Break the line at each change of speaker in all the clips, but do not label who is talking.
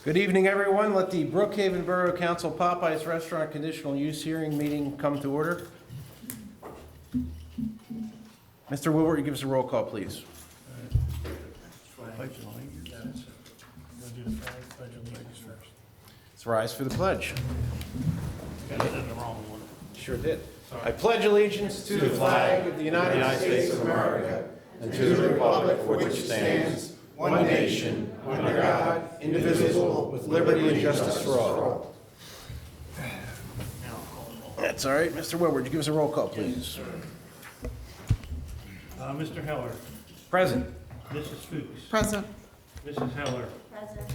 Good evening, everyone. Let the Brookhaven Borough Council Popeye's Restaurant Conditional Use Hearing Meeting come to order. Mr. Wilbur, you give us a roll call, please. Let's rise for the pledge. Sure did. I pledge allegiance to the flag of the United States of America and to the republic for which it stands, one nation, under God, indivisible, with liberty and justice for all. That's all right. Mr. Wilbur, would you give us a roll call, please?
Mr. Heller.
Present.
Mrs. Fuchs.
Present.
Mrs. Heller.
Present.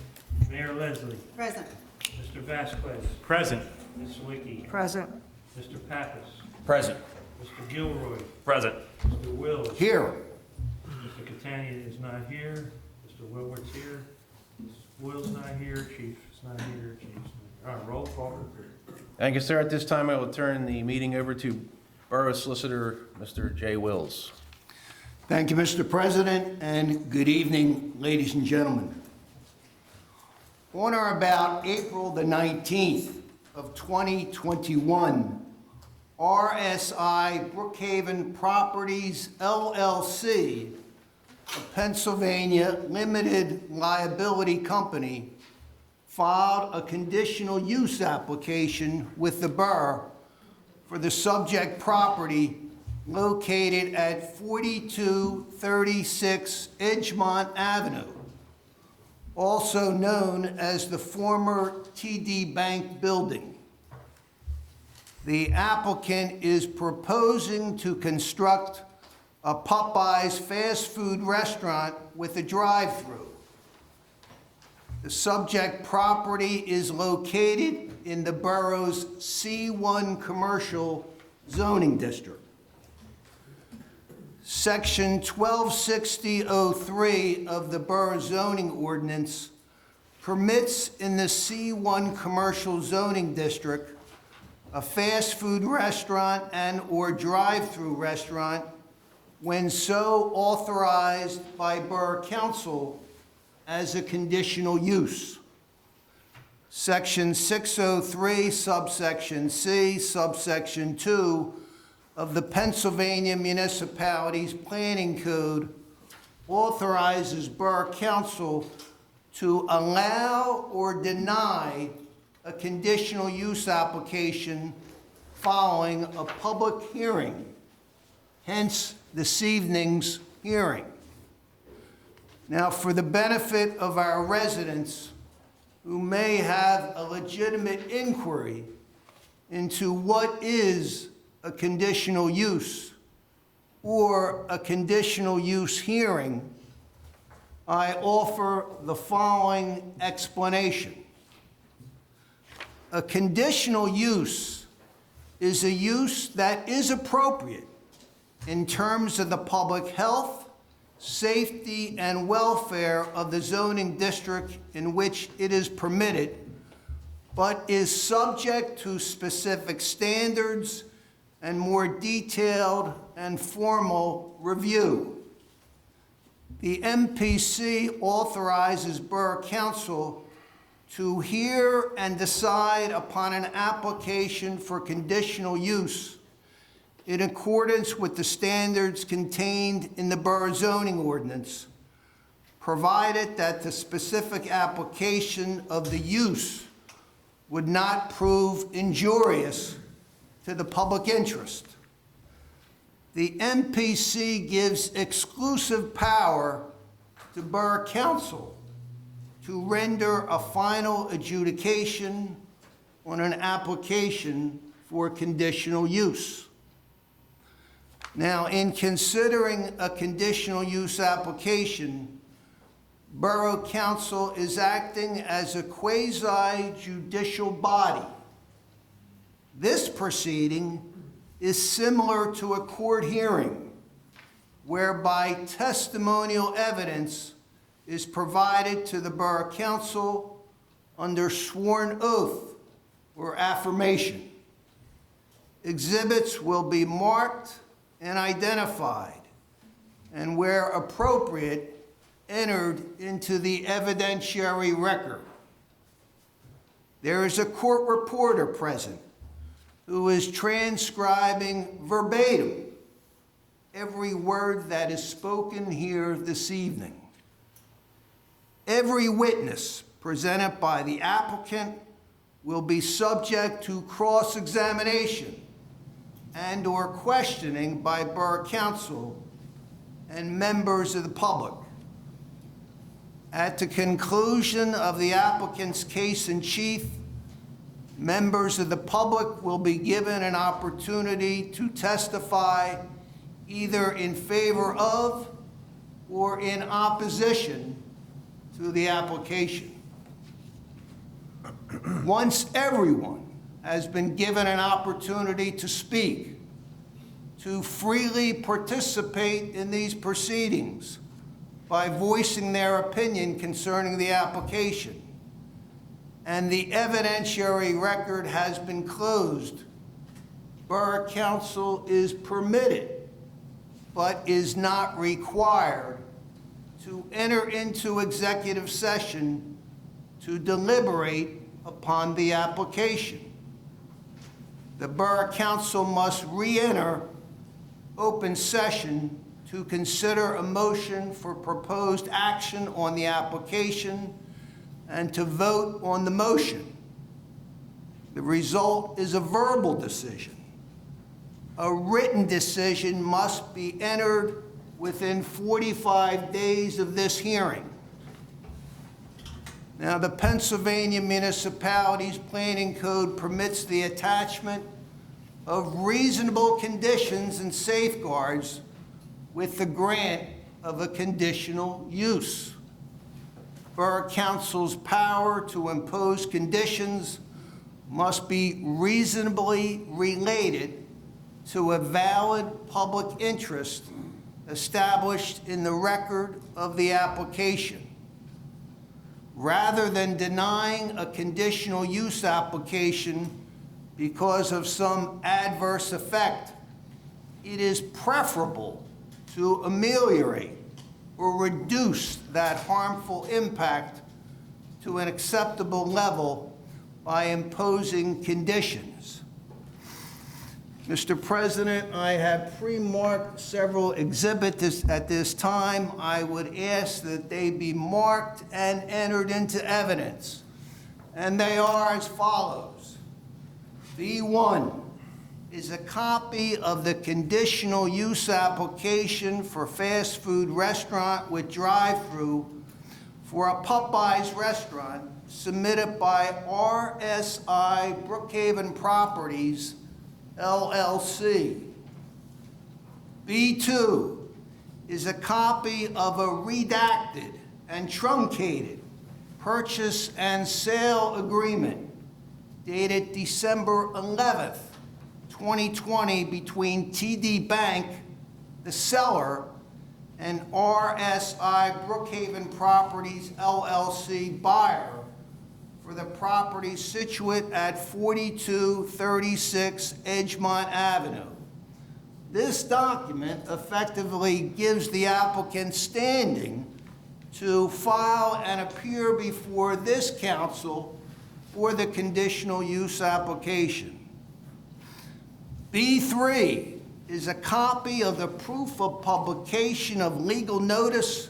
Mayor Leslie.
Present.
Mr. Vasquez.
Present.
Ms. Wicki.
Present.
Mr. Pappas.
Present.
Mr. Gilroy.
Present.
Mr. Wills.
Here.
Mr. Catania is not here. Mr. Wilbert's here. Ms. Will's not here. Chief is not here. Chief's not here. All right, roll call.
Thank you, sir. At this time, I will turn the meeting over to Borough Solicitor, Mr. Jay Wills.
Thank you, Mr. President, and good evening, ladies and gentlemen. On or about April the 19th of 2021, RSI Brookhaven Properties, LLC, a Pennsylvania limited liability company, filed a conditional use application with the borough for the subject property located at 4236 Edgemont Avenue, also known as the former TD Bank building. The applicant is proposing to construct a Popeye's fast food restaurant with a drive-through. The subject property is located in the borough's C1 commercial zoning district. Section 1260.03 of the Borough Zoning Ordinance permits in the C1 Commercial Zoning District a fast food restaurant and/or drive-through restaurant when so authorized by Borough Council as a conditional use. Section 603, subsection C, subsection 2 of the Pennsylvania Municipalities Planning Code authorizes Borough Council to allow or deny a conditional use application following a public hearing, hence this evening's hearing. Now, for the benefit of our residents who may have a legitimate inquiry into what is a conditional use or a conditional use hearing, I offer the following explanation. A conditional use is a use that is appropriate in terms of the public health, safety, and welfare of the zoning district in which it is permitted, but is subject to specific standards and more detailed and formal review. The MPC authorizes Borough Council to hear and decide upon an application for conditional use in accordance with the standards contained in the Borough Zoning Ordinance, provided that the specific application of the use would not prove injurious to the public interest. The MPC gives exclusive power to Borough Council to render a final adjudication on an application for conditional use. Now, in considering a conditional use application, Borough Council is acting as a quasi-judicial body. This proceeding is similar to a court hearing, whereby testimonial evidence is provided to the Borough Council under sworn oath or affirmation. Exhibits will be marked and identified, and where appropriate, entered into the evidentiary record. There is a court reporter present who is transcribing verbatim every word that is spoken here this evening. Every witness presented by the applicant will be subject to cross-examination and/or questioning by Borough Council and members of the public. At the conclusion of the applicant's case in chief, members of the public will be given an opportunity to testify either in favor of or in opposition to the application. Once everyone has been given an opportunity to speak, to freely participate in these proceedings by voicing their opinion concerning the application, and the evidentiary record has been closed, Borough Council is permitted, but is not required, to enter into executive session to deliberate upon the application. The Borough Council must re-enter open session to consider a motion for proposed action on the application and to vote on the motion. The result is a verbal decision. A written decision must be entered within 45 days of this hearing. Now, the Pennsylvania Municipalities Planning Code permits the attachment of reasonable conditions and safeguards with the grant of a conditional use. Borough Council's power to impose conditions must be reasonably related to a valid public interest established in the record of the application. Rather than denying a conditional use application because of some adverse effect, it is preferable to ameliorate or reduce that harmful impact to an acceptable level by imposing conditions. Mr. President, I have pre-marked several exhibits at this time. I would ask that they be marked and entered into evidence. And they are as follows. B1 is a copy of the conditional use application for fast food restaurant with drive-through for a Popeyes restaurant submitted by RSI Brookhaven Properties, LLC. B2 is a copy of a redacted and truncated purchase and sale agreement dated December 11th, 2020 between TD Bank, the seller, and RSI Brookhaven Properties, LLC, buyer, for the property situate at 4236 Edgemont Avenue. This document effectively gives the applicant standing to file and appear before this council for the conditional use application. B3 is a copy of the proof of publication of legal notice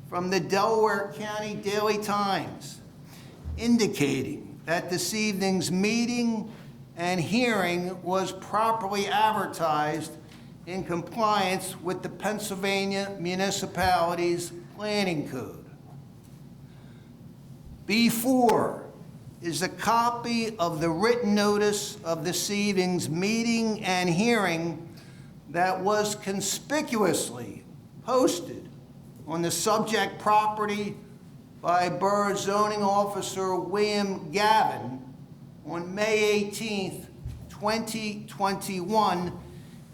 from the Delaware County Daily Times, indicating that this evening's meeting and hearing was properly advertised in compliance with the Pennsylvania Municipalities Planning Code. B4 is a copy of the written notice of this evening's meeting and hearing that was conspicuously posted on the subject property by Borough Zoning Officer William Gavin on May 18th, 2021,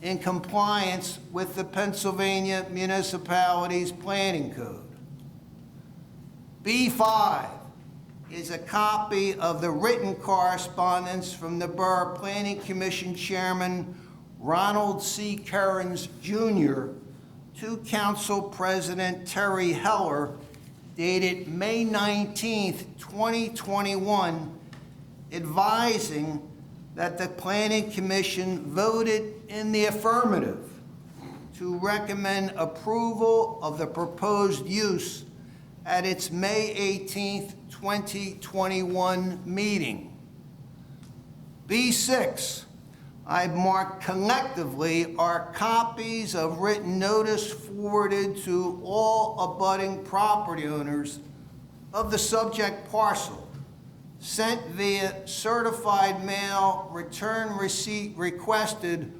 in compliance with the Pennsylvania Municipalities Planning Code. B5 is a copy of the written correspondence from the Borough Planning Commission Chairman Ronald C. Kerins, Jr. to Council President Terry Heller, dated May 19th, 2021, advising that the Planning Commission voted in the affirmative to recommend approval of the proposed use at its May 18th, 2021 meeting. B6, I've marked collectively are copies of written notice forwarded to all abutting property owners of the subject parcel, sent via certified mail, return receipt requested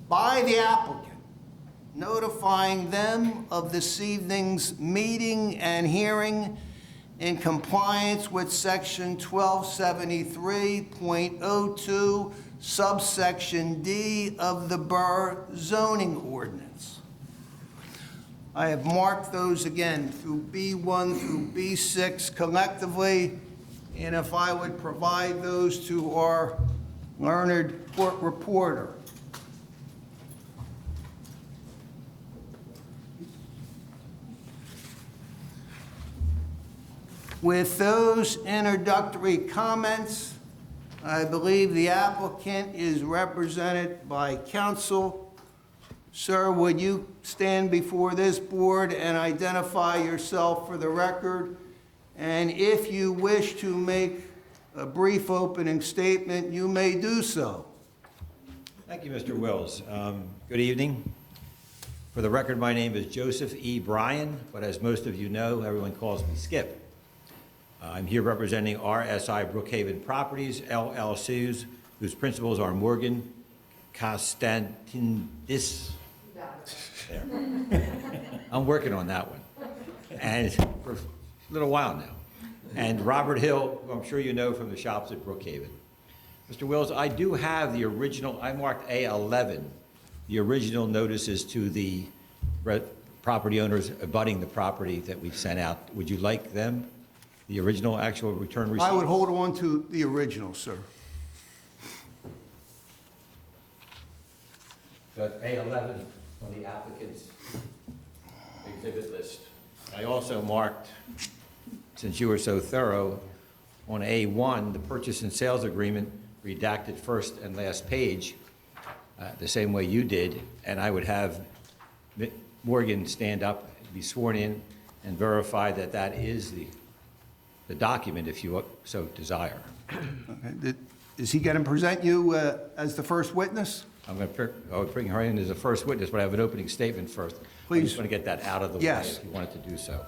by the applicant, notifying them of this evening's meeting and hearing in compliance with section 1273.02, subsection D of the Borough zoning ordinance. I have marked those again through B1 through B6 collectively, and if I would provide those to our learned court reporter. With those introductory comments, I believe the applicant is represented by counsel. Sir, would you stand before this board and identify yourself for the record? And if you wish to make a brief opening statement, you may do so.
Thank you, Mr. Wills. Good evening. For the record, my name is Joseph E. Bryan, but as most of you know, everyone calls me Skip. I'm here representing RSI Brookhaven Properties, LLCs, whose principals are Morgan Costantidis. There. I'm working on that one. And for a little while now. And Robert Hill, who I'm sure you know from the shops at Brookhaven. Mr. Wills, I do have the original, I marked A11, the original notices to the property owners abutting the property that we sent out. Would you like them? The original actual return receipt?
I would hold on to the original, sir.
So that's A11 on the applicant's exhibit list. I also marked, since you were so thorough, on A1, the purchase and sales agreement redacted first and last page, the same way you did, and I would have Morgan stand up, be sworn in, and verify that that is the document, if you so desire.
Okay. Is he going to present you as the first witness?
I'm going to bring her in as a first witness, but I have an opening statement first.
Please.
I just want to get that out of the
Yes.
way if you wanted to do so.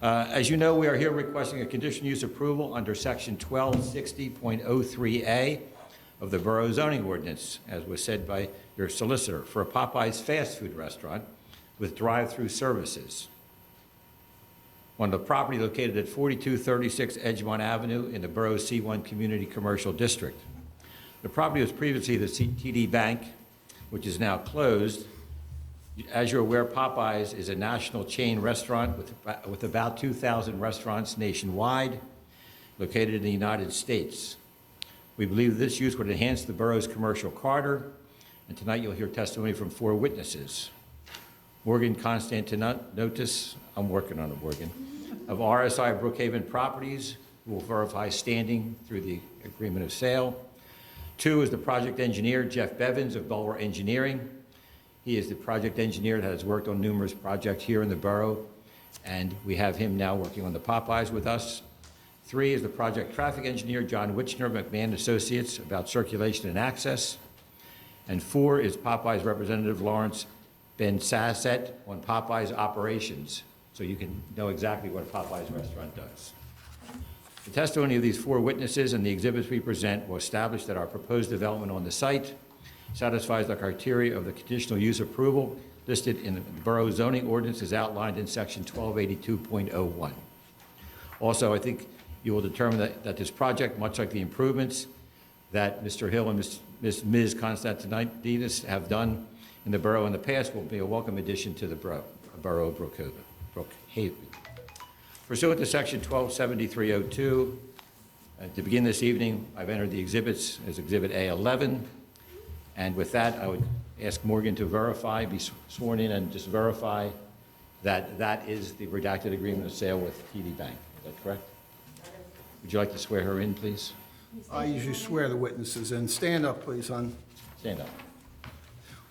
As you know, we are here requesting a conditional use approval under section 1260.03A of the Borough zoning ordinance, as was said by your solicitor, for a Popeye's fast food restaurant with drive-through services on the property located at 4236 Edgemont Avenue in the Borough's C1 Community Commercial District. The property was previously the TD Bank, which is now closed. As you're aware, Popeyes is a national chain restaurant with about 2,000 restaurants nationwide, located in the United States. We believe this use would enhance the borough's commercial corridor, and tonight you'll hear testimony from 4 witnesses. Morgan Constantinotis, I'm working on it, Morgan, of RSI Brookhaven Properties, who will verify standing through the agreement of sale. 2 is the project engineer, Jeff Bevins of Bulwer Engineering. He is the project engineer that has worked on numerous projects here in the borough, and we have him now working on the Popeyes with us. 3 is the project traffic engineer, John Witchner, McMahon Associates, about circulation and access. And 4 is Popeyes representative Lawrence Ben Sasset on Popeyes operations, so you can know exactly what a Popeyes restaurant does. The testimony of these 4 witnesses and the exhibits we present will establish that our proposed development on the site satisfies the criteria of the conditional use approval listed in the Borough zoning ordinance as outlined in section 1282.01. Also, I think you will determine that this project, much like the improvements that Mr. Hill and Ms. Constantinides have done in the borough in the past, will be a welcome addition to the borough of Brookhaven. Pursuant to section 1273.02, to begin this evening, I've entered the exhibits as Exhibit A11. And with that, I would ask Morgan to verify, be sworn in, and just verify that that is the redacted agreement of sale with TD Bank. Is that correct? Would you like to swear her in, please?
I usually swear the witnesses in. Stand up, please, hon.
Stand up.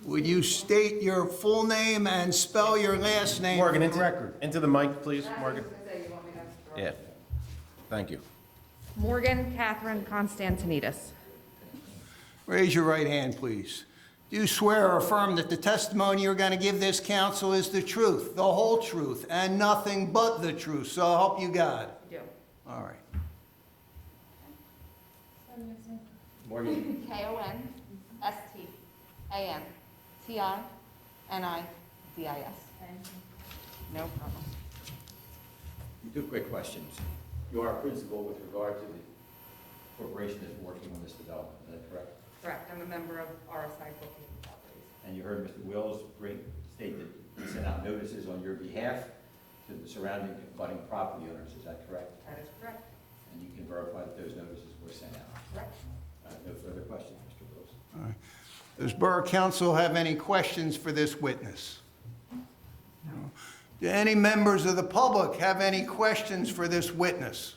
Would you state your full name and spell your last name for
Morgan,
the record?
into the mic, please, Morgan. Yeah, thank you.
Morgan Catherine Constantinidis.
Raise your right hand, please. Do you swear or affirm that the testimony you're going to give this council is the truth, the whole truth, and nothing but the truth? So help you God.
Do.
All right.
Morgan.
Konstantinidis. No problem.
Two quick questions. You are a principal with regard to the corporation that's working on this development, is that correct?
Correct, I'm a member of RSI Booking Properties.
And you heard Mr. Wills state that he sent out notices on your behalf to the surrounding abutting property owners, is that correct?
That is correct.
And you can verify that those notices were sent out?
Correct.
No further questions, Mr. Wills.
All right. Does Borough Council have any questions for this witness? No. Do any members of the public have any questions for this witness?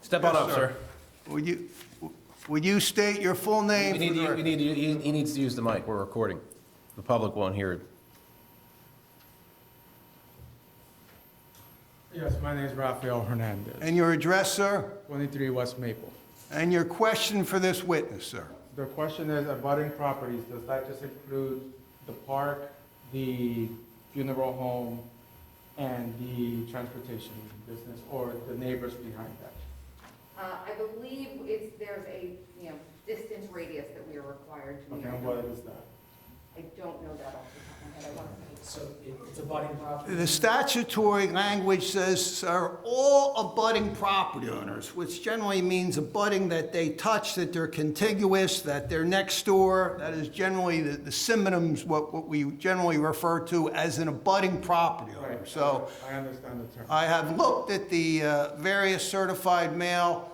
Step on
Yes,
up, sir.
Would you state your full name for the record?
He needs to use the mic, we're recording. The public won't hear it.
Yes, my name is Rafael Hernandez,
And your address, sir?
23 West Maple.
And your question for this witness, sir?
The question is, abutting properties, does that just include the park, the funeral home, and the transportation business, or the neighbors behind that?
I believe there's a, distance radius that we are required to meet.
Okay, and what is that?
I don't know that off the top of my head. I want to.
So it's abutting property.
The statutory language says, sir, all abutting property owners, which generally means abutting that they touch, that they're contiguous, that they're next door. That is generally the synonyms, what we generally refer to as an abutting property owner.
Right,
So
I understand the term.
I have looked at the various certified mail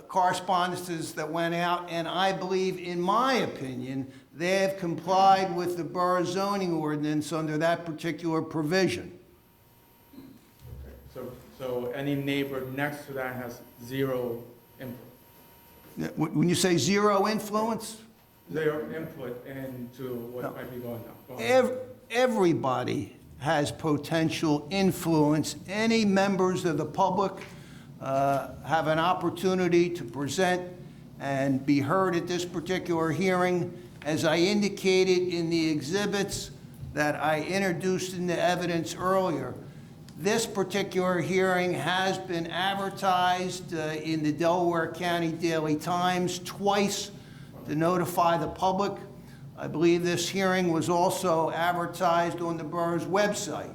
correspondences that went out, and I believe, in my opinion, they have complied with the borough zoning ordinance under that particular provision.
Okay, so any neighbor next to that has zero input?
When you say zero influence,
Zero input into what
No.
might be going on.
everybody has potential influence. Any members of the public have an opportunity to present and be heard at this particular hearing. As I indicated in the exhibits that I introduced in the evidence earlier, this particular hearing has been advertised in the Delaware County Daily Times twice to notify the public. I believe this hearing was also advertised on the borough's website.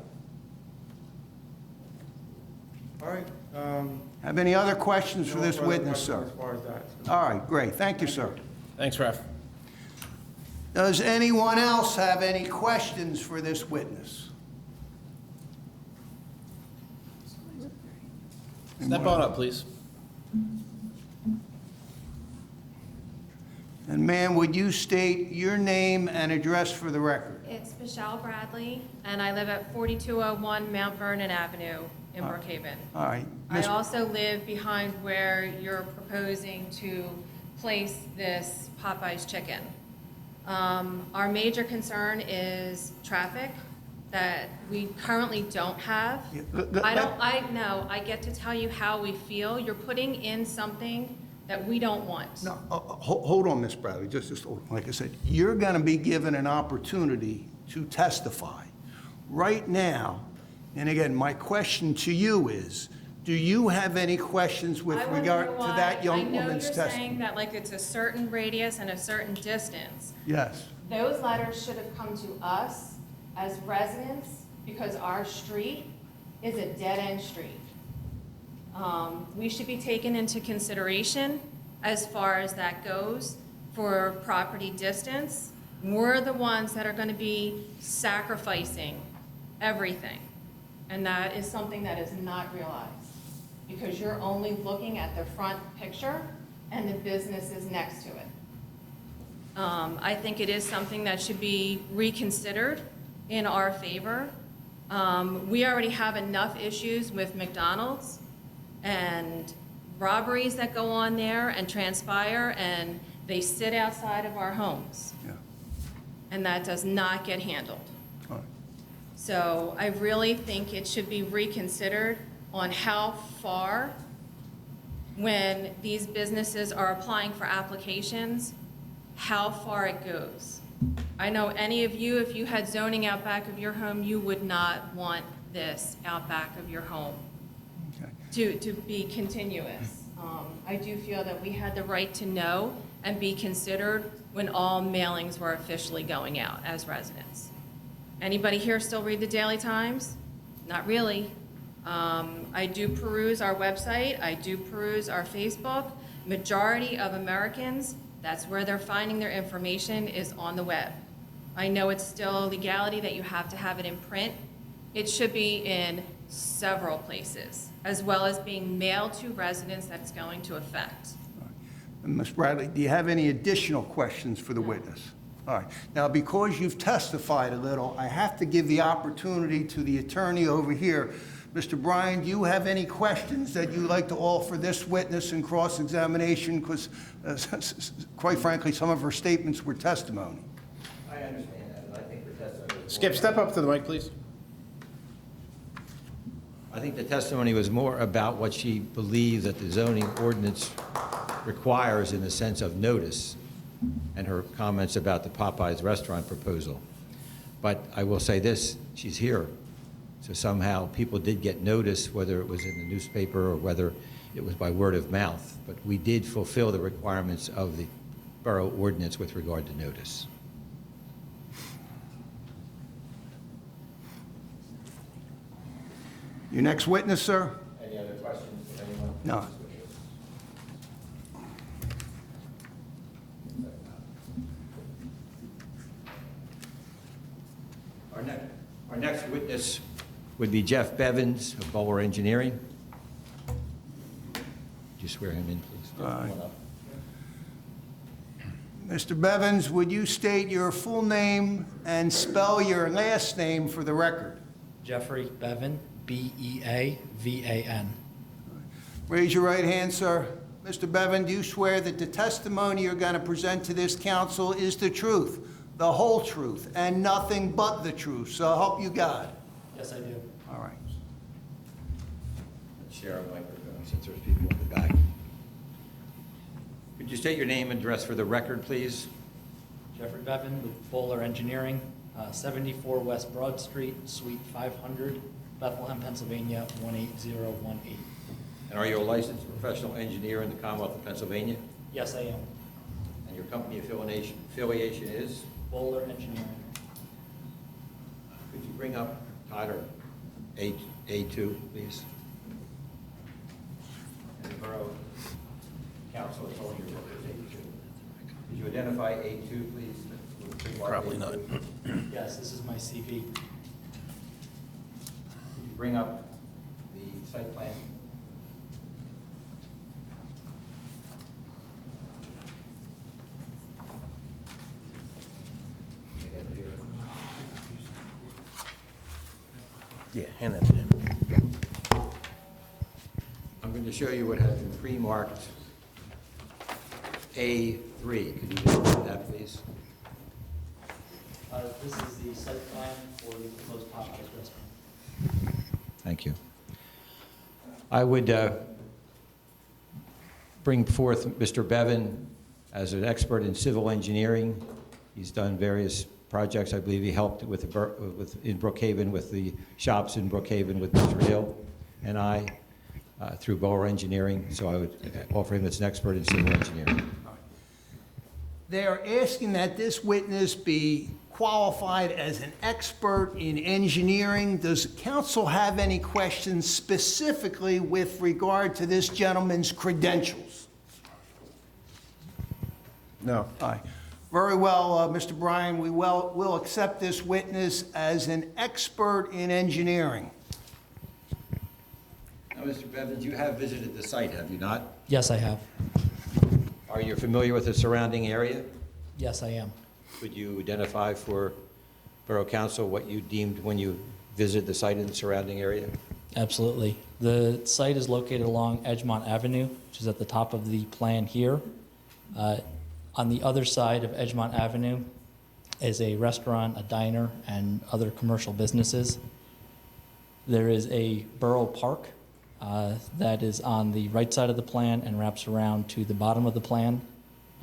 All right.
Have any other questions for
no
this
further
witness,
questions
sir?
As far as that is concerned.
All right, great. Thank you, sir.
Thanks, Raf.
Does anyone else have any questions for this witness?
Step on up, please.
And ma'am, would you state your name and address for the record?
It's Michelle Bradley, and I live at 4201 Mount Vernon Avenue in Brookhaven.
All right.
I
Miss-
also live behind where you're proposing to place this Popeye's chicken. Our major concern is traffic that we currently don't have.
Yeah,
I get to tell you how we feel. You're putting in something that we don't want.
No, hold on, Miss Bradley, just hold on. Like I said, you're going to be given an opportunity to testify. Right now, and again, my question to you is, do you have any questions with
I wanna
regard
know
to
why.
that young woman's
I know you're
testimony?
saying that like it's a certain radius and a certain distance.
Yes.
Those letters should have come to us as residents because our street is a dead-end street. We should be taken into consideration as far as that goes for property distance. We're the ones that are going to be sacrificing everything. And that is something that is not realized because you're only looking at the front picture and the business is next to it. I think it is something that should be reconsidered in our favor. We already have enough issues with McDonald's, and robberies that go on there and transpire, and they sit outside of our homes.
Yeah.
And that does not get handled.
All right.
So I really think it should be reconsidered on how far, when these businesses are applying for applications, how far it goes. I know any of you, if you had zoning out back of your home, you would not want this out back of your home to be continuous. I do feel that we had the right to know and be considered when all mailings were officially going out as residents. Anybody here still read the Daily Times? Not really. I do peruse our website, I do peruse our Facebook. Majority of Americans, that's where they're finding their information, is on the web. I know it's still a legality that you have to have it in print. It should be in several places, as well as being mailed to residents that's going to affect.
And Ms. Bradley, do you have any additional questions for the witness? All right. Now, because you've testified a little, I have to give the opportunity to the attorney over here. Mr. Bryan, do you have any questions that you'd like to offer this witness in cross-examination? Because, quite frankly, some of her statements were testimony.
I understand that, and I think the testimony...
Skip, step up to the mic, please.
I think the testimony was more about what she believed that the zoning ordinance requires in the sense of notice, and her comments about the Popeyes restaurant proposal. But I will say this, she's here. So somehow people did get notice, whether it was in the newspaper or whether it was by word of mouth. But we did fulfill the requirements of the borough ordinance with regard to notice.
Your next witness, sir?
Any other questions from anyone?
No.
Our next witness would be Jeff Bevins of Bowler Engineering. Would you swear him in, please? Come on up.
Mr. Bevins, would you state your full name and spell your last name for the record?
Jeffrey Bevan, B-E-A-V-A-N.
Raise your right hand, sir. Mr. Bevan, do you swear that the testimony you're going to present to this council is the truth, the whole truth, and nothing but the truth? So help you God.
Yes, I do.
All right.
Let's share our microphone since there's people in the back. Could you state your name and address for the record, please?
Jeffrey Bevan with Bowler Engineering, 74 West Broad Street, Suite 500, Bethlehem, Pennsylvania, 18018.
And are you a licensed professional engineer in the Commonwealth of Pennsylvania?
Yes, I am.
And your company affiliation is?
Bowler Engineering.
Could you bring up Tyler A2, please? And the Borough Council is holding your work as A2. Could you identify A2, please?
Probably not.
Yes, this is my CV.
Could you bring up the site plan?
Yeah, hand that to him.
I'm going to show you what has been pre-marked A3. Could you just do that, please?
This is the site plan for the proposed Popeyes restaurant.
Thank you. I would bring forth Mr. Bevan as an expert in civil engineering. He's done various projects. I believe he helped with in Brookhaven with the shops in Brookhaven with Mr. Hill and I through Bowler Engineering. So I would offer him as an expert in civil engineering.
They're asking that this witness be qualified as an expert in engineering. Does council have any questions specifically with regard to this gentleman's credentials?
No.
Aye. Very well, Mr. Bryan, we'll accept this witness as an expert in engineering.
Now, Mr. Bevins, you have visited the site, have you not?
Yes, I have.
Are you familiar with the surrounding area?
Yes, I am.
Could you identify for Borough Council what you deemed when you visited the site in the surrounding area?
Absolutely. The site is located along Edgemont Avenue, which is at the top of the plan here. On the other side of Edgemont Avenue is a restaurant, a diner, and other commercial businesses. There is a borough park that is on the right side of the plan and wraps around to the bottom of the plan.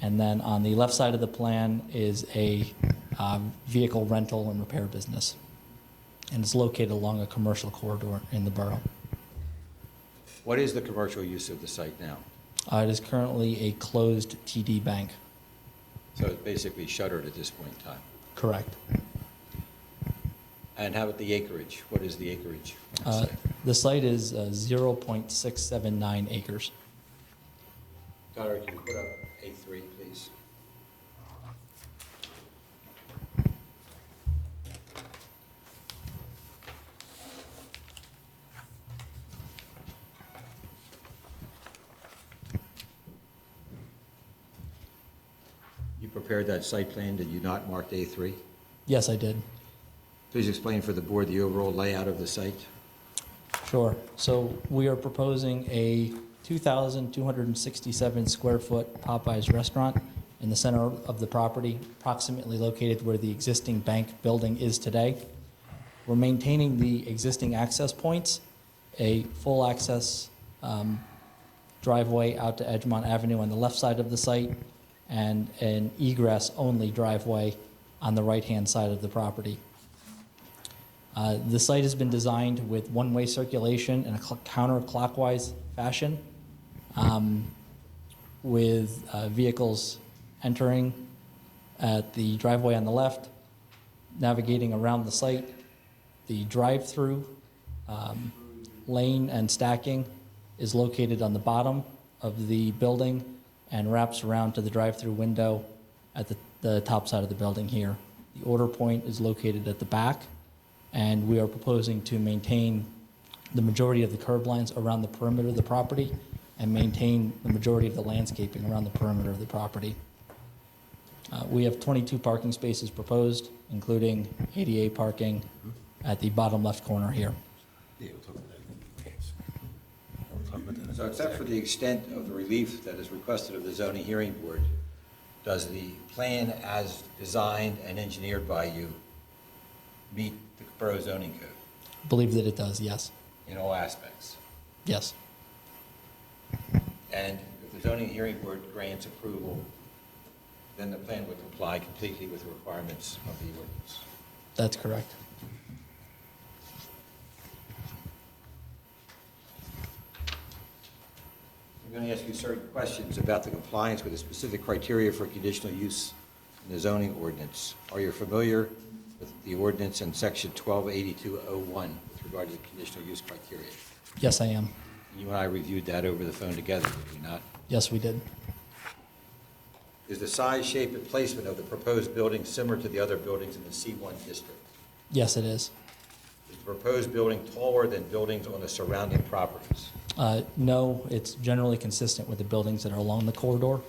And then on the left side of the plan is a vehicle rental and repair business. And it's located along a commercial corridor in the borough.
What is the commercial use of the site now?
It is currently a closed TD bank.
So it's basically shuttered at this point in time.
Correct.
And how about the acreage? What is the acreage? on the site?
The site is 0.679 acres.
Tyler, can you put up A3, please? You prepared that site plan, did you not mark A3?
Yes, I did.
Please explain for the board the overall layout of the site.
Sure. So we are proposing a 2,267 square foot Popeyes restaurant in the center of the property, approximately located where the existing bank building is today. We're maintaining the existing access points, a full access driveway out to Edgemont Avenue on the left side of the site, and an egress-only driveway on the right-hand side of the property. The site has been designed with one-way circulation in a counterclockwise fashion, with vehicles entering at the driveway on the left, navigating around the site. The drive-through lane and stacking is located on the bottom of the building and wraps around to the drive-through window at the top side of the building here. The order point is located at the back, and we are proposing to maintain the majority of the curb lines around the perimeter of the property and maintain the majority of the landscaping around the perimeter of the property. We have 22 parking spaces proposed, including ADA parking at the bottom left corner here.
So except for the extent of the relief that is requested of the zoning hearing board, does the plan as designed and engineered by you meet the borough zoning code
I believe that it does, yes.
in all aspects?
Yes,
And if the zoning hearing board grants approval, then the plan would comply completely with the requirements of the ordinance.
that's correct.
I'm going to ask you certain questions about the compliance with the specific criteria for conditional use in the zoning ordinance. Are you familiar with the ordinance in section 128201 with regard to the conditional use criteria?
Yes, I am.
You and I reviewed that over the phone together, did we not?
Yes, we did.
Is the size, shape, and placement of the proposed building similar to the other buildings in the C1 district?
Yes, it is.
Is the proposed building taller than buildings on the surrounding properties?
No, it's generally consistent with the buildings that are along the corridor,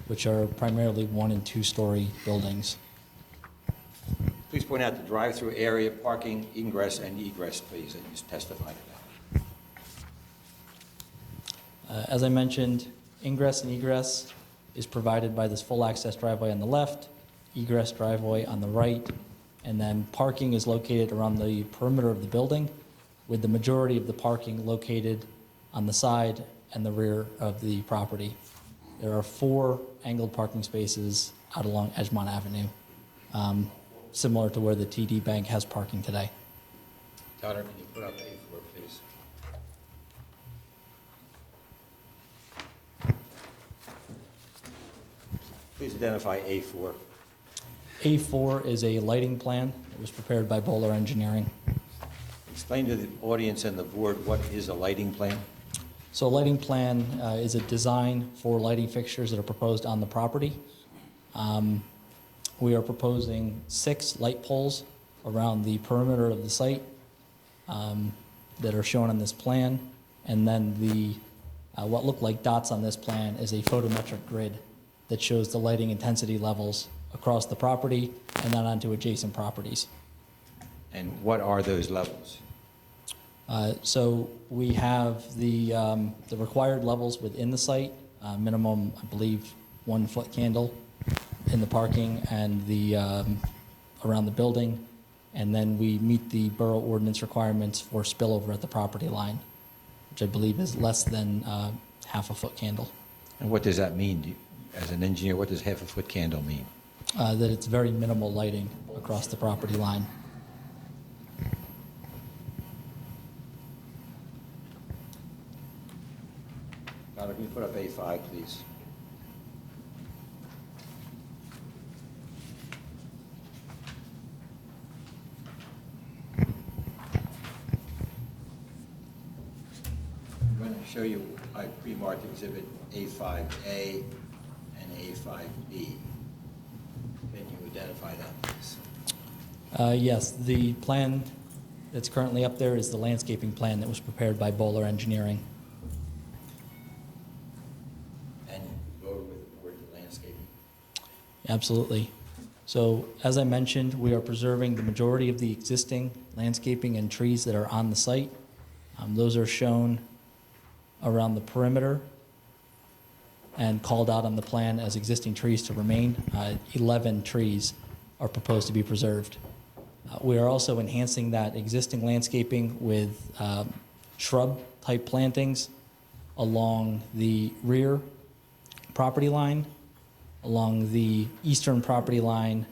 which are primarily 1- and 2-story buildings.
Please point out the drive-through area, parking, ingress, and egress, please, that you testified about.
As I mentioned, ingress and egress is provided by this full access driveway on the left, egress driveway on the right, and then parking is located around the perimeter of the building, with the majority of the parking located on the side and the rear of the property. There are 4 angled parking spaces out along Edgemont Avenue, similar to where the TD Bank has parking today.
Tyler, can you put up A4, please? Please identify A4.
A4 is a lighting plan that was prepared by Bowler Engineering.
Explain to the audience and the board what is a lighting plan.
So a lighting plan is a design for lighting fixtures that are proposed on the property. We are proposing 6 light poles around the perimeter of the site that are shown on this plan. And then the what look like dots on this plan is a photometric grid that shows the lighting intensity levels across the property and then onto adjacent properties.
And what are those levels?
So we have the required levels within the site, minimum, I believe, 1 foot candle in the parking and the, around the building. And then we meet the borough ordinance requirements for spillover at the property line, which I believe is less than half a foot candle.
And what does that mean? As an engineer, what does half a foot candle mean?
That it's very minimal lighting across the property line.
Tyler, can you put up A5, please? I'm going to show you, I pre-marked exhibit A5A and A5B. Can you identify that, please?
Yes, the plan that's currently up there is the landscaping plan that was prepared by Bowler Engineering.
And go over with the board the landscaping.
Absolutely. So as I mentioned, we are preserving the majority of the existing landscaping and trees that are on the site. Those are shown around the perimeter and called out on the plan as existing trees to remain. 11 trees are proposed to be preserved. We are also enhancing that existing landscaping with shrub-type plantings along the rear property line, along the eastern property line,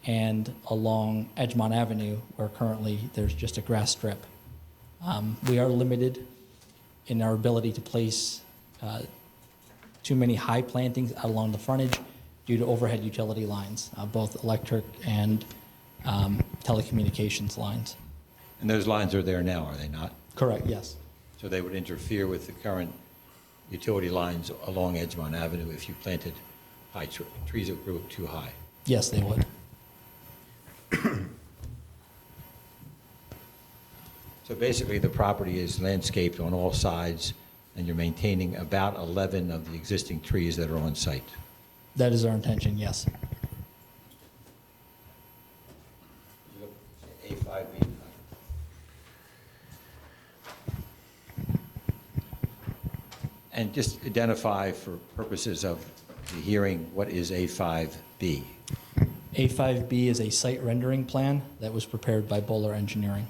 and along Edgemont Avenue, where currently there's just a grass strip. We are limited in our ability to place too many high plantings out along the frontage due to overhead utility lines, both electric and telecommunications lines.
And those lines are there now, are they not?
Correct, yes.
So they would interfere with the current utility lines along Edgemont Avenue if you planted high trees that grew too high?
Yes, they would.
So basically, the property is landscaped on all sides, and you're maintaining about 11 of the existing trees that are on site.
That is our intention, yes.
A5B. And just identify for purposes of the hearing, what is A5B?
A5B is a site rendering plan that was prepared by Bowler Engineering.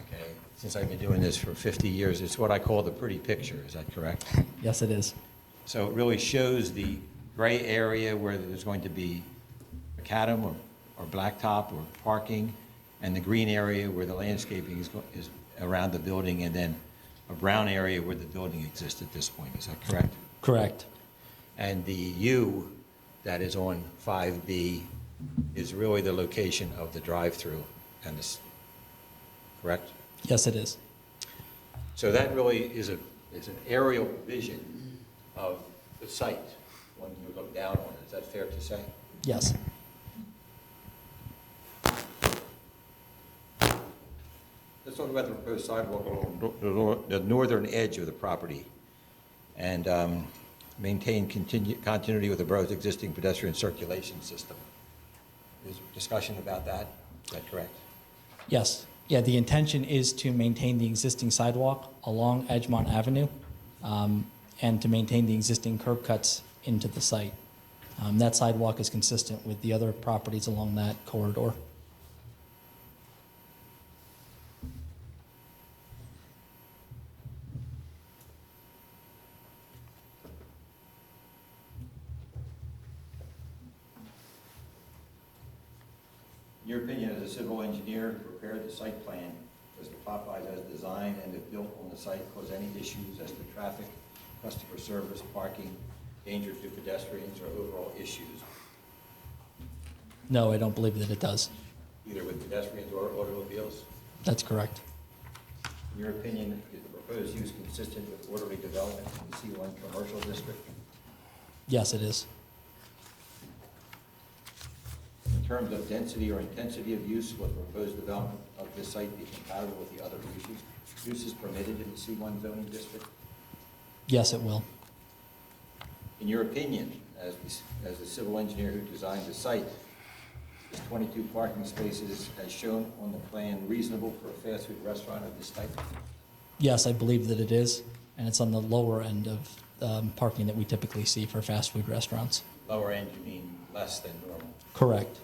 Okay, since I've been doing this for 50 years, it's what I call the pretty picture, is that correct?
Yes, it is.
So it really shows the gray area where there's going to be macadam or blacktop or parking, and the green area where the landscaping is around the building, and then a brown area where the building exists at this point. Is that correct?
Correct.
And the U that is on 5B is really the location of the drive-through and this, correct?
Yes, it is.
So that really is an aerial vision of the site when you look down on it. Is that fair to say?
Yes.
Let's talk about the proposed sidewalk along the northern edge of the property and maintain continuity with the borough's existing pedestrian circulation system. Is there discussion about that? Is that correct?
Yes. Yeah, the intention is to maintain the existing sidewalk along Edgemont Avenue and to maintain the existing curb cuts into the site. That sidewalk is consistent with the other properties along that corridor.
In your opinion, as a civil engineer who prepared the site plan, does the Popeyes as designed and if built on the site cause any issues as to traffic, customer service, parking, danger to pedestrians, or overall issues,
No, I don't believe that it does.
either with pedestrians or automobiles?
That's correct.
In your opinion, is the proposed use consistent with orderly development in the C1 commercial district?
Yes, it is.
In terms of density or intensity of use, will the proposed development of this site be compatible with the other uses permitted in the C1 zoning district?
Yes, it will.
In your opinion, as a civil engineer who designed the site, Is 22 parking spaces as shown on the plan reasonable for a fast food restaurant of this type?
Yes, I believe that it is, and it's on the lower end of parking that we typically see for fast food restaurants.
Lower end, you mean less than normal?
Correct.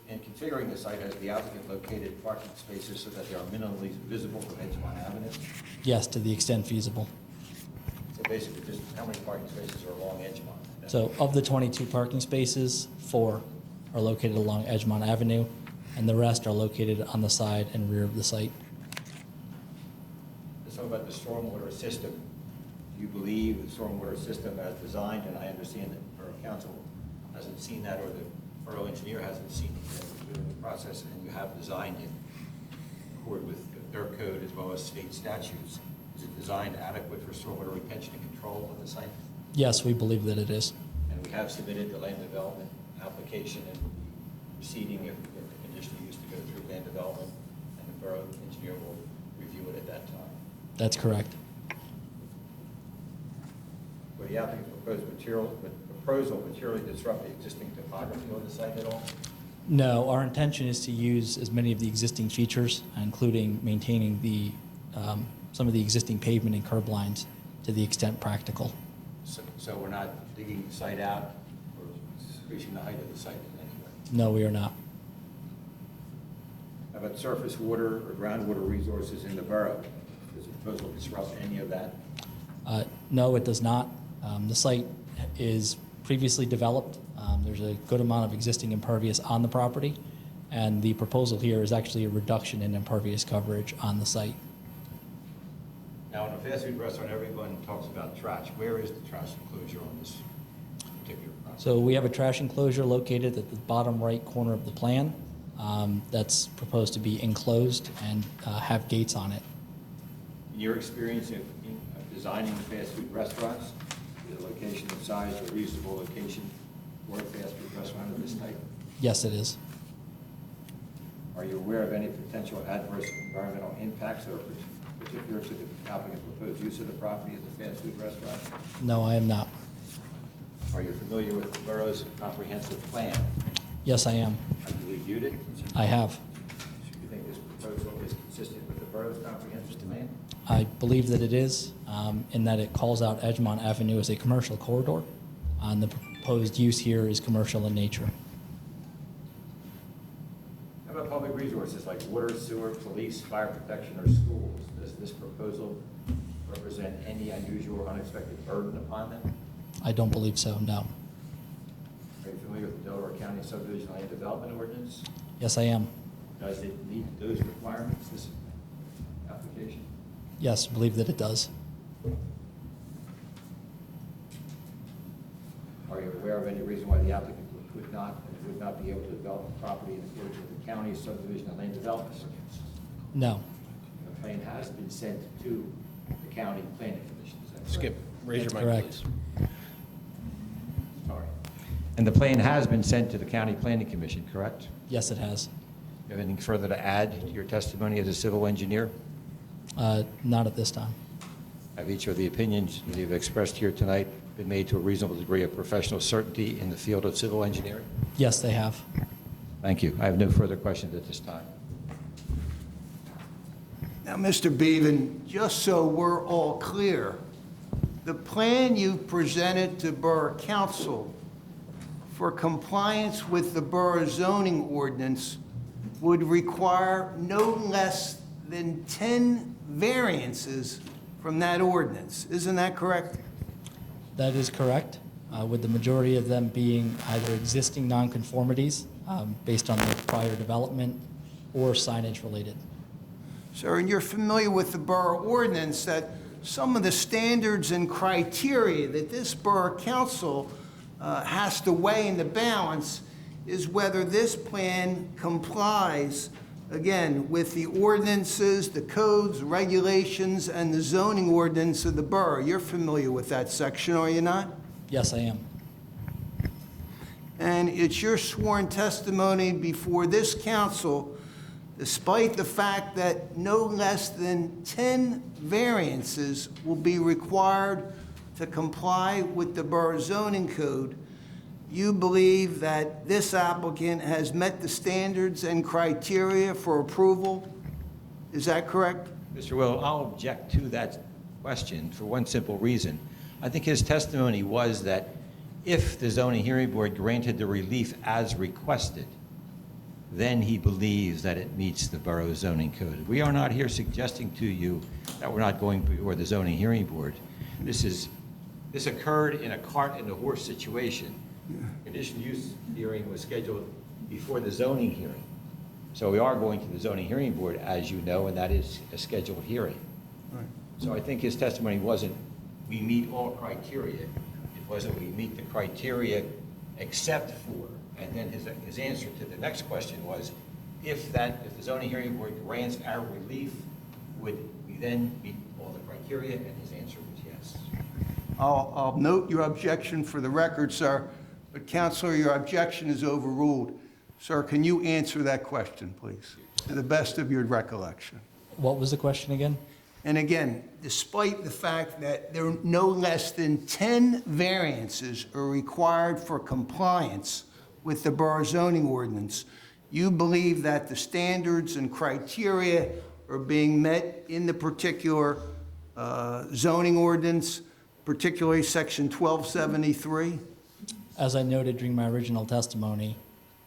In configuring the site, has the applicant located parking spaces so that they are minimally visible from Edgemont Avenue?
Yes, to the extent feasible.
So basically, just how many parking spaces are along Edgemont?
So of the 22 parking spaces, 4 are located along Edgemont Avenue, and the rest are located on the side and rear of the site.
Let's talk about the stormwater system. Do you believe the stormwater system as designed, and I understand that Borough Council hasn't seen that, or the Borough Engineer hasn't seen it yet during the process, and you have designed it in accord with their code as well as state statutes. Is it designed adequate for stormwater retention and control on the site?
Yes, we believe that it is.
And we have submitted the land development application and will be proceeding if the conditional use to go through land development, and the Borough Engineer will review it at that time.
That's correct.
Will the applicant's proposal materially disrupt the existing topography on the site at all?
No, our intention is to use as many of the existing features, including maintaining the, some of the existing pavement and curb lines to the extent practical.
So we're not digging the site out or increasing the height of the site in any way?
No, we are not.
How about surface water or groundwater resources in the borough? Does the proposal disrupt any of that?
No, it does not. The site is previously developed. There's a good amount of existing impervious on the property, and the proposal here is actually a reduction in impervious coverage on the site.
Now, in a fast food restaurant, everyone talks about trash. Where is the trash enclosure on this particular project?
So we have a trash enclosure located at the bottom right corner of the plan that's proposed to be enclosed and have gates on it.
In your experience of designing fast food restaurants, is the location and size a reasonable location for a fast food restaurant of this type?
Yes, it is.
Are you aware of any potential adverse environmental impacts that are particular to the applicant's proposed use of the property as a fast food restaurant?
No, I am not.
Are you familiar with the borough's comprehensive plan?
Yes, I am.
Have you reviewed it?
I have.
Do you think this proposal is consistent with the borough's comprehensive plan?
I believe that it is, in that it calls out Edgemont Avenue as a commercial corridor, and the proposed use here is commercial in nature.
How about public resources like water, sewer, police, fire protection, or schools? Does this proposal represent any unusual or unexpected burden upon them?
I don't believe so, no.
Are you familiar with the Delaware County Subdivision Land Development Ordinance?
Yes, I am.
Does it meet those requirements, this application?
Yes, believe that it does.
Are you aware of any reason why the applicant would not be able to develop the property in accordance with the county's subdivision and land development ordinance?
No.
The plan has been sent to the county planning commission, is that correct?
Skip, raise
That's
your mic,
correct.
please.
Sorry. And the plan has been sent to the county planning commission, correct?
Yes, it has.
You have anything further to add to your testimony as a civil engineer?
Not at this time.
Have each of the opinions that you've expressed here tonight been made to a reasonable degree of professional certainty in the field of civil engineering?
Yes, they have.
Thank you. I have no further questions at this time.
Now, Mr. Beaven, just so we're all clear, the plan you presented to Borough Council for compliance with the Borough zoning ordinance would require no less than 10 variances from that ordinance. Isn't that correct?
That is correct, with the majority of them being either existing nonconformities based on the prior development or signage related.
Sir, and you're familiar with the borough ordinance that some of the standards and criteria that this borough council has to weigh in the balance is whether this plan complies, again, with the ordinances, the codes, regulations, and the zoning ordinance of the borough. You're familiar with that section, are you not?
Yes, I am.
And it's your sworn testimony before this council, despite the fact that no less than 10 variances will be required to comply with the borough zoning code, you believe that this applicant has met the standards and criteria for approval? Is that correct?
Mr. Will, I'll object to that question for one simple reason. I think his testimony was that if the zoning hearing board granted the relief as requested, then he believes that it meets the borough zoning code. We are not here suggesting to you that we're not going before the zoning hearing board. This occurred in a cart and a horse situation. Conditional use hearing was scheduled before the zoning hearing. So we are going to the zoning hearing board, as you know, and that is a scheduled hearing.
Right.
So I think his testimony wasn't, we meet all criteria. It wasn't, we meet the criteria except for, and then his answer to the next question was, if the zoning hearing board grants our relief, would we then meet all the criteria? And his answer was yes.
I'll note your objection for the record, sir, but Counselor, your objection is overruled. Sir, can you answer that question, please, to the best of your recollection?
What was the question again?
And again, despite the fact that there are no less than 10 variances are required for compliance with the borough zoning ordinance, you believe that the standards and criteria are being met in the particular zoning ordinance, particularly section 1273?
As I noted during my original testimony,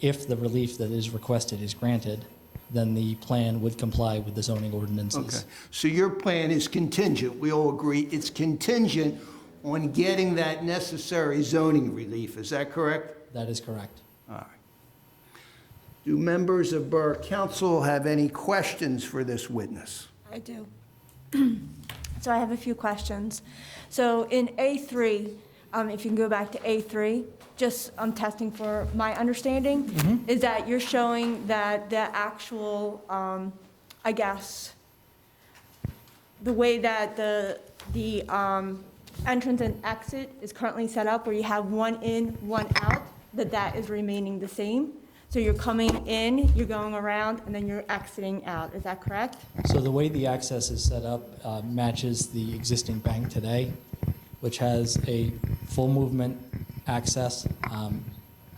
if the relief that is requested is granted, then the plan would comply with the zoning ordinances.
Okay, so your plan is contingent, we all agree, it's contingent on getting that necessary zoning relief, is that correct?
That is correct.
All right. Do members of Borough Council have any questions for this witness?
I do. So I have a few questions. So in A3, if you can go back to A3, just I'm testing for my understanding, is that you're showing that the actual, I guess, the way that the entrance and exit is currently set up, where you have one in, one out, that is remaining the same. So you're coming in, you're going around, and then you're exiting out. Is that correct?
So the way the access is set up matches the existing bank today, which has a full movement access,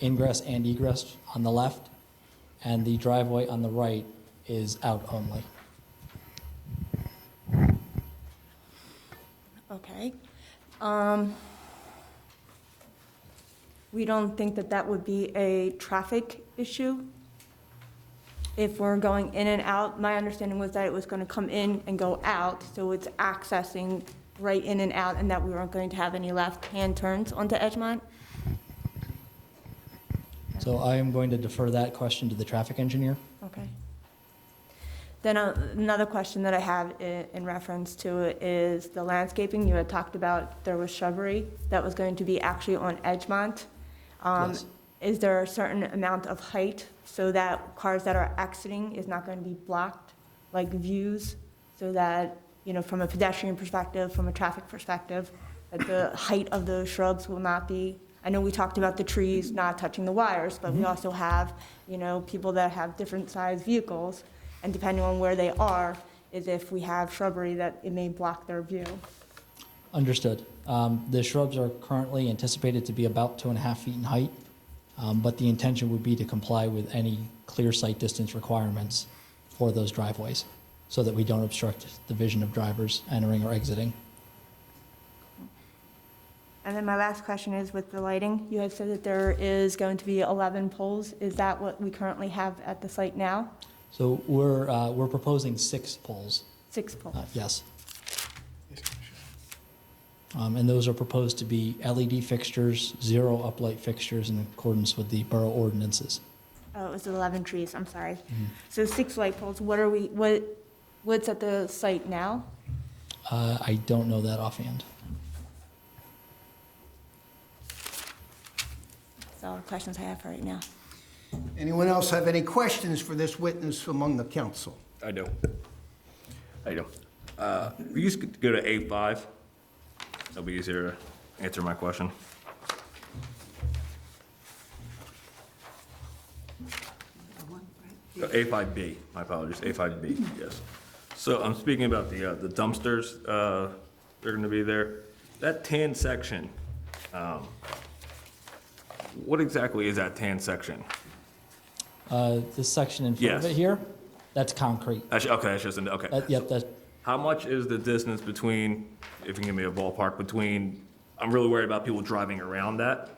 ingress and egress on the left, and the driveway on the right is out only.
Okay. We don't think that that would be a traffic issue? If we're going in and out, my understanding was that it was going to come in and go out, so it's accessing right in and out, and that we weren't going to have any left-hand turns onto Edgemont?
So I am going to defer that question to the traffic engineer.
Okay. Then another question that I have in reference to it is the landscaping. You had talked about there was shrubbery that was going to be actually on Edgemont.
Yes.
Is there a certain amount of height so that cars that are exiting is not going to be blocked, like views, so that, you know, from a pedestrian perspective, from a traffic perspective, that the height of those shrubs will not be, I know we talked about the trees not touching the wires, but we also have, you know, people that have different sized vehicles, and depending on where they are, is if we have shrubbery that it may block their view.
Understood. The shrubs are currently anticipated to be about 2.5 feet in height, but the intention would be to comply with any clear sight distance requirements for those driveways, so that we don't obstruct the vision of drivers entering or exiting.
And then my last question is with the lighting. You had said that there is going to be 11 poles. Is that what we currently have at the site now?
So we're proposing 6 poles.
6 poles?
Yes. And those are proposed to be LED fixtures, zero uplight fixtures in accordance with the borough ordinances.
Oh, it was 11 trees, I'm sorry. So 6 light poles, what's at the site now?
I don't know that offhand.
That's all the questions I have for right now.
Anyone else have any questions for this witness among the council?
I do. We used to go to A5. That'll be easier to answer my question. A5B, my apologies, A5B, yes. So I'm speaking about the dumpsters, they're gonna be there. That tan section, What exactly is that tan section?
This section in front of
Yes.
it here, that's concrete.
Okay, that's just, okay.
Yep, that,
How much is the distance between, if you can give me a ballpark, between, I'm really worried about people driving around that.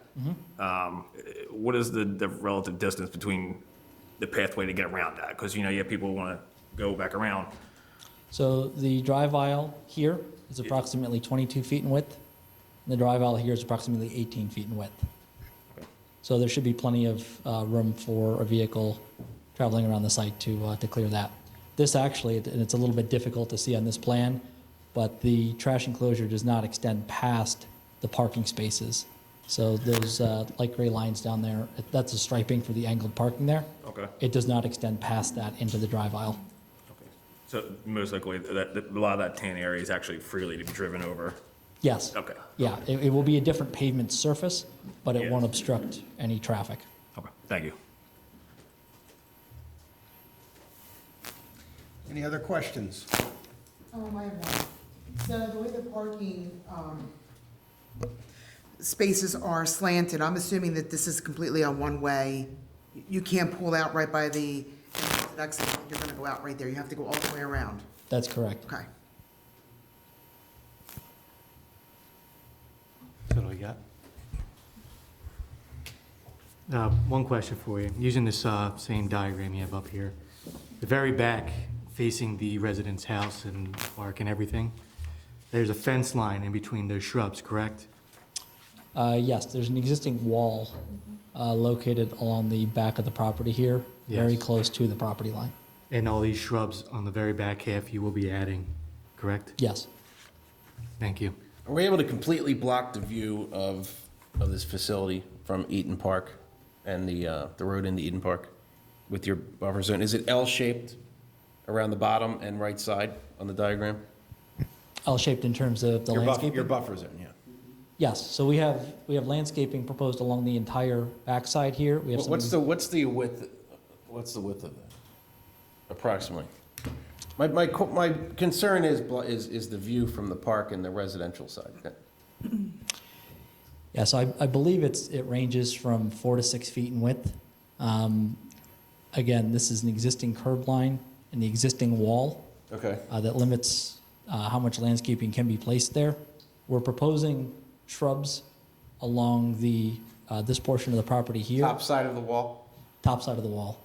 What is the relative distance between the pathway to get around that? Because, you have people who want to go back around.
so the drive aisle here is approximately 22 feet in width. And the drive aisle here is approximately 18 feet in width.
Okay.
So there should be plenty of room for a vehicle traveling around the site to clear that. This actually, and it's a little bit difficult to see on this plan, but the trash enclosure does not extend past the parking spaces. So those light gray lines down there, that's a striping for the angled parking there.
Okay.
It does not extend past that into the drive aisle.
Okay. So most likely, a lot of that tan area is actually freely to be driven over.
Yes.
Okay.
Yeah, it will be a different pavement surface, but it
Yeah.
won't obstruct any traffic.
Okay, thank you.
Any other questions?
I have one. So the way the parking, spaces are slanted, I'm assuming that this is completely a one-way. You can't pull out right by the exit, you're gonna go out right there, you have to go all the way around.
That's correct.
Okay.
That's all I got. One question for you. Using this same diagram you have up here, the very back facing the resident's house and park and everything, there's a fence line in between those shrubs, correct?
Yes, there's an existing wall located along the back of the property here, very
Yes.
close to the property line.
And all these shrubs on the very back half you will be adding, correct?
Yes.
Thank you.
Are we able to completely block the view of this facility from Eaton Park and the road into Eden Park with your buffer zone? Is it L-shaped around the bottom and right side on the diagram?
L-shaped in terms of the landscaping?
Your buffer zone, yeah.
Yes, so we have landscaping proposed along the entire backside here. We have some-
What's the width of that, approximately? My concern is the view from the park and the residential side.
Yeah, so I believe it ranges from 4 to 6 feet in width. Again, this is an existing curb line and the existing wall
Okay.
that limits how much landscaping can be placed there. We're proposing shrubs along this portion of the property here.
Top side of the wall?
Top side of the wall.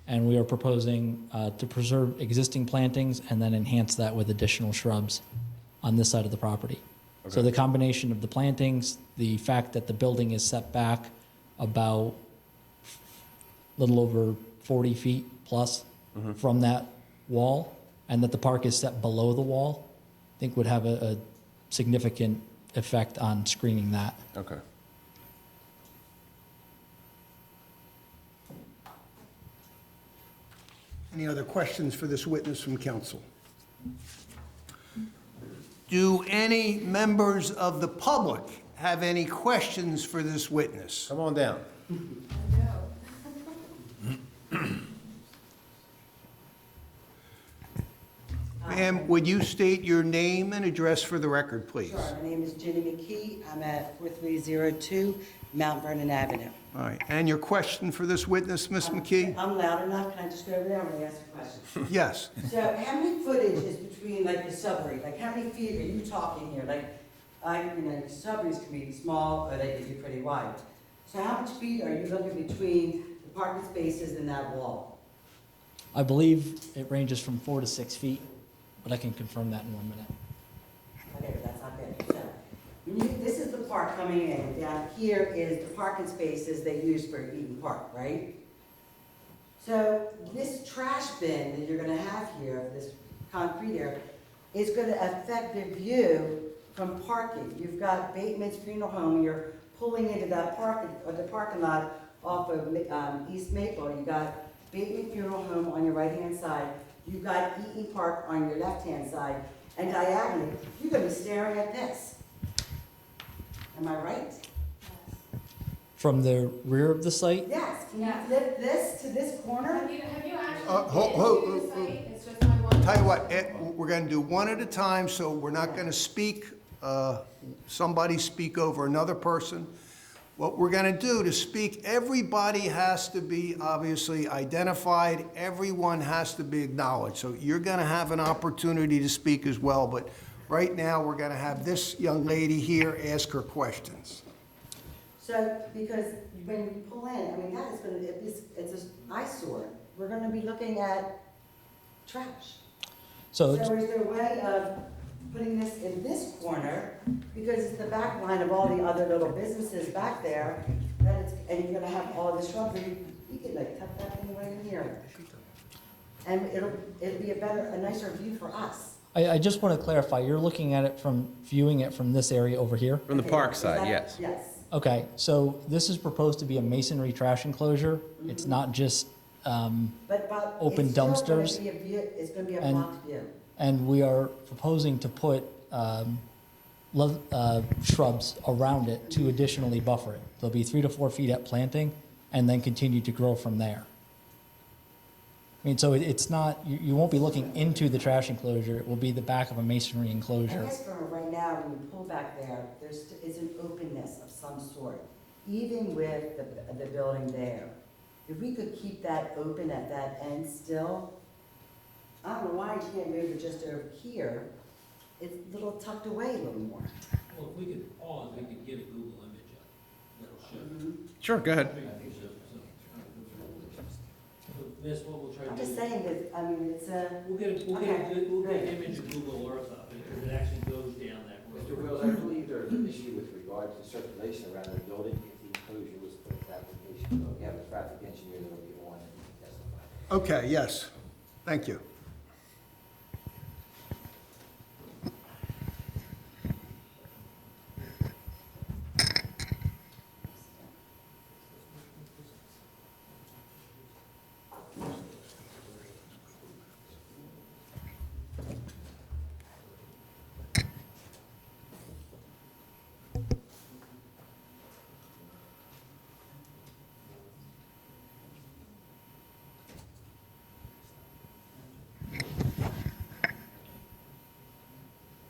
And we are proposing to preserve existing plantings and then enhance that with additional shrubs on this side of the property. So
Okay.
the combination of the plantings, the fact that the building is set back about a little over 40 feet plus from that wall, and that the park is set below the wall, I think would have a significant effect on screening that.
Okay.
Any other questions for this witness from council? Do any members of the public have any questions for this witness?
Come on down.
Ma'am, would you state your name and address for the record, please?
Sure, my name is Jenny McKee. I'm at 4302 Mount Vernon Avenue.
All right, and your question for this witness, Ms. McKee?
I'm loud enough, can I just go over there when I ask a question?
Yes.
So how many footage is between like the subway? Like how many feet are you talking here? Like, subways can be small or they can be pretty wide. So how much feet are you looking between the parking spaces and that wall?
I believe it ranges from 4 to 6 feet, but I can confirm that in 1 minute.
Okay, but that's not good. So, this is the park coming in. Down here is the parking spaces they use for Eden Park, right? So this trash bin that you're gonna have here, this concrete here, is gonna affect the view from parking. You've got Bateman's Funeral Home, you're pulling into that the parking lot off of East Maple. You got Bateman Funeral Home on your right-hand side. You've got Eaton Park on your left-hand side. And diagonally, you're gonna be staring at this. Am I right?
From the rear of the site,
Yes. Can you flip this to this corner?
Have you actually
hold-
been to the site? It's just my one.
Tell you what, we're going to do one at a time, so we're not going to speak, somebody speak over another person. What we're going to do to speak, everybody has to be obviously identified, everyone has to be acknowledged. So you're going to have an opportunity to speak as well, but right now, we're going to have this young lady here ask her questions.
So, because when we pull in, I mean, that is gonna, it's an eyesore. We're gonna be looking at trash.
So,
So is there a way of putting this in this corner, because it's the back line of all the other little businesses back there, that it's, and you're gonna have all the shrubbery, you could like tuck that thing right in here. And it'll be a nicer view for us.
I just want to clarify, you're looking at it viewing it from this area over here?
From the park
Is
side,
that-
yes.
Yes.
Okay, so this is proposed to be a masonry trash enclosure. It's not just,
But
open
it's still gonna
dumpsters,
be a view, it's gonna be a
and-
blocked view.
and we are proposing to put shrubs around it to additionally buffer it. There'll be 3 to 4 feet at planting, and then continue to grow from there. I mean, so it's not, you won't be looking into the trash enclosure, it will be the back of a masonry
I
enclosure.
guess from right now, when you pull back there, is an openness of some sort, even with the building there. If we could keep that open at that end still, I don't know why you can't move it just over here. It's a little tucked away a little more.
Well, if we could pause, we could get a Google image up that'll show.
Sure, go ahead.
So, Miss, what we'll try
I'm
to do.
just saying that, I mean, it's a,
We'll get
Okay,
an image of Google Earth up, because it actually goes down that road.
Mr. Wills, I believe there's an issue with regard to circulation around the building if the enclosure was put in application. So we have a traffic engineer that will be on and testify.
Okay, yes, thank you.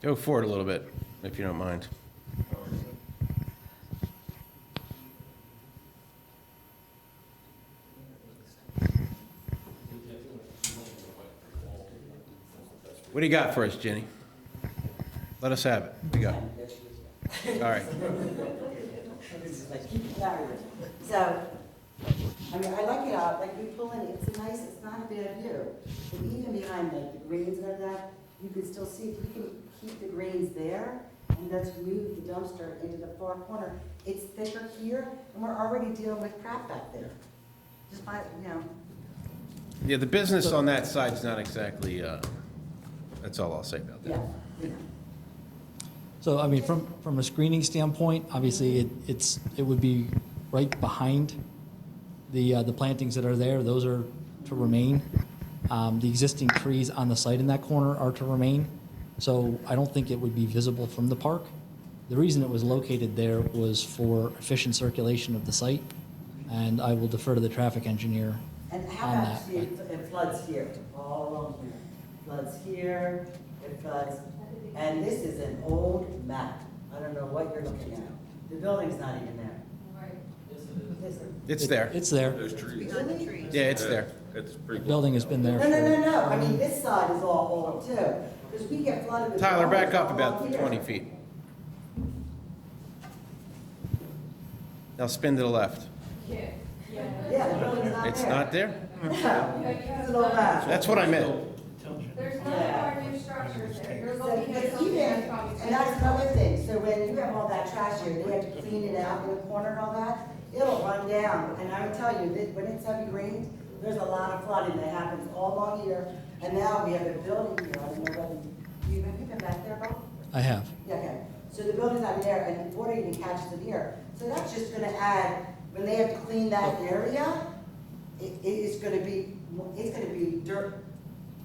Go forward a little bit, if you don't mind. What do you got for us, Jenny? Let us have it. What do you got? All right.
so, I mean, I like it out, like we pull in, it's not a bad view. And even behind like the greens and that, you can still see, if we can keep the greens there, and let's move the dumpster into the far corner. It's thicker here, and we're already dealing with crap back there. Just by,
Yeah, the business on that side's not exactly, that's all I'll say about
yeah.
that.
So, I mean, from a screening standpoint, obviously, it would be right behind the plantings that are there. Those are to remain. The existing trees on the site in that corner are to remain. So I don't think it would be visible from the park. The reason it was located there was for efficient circulation of the site, and I will defer to the traffic engineer
And how
on
about,
that.
see, it floods here, all along here. Floods here, it floods, and this is an old map. I don't know what you're looking at. The building's not even there. Is it?
It's there.
It's there.
Really?
Yeah, it's there.
It's
The
pretty cool.
building has been there
No,
for,
I mean, this side is all old too, because we get flooded with.
Tyler, back
water
up
all
about
along here.
20 feet. Now spin to the left.
Yeah, the building's not there.
It's not there?
No, it's an old map.
That's what I meant.
There's none of our new structures there. You're
So,
looking at
but
something
even,
that's probably.
and that's another thing, so when you have all that trash here, they have to clean it out in the corner and all that, it'll run down, and I will tell you, that when it's heavy rains, there's a lot of flooding that happens all along here, and now we have a building here, I don't know whether, have you been back there, Bob?
I have.
Yeah, okay, so the building's not there, and the water even catches in here, so that's just gonna add, when they have to clean that area, it's gonna be dirt,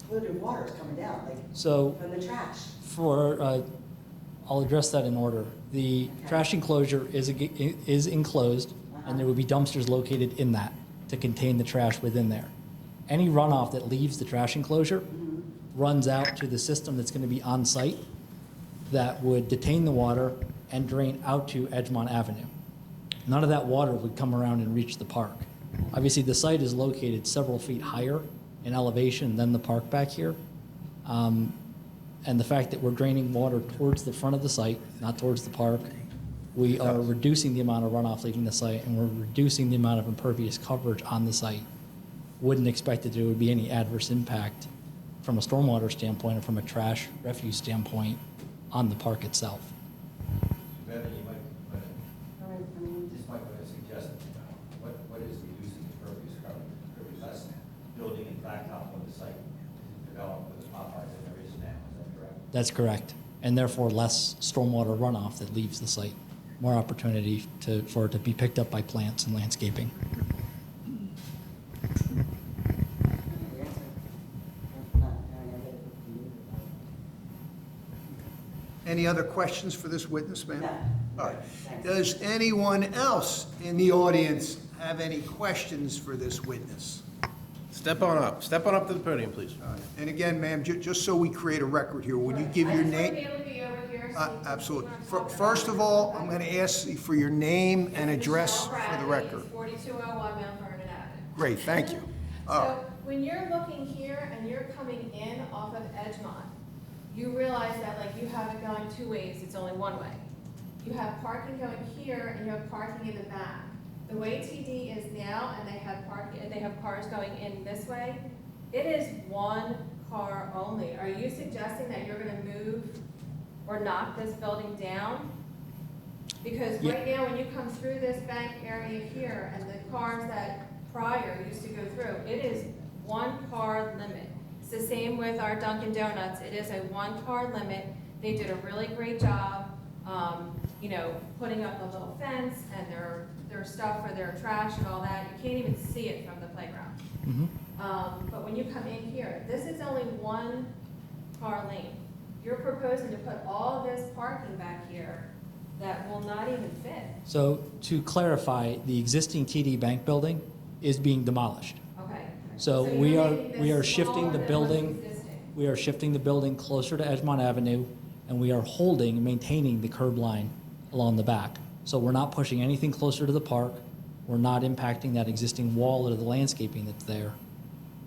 polluted water is coming down, like,
So
from the trash.
I'll address that in order. The trash enclosure is enclosed, and there would be dumpsters located in that to contain the trash within there. Any runoff that leaves the trash enclosure runs out to the system that's going to be on site that would detain the water and drain out to Edgemont Avenue. none of that water would come around and reach the park. Obviously, the site is located several feet higher in elevation than the park back here. And the fact that we're draining water towards the front of the site, not towards the park, we are reducing the amount of runoff leaving the site, and we're reducing the amount of impervious coverage on the site. Wouldn't expect that there would be any adverse impact from a stormwater standpoint or from a trash refuse standpoint on the park itself.
Better, you might, this might want to suggest, what is the use of impervious coverage? Could be less building and blacktop on the site developed with the Popeyes than there is now, is that correct?
That's correct, and therefore less stormwater runoff that leaves the site. More opportunity for it to be picked up by plants and landscaping.
Any other questions for this witness, ma'am?
No.
All right.
Thanks.
Does anyone else in the audience have any questions for this witness?
Step on up to the podium, please.
All right. And again, ma'am, just so we create a record here, would you give your name?
I just want to be able to be over here. so you can see
Absolutely.
what I'm talking
First
about.
of all, I'm going to ask you for your name and address for the record.
4201 Mount Vernon Avenue.
Great, thank you. All right.
So when you're looking here and you're coming in off of Edgemont, you realize that like you have it going two ways, it's only one way. You have parking going here and you have parking in the back. The way TD is now, and they have cars going in this way, it is one car only. Are you suggesting that you're gonna move or knock this building down? Because right now, when you come through this bank area here, and the cars that prior used to go through, it is one car limit. It's the same with our Dunkin' Donuts, it is a one car limit. They did a really great job, putting up a little fence and their stuff for their trash and all that. You can't even see it from the playground. But when you come in here, this is only one car lane. You're proposing to put all this parking back here that will not even fit.
So to clarify, the existing TD Bank building is being demolished.
Okay.
So
you're
we
making this
are shifting
smaller
the
than what's
building,
existing.
we are shifting the building closer to Edgemont Avenue, and we are holding and maintaining the curb line along the back. So we're not pushing anything closer to the park. We're not impacting that existing wall or the landscaping that's there.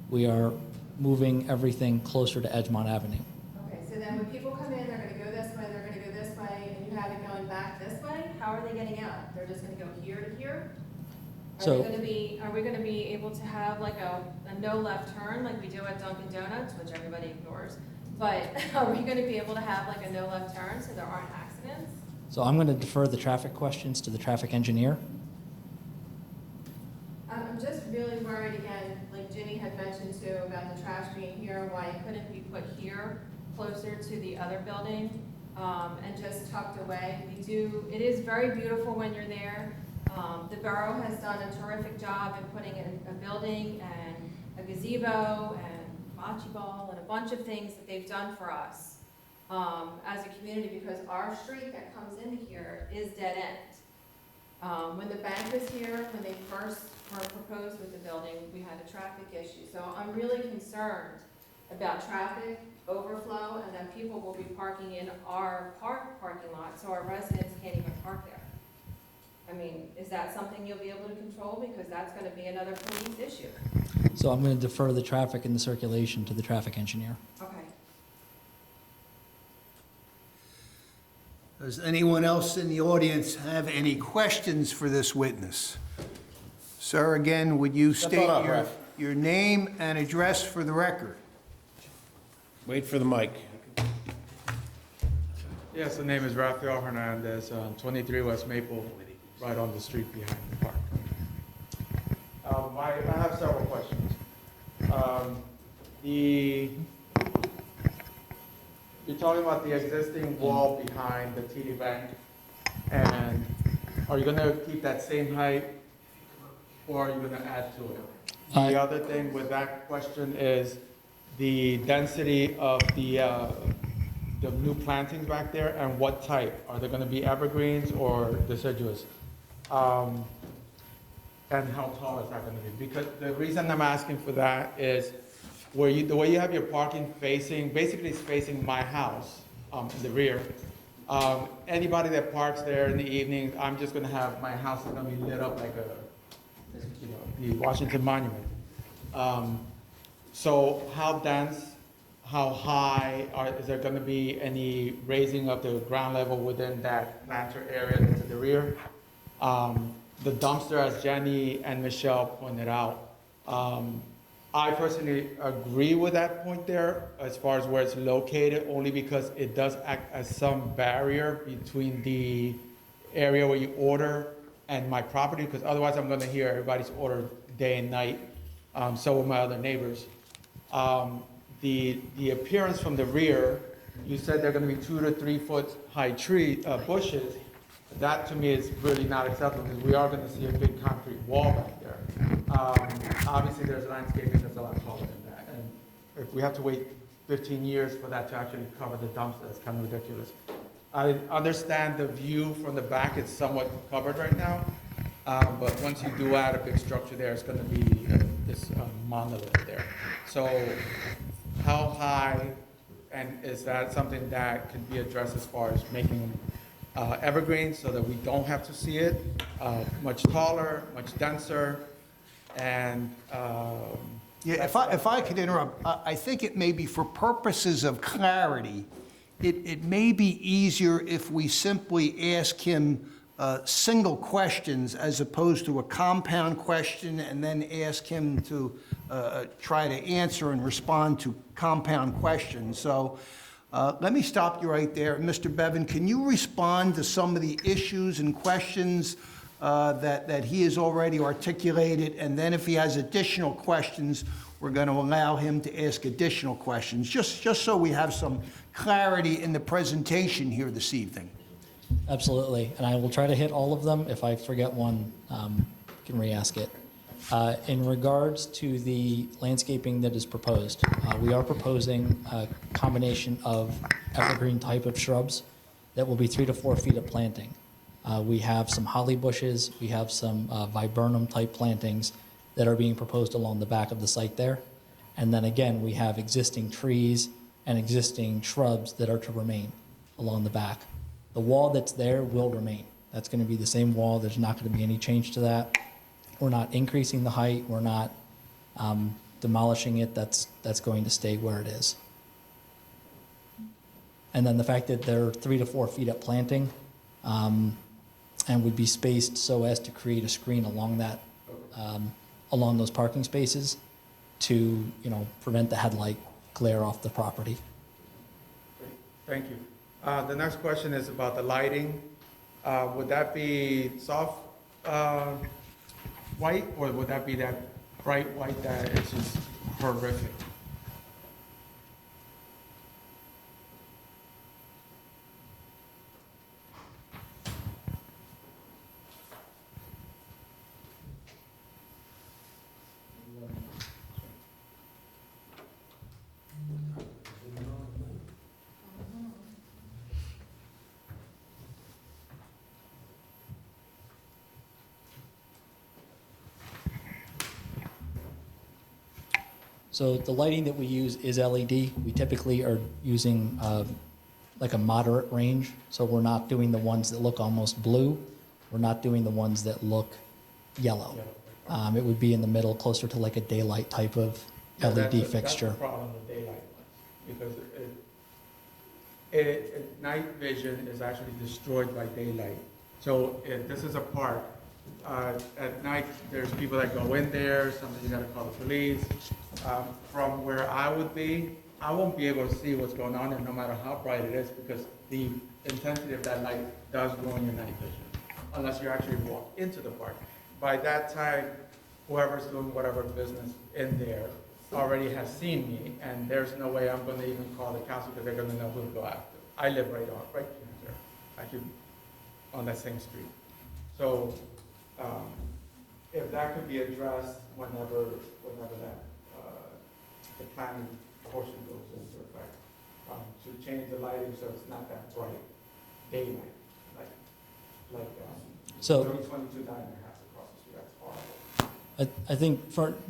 We are moving everything closer to Edgemont Avenue.
Okay, so then when people come in, they're gonna go this way, they're gonna go this way, and you have it going back this way, how are they getting out? They're just gonna go here to here?
So-
Are we gonna be able to have like a no left turn like we do at Dunkin' Donuts, which everybody ignores? But are we gonna be able to have like a no left turn so there aren't accidents?
So I'm going to defer the traffic questions to the traffic engineer.
I'm just really worried again, like Ginny had mentioned too, about the trash being here, why it couldn't be put here, closer to the other building, and just tucked away. It is very beautiful when you're there. The borough has done a terrific job in putting in a building and a gazebo and bocce ball and a bunch of things that they've done for us as a community, because our street that comes in here is dead end. When the bank was here, when they first were proposed with the building, we had a traffic issue. So I'm really concerned about traffic overflow and that people will be parking in our parking lot, so our residents can't even park there. I mean, is that something you'll be able to control? Because that's gonna be another police issue.
So I'm going to defer the traffic and the circulation to the traffic engineer.
Okay.
Does anyone else in the audience have any questions for this witness? Sir, again, would you
Step
state
on up, Ralph.
your name and address for the record?
Wait for the mic.
Yes, the name is Rafael Hernandez, 23 West Maple, right on the street behind the park. I have several questions. You're talking about the existing wall behind the TD Bank, and are you gonna keep that same height, or are you gonna add to it? The other thing with that question is the density of the new plantings back there, and what type? Are they gonna be evergreens or deciduous? And how tall is that gonna be? Because the reason I'm asking for that is the way you have your parking facing, basically it's facing my house, in the rear. Anybody that parks there in the evening, I'm just gonna have, my house is gonna be lit up like the Washington Monument. So how dense, how high, is there gonna be any raising of the ground level within that planter area that's at the rear? The dumpster, as Jenny and Michelle pointed out, I personally agree with that point there as far as where it's located, only because it does act as some barrier between the area where you order and my property, because otherwise I'm gonna hear everybody's order day and night, so will my other neighbors. The appearance from the rear, you said they're gonna be 2 to 3 foot high bushes. That to me is really not acceptable, because we are gonna see a big concrete wall back there. Obviously, there's landscaping that's a lot taller than that, and if we have to wait 15 years for that to actually cover the dumpster, that's kind of ridiculous. I understand the view from the back is somewhat covered right now, but once you do add a big structure there, it's gonna be this monolith there. So how high, and is that something that can be addressed as far as making evergreen so that we don't have to see it, much taller, much denser, and
Yeah, if I could interrupt, I think it may be for purposes of clarity, it may be easier if we simply ask him single questions as opposed to a compound question and then ask him to try to answer and respond to compound questions. So let me stop you right there. Mr. Bevan, can you respond to some of the issues and questions that he has already articulated? And then if he has additional questions, we're going to allow him to ask additional questions, just so we have some clarity in the presentation here this evening.
Absolutely, and I will try to hit all of them. If I forget one, you can re-ask it. In regards to the landscaping that is proposed, we are proposing a combination of evergreen type of shrubs that will be 3 to 4 feet of planting. We have some holly bushes, we have some viburnum type plantings that are being proposed along the back of the site there. And then again, we have existing trees and existing shrubs that are to remain along the back. The wall that's there will remain. That's going to be the same wall. There's not going to be any change to that. We're not increasing the height. We're not demolishing it. That's going to stay where it is. And then the fact that they're 3 to 4 feet at planting and would be spaced so as to create a screen along that, along those parking spaces to, prevent the headlight glare off the property.
Thank you. The next question is about the lighting. Would that be soft white, or would that be that bright white that is just horrific?
So the lighting that we use is LED. We typically are using like a moderate range. So we're not doing the ones that look almost blue. We're not doing the ones that look yellow. It would be in the middle, closer to like a daylight type of LED fixture.
That's the problem with daylight ones, because night vision is actually destroyed by daylight. So if this is a park. At night, there's people that go in there, sometimes you gotta call the police. From where I would be, I won't be able to see what's going on there no matter how bright it is, because the intensity of that light does ruin your night vision, unless you actually walk into the park. By that time, whoever's doing whatever business in there already has seen me, and there's no way I'm gonna even call the council, because they're gonna know who to go after. I live right there, actually on that same street. So, if that could be addressed whenever that, the planning portion goes into effect, to change the lighting so it's not that bright daylight, like
So
22 Diamond House across the street, that's horrible.
I think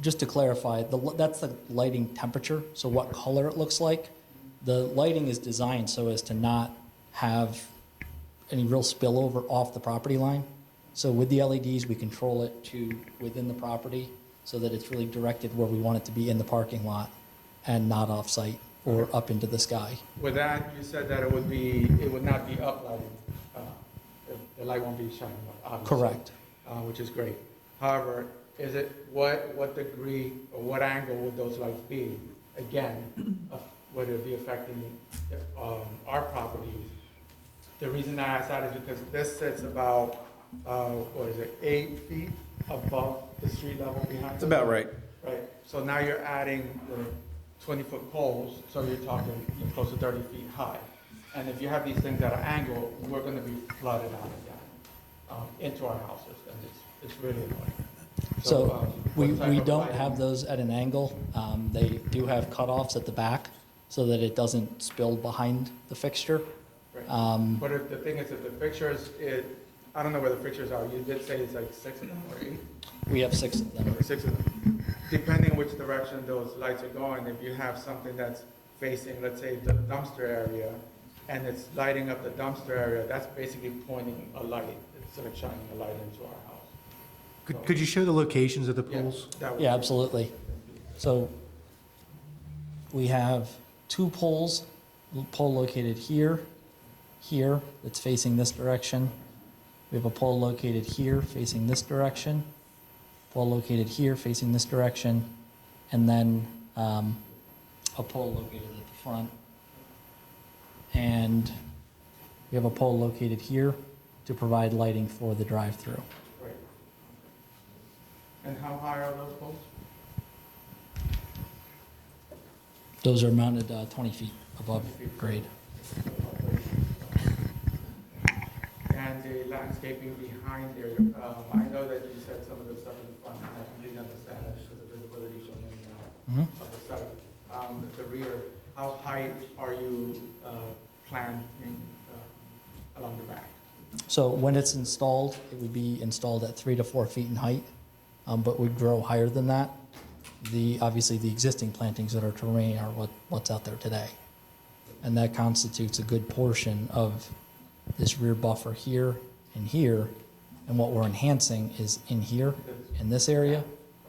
just to clarify, that's the lighting temperature, so what color it looks like. The lighting is designed so as to not have any real spillover off the property line. So with the LEDs, we control it to within the property so that it's really directed where we want it to be in the parking lot and not off-site or up into the sky.
With that, you said that it would not be uplighting. The light won't be shining up, obviously.
Correct.
Which is great. However, what degree or what angle would those lights be? Again, would it be affecting our properties? The reason I ask that is because this sits about, 8 feet above the street level behind.
That's about right.
Right, so now you're adding the 20-foot poles, so you're talking close to 30 feet high. And if you have these things at an angle, we're gonna be flooded out again, into our houses, and it's really annoying.
So we
what type of
don't
lighting-
have those at an angle. They do have cutoffs at the back so that it doesn't spill behind the fixture.
Right. But if the thing is, if the fixtures, I don't know where the fixtures are, you did say it's like 6 of them or 8?
We have 6 of them.
Or 6 of them. Depending which direction those lights are going, if you have something that's facing, let's say, the dumpster area, and it's lighting up the dumpster area, that's basically pointing a light, it's like shining a light into our house.
Could you show the locations of the poles?
That would
Yeah,
be-
absolutely. So we have 2 poles, pole located here, that's facing this direction. We have a pole located here facing this direction, pole located here facing this direction, and then a pole located at the front. And we have a pole located here to provide lighting for the drive-through.
Right. And how high are those poles?
Those are mounted 20 feet above grade.
And the landscaping behind there, I know that you said some of the stuff in the front, and I completely understand that because of visibility showing of the site. The rear, how high are you planning along the back?
So when it's installed, it would be installed at 3 to 4 feet in height, but would grow higher than that. Obviously, the existing plantings that are to remain are what's out there today. And that constitutes a good portion of this rear buffer here and here. And what we're enhancing is in here, in this area,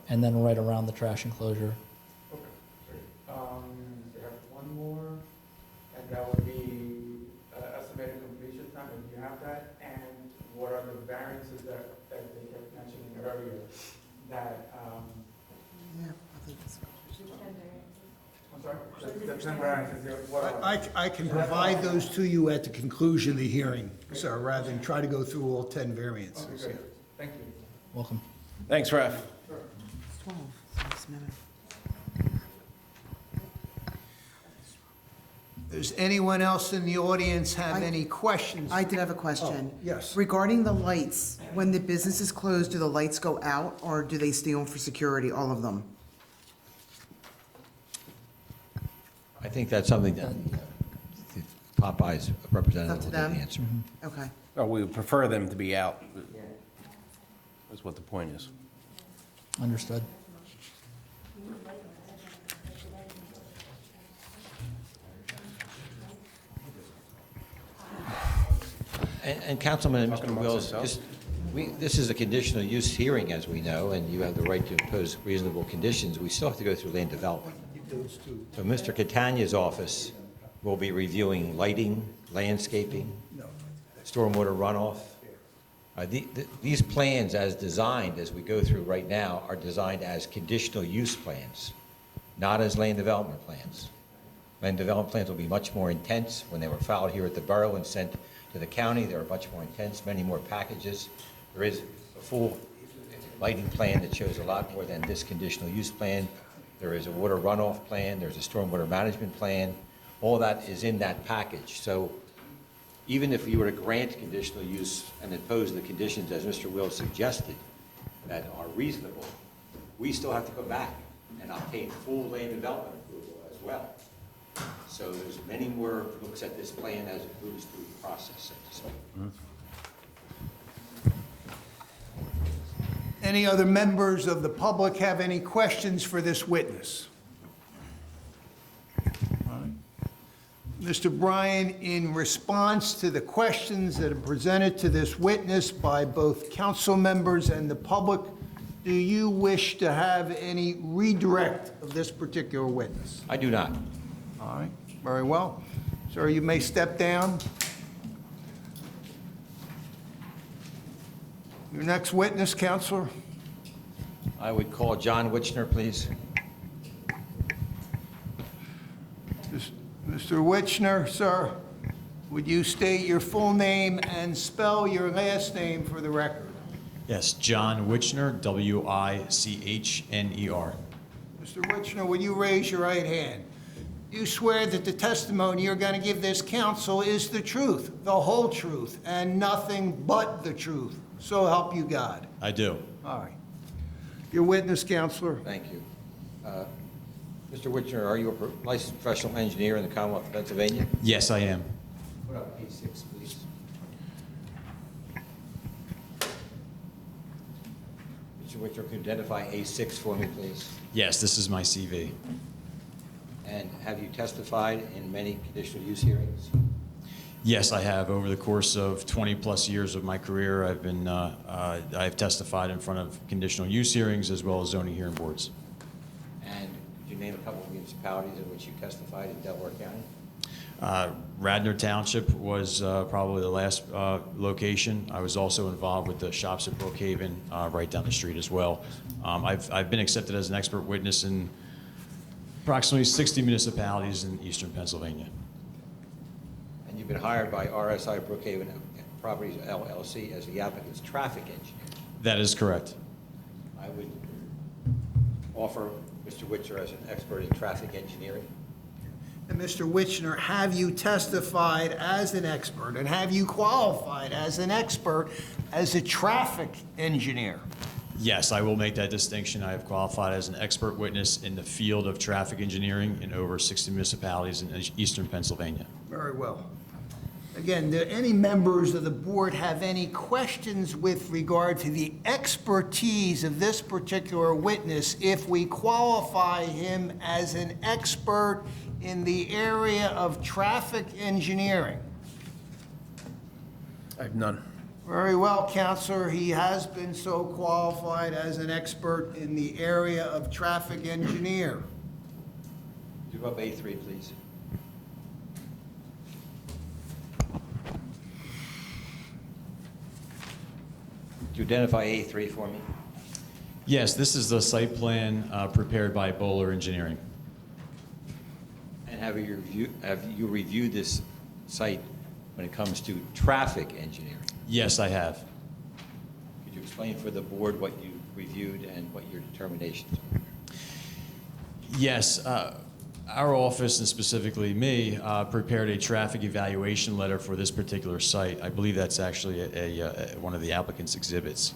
and then right around the trash enclosure.
Okay, great. We have one more, and that would be estimated completion time, if you have that, and what are the variances that they kept mentioning earlier that,
Yeah, I think it's.
I'm sorry? The 10 variances, yeah, what are?
I can provide those to you at the conclusion of the hearing, sir, rather than try to go through all 10 variances.
Okay, great. Thank you.
Welcome.
Thanks, Raf.
It's 12, so it's a minute.
Does anyone else in the audience have any questions?
I did have a question.
Oh, yes.
Regarding the lights, when the business is closed, do the lights go out, or do they stay on for security, all of them?
I think that's something that Popeye's representative
Up to
will
them?
answer.
Okay.
Oh, we would prefer them to be out. That's what the point is.
Understood.
And Councilman and
Talking
Mr.
amongst
Wills,
yourselves.
this is a conditional use hearing, as we know, and you have the right to impose reasonable conditions. We still have to go through land development. So Mr. Catania's office will be reviewing lighting, landscaping, stormwater runoff. These plans, as designed, as we go through right now, are designed as conditional use plans, not as land development plans. Land development plans will be much more intense. When they were filed here at the borough and sent to the county, they were much more intense, many more packages. There is a full lighting plan that shows a lot more than this conditional use plan. There is a water runoff plan, there's a stormwater management plan. All that is in that package. So even if you were to grant conditional use and impose the conditions as Mr. Wills suggested that are reasonable, we still have to go back and obtain full land development approval as well. So there's many more looks at this plan as it moves through the process, so to speak.
Any other members of the public have any questions for this witness? All right. Mr. Bryan, in response to the questions that are presented to this witness by both council members and the public, do you wish to have any redirect of this particular witness?
I do not.
All right, very well. Sir, you may step down. Your next witness, Counselor.
I would call John Witchner, please.
Mr. Witchner, sir, would you state your full name and spell your last name for the record?
Yes, John Witchner, Wicchner.
Mr. Witchner, would you raise your right hand? You swear that the testimony you're going to give this council is the truth, the whole truth, and nothing but the truth. So help you God.
I do.
All right. Your witness, Counselor.
Thank you. Mr. Witchner, are you a licensed professional engineer in the Commonwealth of Pennsylvania?
Yes, I am.
Put up A6, please. Mr. Witchner, can you identify A6 for me, please?
Yes, this is my CV.
And have you testified in many conditional use hearings?
Yes, I have. Over the course of 20-plus years of my career, I've testified in front of conditional use hearings as well as zoning hearing boards.
And could you name a couple of municipalities in which you testified in Delaware County?
Radnor Township was probably the last location. I was also involved with the shops at Brookhaven right down the street as well. I've been accepted as an expert witness in approximately 60 municipalities in eastern Pennsylvania.
And you've been hired by RSI Brookhaven Properties LLC as the applicant's traffic engineer.
That is correct.
I would offer Mr. Witcher as an expert in traffic engineering.
And Mr. Witchner, have you testified as an expert, and have you qualified as an expert as a traffic engineer?
Yes, I will make that distinction. I have qualified as an expert witness in the field of traffic engineering in over 60 municipalities in eastern Pennsylvania.
Very well. Again, do any members of the board have any questions with regard to the expertise of this particular witness if we qualify him as an expert in the area of traffic engineering?
I have none.
Very well, Counselor. He has been so qualified as an expert in the area of traffic engineer.
Do up A3, please. Do you identify A3 for me?
Yes, this is the site plan prepared by Bowler Engineering.
And have you reviewed this site when it comes to traffic engineering?
Yes, I have.
Could you explain for the board what you reviewed and what your determinations are?
Yes, our office, and specifically me, prepared a traffic evaluation letter for this particular site. I believe that's actually one of the applicant's exhibits.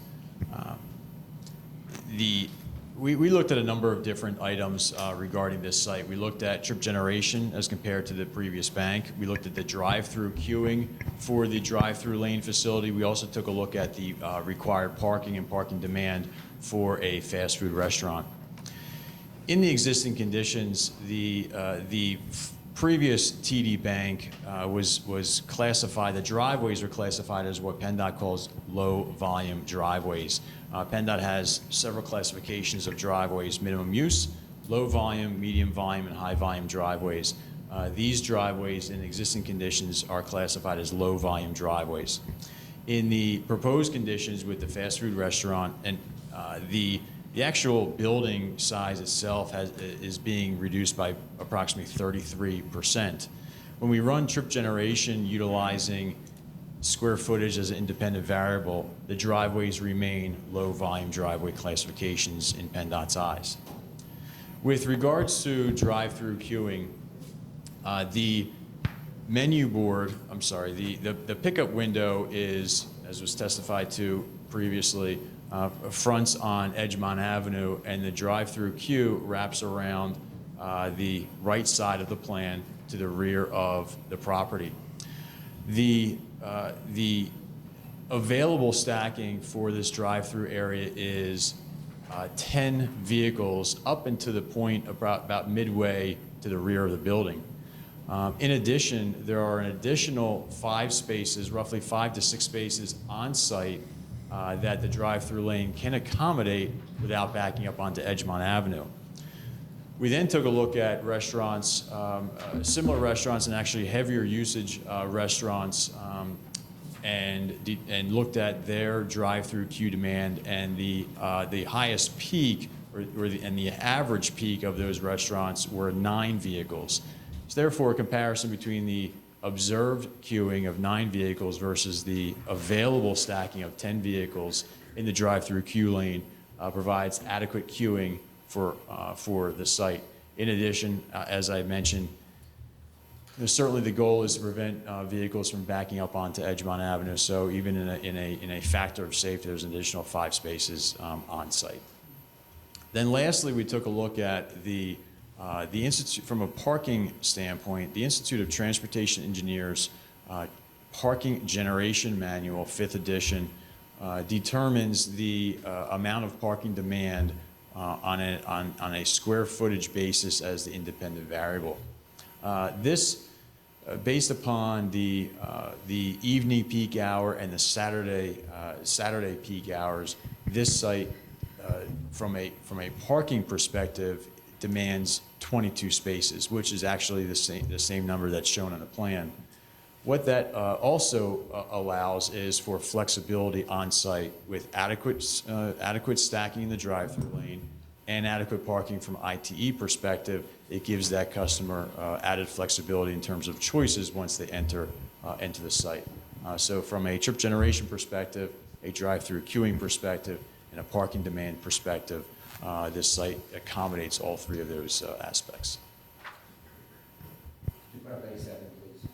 We looked at a number of different items regarding this site. We looked at trip generation as compared to the previous bank. We looked at the drive-through queuing for the drive-through lane facility. We also took a look at the required parking and parking demand for a fast food restaurant. In the existing conditions, the previous TD Bank was classified, the driveways were classified as what PennDOT calls low-volume driveways. PennDOT has several classifications of driveways: minimum use, low volume, medium volume, and high volume driveways. These driveways in existing conditions are classified as low volume driveways. In the proposed conditions with the fast food restaurant, and the actual building size itself is being reduced by approximately 33%. When we run trip generation utilizing square footage as an independent variable, the driveways remain low-volume driveway classifications in PennDOT's eyes. With regards to drive-through queuing, the menu board, the pickup window is, as was testified to previously, fronts on Edgemont Avenue, and the drive-through queue wraps around the right side of the plan to the rear of the property. The available stacking for this drive-through area is 10 vehicles up into the point about midway to the rear of the building. In addition, there are an additional 5 spaces, roughly 5 to 6 spaces on site that the drive-through lane can accommodate without backing up onto Edgemont Avenue. We then took a look at restaurants, similar restaurants and actually heavier usage restaurants, and looked at their drive-through queue demand, and the highest peak and the average peak of those restaurants were 9 vehicles. So therefore, a comparison between the observed queuing of 9 vehicles versus the available stacking of 10 vehicles in the drive-through queue lane provides adequate queuing for the site. In addition, as I mentioned, certainly the goal is to prevent vehicles from backing up onto Edgemont Avenue. So even in a factor of safety, there's an additional 5 spaces on site. Then lastly, we took a look at the Institute, from a parking standpoint, the Institute of Transportation Engineers Parking Generation Manual, 5th edition, determines the amount of parking demand on a square footage basis as the independent variable. This, based upon the evening peak hour and the Saturday peak hours, this site, from a parking perspective, demands 22 spaces, which is actually the same number that's shown on the plan. What that also allows is for flexibility on site with adequate stacking in the drive-through lane and adequate parking from ITE perspective. It gives that customer added flexibility in terms of choices once they enter the site. So from a trip generation perspective, a drive-through queuing perspective, and a parking demand perspective, this site accommodates all 3 of those aspects.
Could you put up A7, please?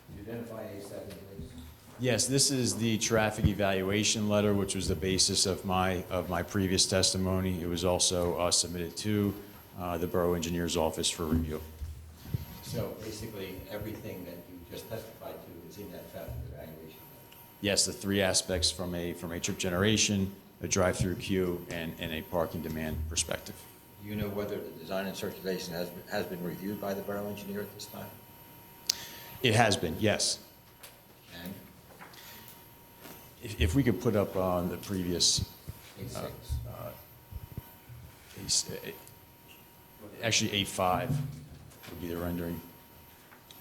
Could you identify A7, please?
Yes, this is the traffic evaluation letter, which was the basis of my previous testimony. It was also submitted to the Borough Engineer's Office for review.
So basically, everything that you just testified to is in that traffic evaluation.
Yes, the 3 aspects from a trip generation, a drive-through queue, and a parking demand perspective.
Do you know whether the design and circulation has been reviewed by the borough engineer at this time?
It has been, yes.
And?
If we could put up on the previous,
A6.
Actually A5 would be the rendering.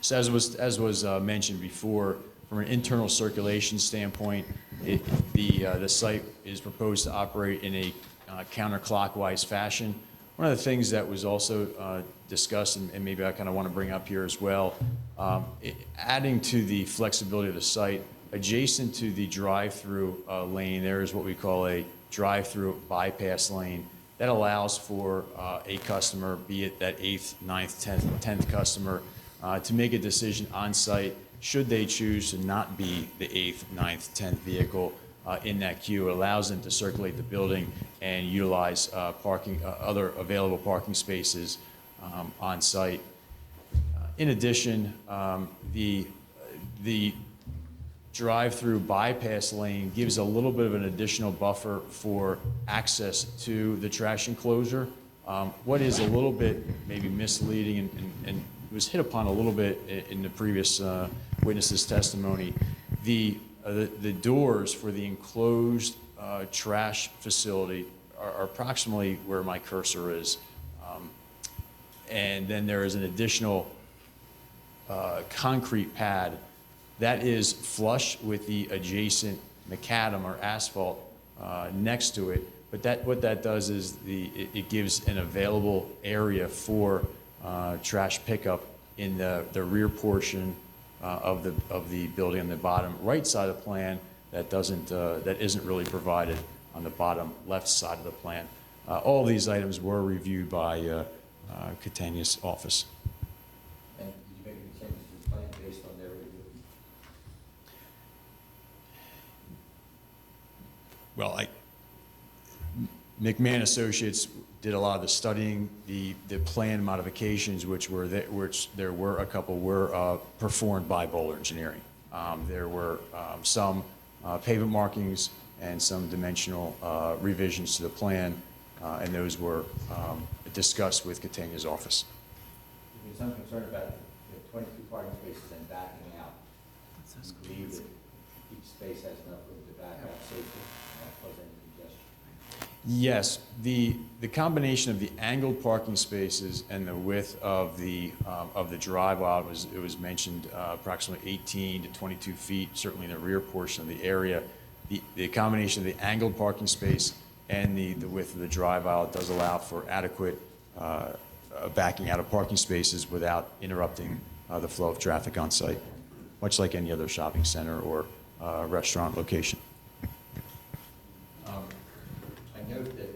So as was mentioned before, from an internal circulation standpoint, the site is proposed to operate in a counterclockwise fashion. One of the things that was also discussed, and maybe I kind of want to bring up here as well, adding to the flexibility of the site, adjacent to the drive-through lane, there is what we call a drive-through bypass lane that allows for a customer, be it that 8th, 9th, 10th customer, to make a decision on site should they choose to not be the 8th, 9th, 10th vehicle in that queue. It allows them to circulate the building and utilize other available parking spaces on site. In addition, the drive-through bypass lane gives a little bit of an additional buffer for access to the trash enclosure. What is a little bit maybe misleading and was hit upon a little bit in the previous witness's testimony, the doors for the enclosed trash facility are approximately where my cursor is. And then there is an additional concrete pad that is flush with the adjacent macadam or asphalt next to it. But what that does is it gives an available area for trash pickup in the rear portion of the building on the bottom right side of the plan that isn't really provided on the bottom left side of the plan. All of these items were reviewed by Catania's office.
And did you make any changes to the plan based on their review?
Well, McMahon Associates did a lot of the studying. The plan modifications, which there were a couple, were performed by Bowler Engineering. There were some pavement markings and some dimensional revisions to the plan and those were discussed with Catania's office.
There's some concern about the 22 parking spaces and backing out. You believe that each space has enough room to back out safely, not cause any congestion?
Yes, the combination of the angled parking spaces and the width of the drive aisle it was mentioned approximately 18 to 22 feet, certainly in the rear portion of the area. The combination of the angled parking space and the width of the drive aisle does allow for adequate backing out of parking spaces without interrupting the flow of traffic on site, much like any other shopping center or restaurant location.
I note that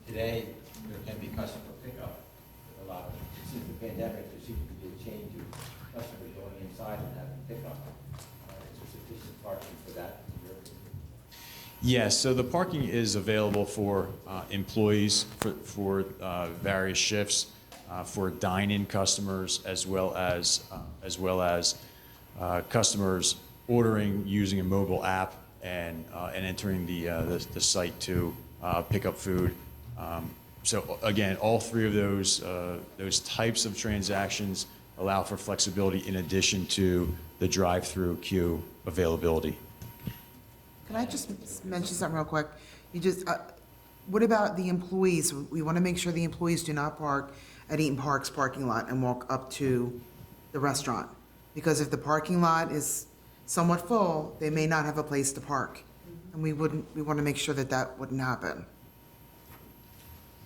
today there can be customer pickup with a lot of, since the pandemic, there seems to be a change of customers going inside and having pickup. Is there sufficient parking for that? in your opinion?
Yes, so the parking is available for employees for various shifts, for dine-in customers, as well as customers ordering using a mobile app and entering the site to pick up food. So again, all three of those types of transactions allow for flexibility in addition to the drive-through queue availability.
Can I just mention something real quick? What about the employees? We want to make sure the employees do not park at Eaton Park's parking lot and walk up to the restaurant. Because if the parking lot is somewhat full, they may not have a place to park. And we want to make sure that that wouldn't happen.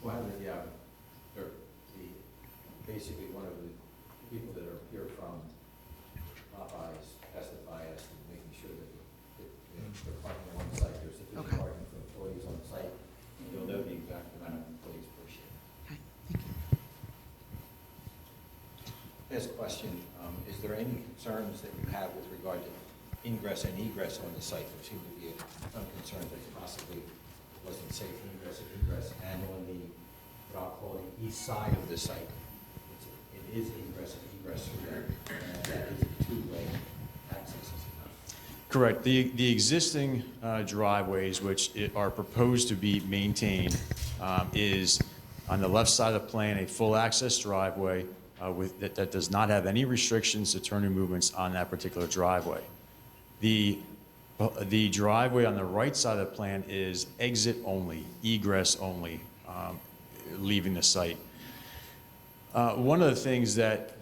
Well, basically one of the people that are here from Popeyes testify as to making sure that they're parking on site, there's sufficient
Okay.
parking for employees on site, and you'll know the exact amount of employees per shift.
Okay, thank you.
Last question, is there any concerns that you have with regard to ingress and egress on the site? There seemed to be some concerns that possibly wasn't safe ingress and egress, and on the, what I'll call the east side of the site. It is ingress and egress through there, and that is a two-way access, is it not?
Correct. The existing driveways, which are proposed to be maintained, is on the left side of the plan, a full access driveway that does not have any restrictions to turning movements on that particular driveway. The driveway on the right side of the plan is exit only, egress only, leaving the site. One of the things that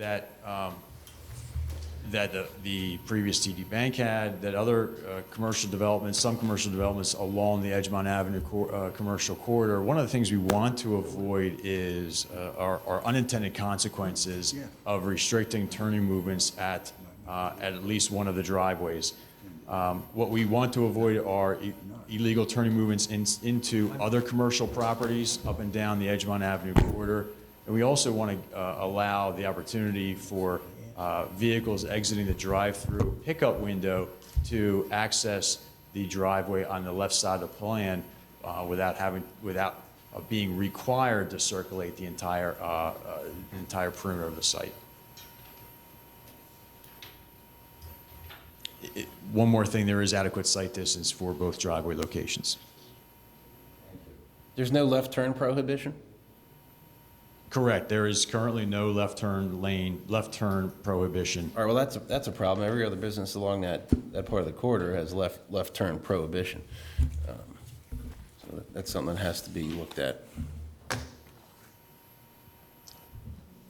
the previous TD Bank had, that other commercial developments, some commercial developments along the Edgemont Avenue commercial corridor, one of the things we want to avoid is are unintended consequences of restricting turning movements at least one of the driveways. What we want to avoid are illegal turning movements into other commercial properties up and down the Edgemont Avenue corridor. And we also want to allow the opportunity for vehicles exiting the drive-through pickup window to access the driveway on the left side of the plan without being required to circulate the entire perimeter of the site. One more thing, there is adequate site distance for both driveway locations.
There's no left turn prohibition?
Correct. There is currently no left turn prohibition.
All right, well, that's a problem. Every other business along that part of the corridor has left turn prohibition. So that's something that has to be looked at.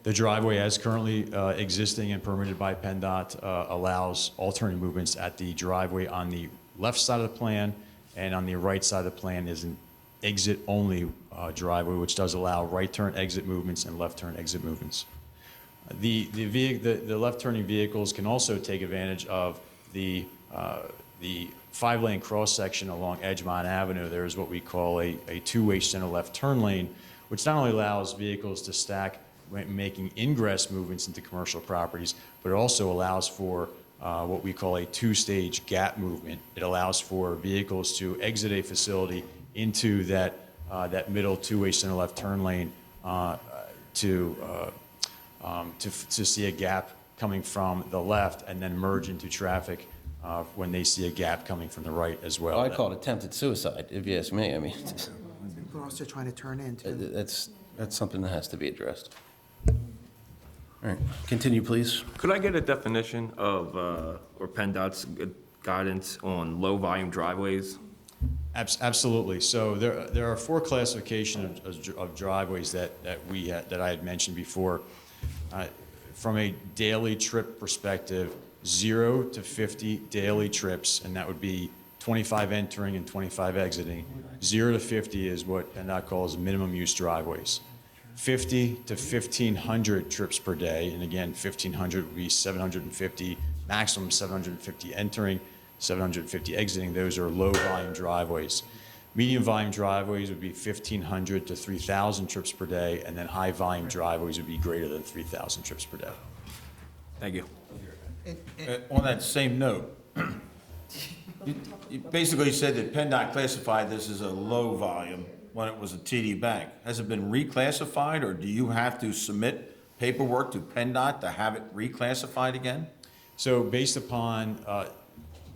The driveway as currently existing and permitted by PennDOT allows alternate movements at the driveway on the left side of the plan, and on the right side of the plan is an exit-only driveway, which does allow right turn exit movements and left turn exit movements. The left turning vehicles can also take advantage of the 5-lane cross section along Edgemont Avenue. There is what we call a two-way center left turn lane, which not only allows vehicles to stack when making ingress movements into commercial properties, but it also allows for what we call a two-stage gap movement. It allows for vehicles to exit a facility into that middle two-way center left turn lane to see a gap coming from the left and then merge into traffic when they see a gap coming from the right as well.
Well, I call it attempted suicide, if you ask me. I mean,
people are also trying to turn into.
That's something that has to be addressed. All right, continue, please.
Could I get a definition of, or PennDOT's guidance on low-volume driveways?
Absolutely. So there are four classifications of driveways that I had mentioned before. From a daily trip perspective, 0 to 50 daily trips, and that would be 25 entering and 25 exiting. 0 to 50 is what PennDOT calls minimum use driveways. 50 to 1,500 trips per day, and again, 1,500 would be 750, maximum 750 entering, 750 exiting. Those are low volume driveways. Medium volume driveways would be 1,500 to 3,000 trips per day, and then high volume driveways would be greater than 3,000 trips per day.
Thank you.
On that same note, you basically said that PennDOT classified this as a low volume when it was a TD Bank. Has it been reclassified, or do you have to submit paperwork to PennDOT to have it reclassified again?
So based upon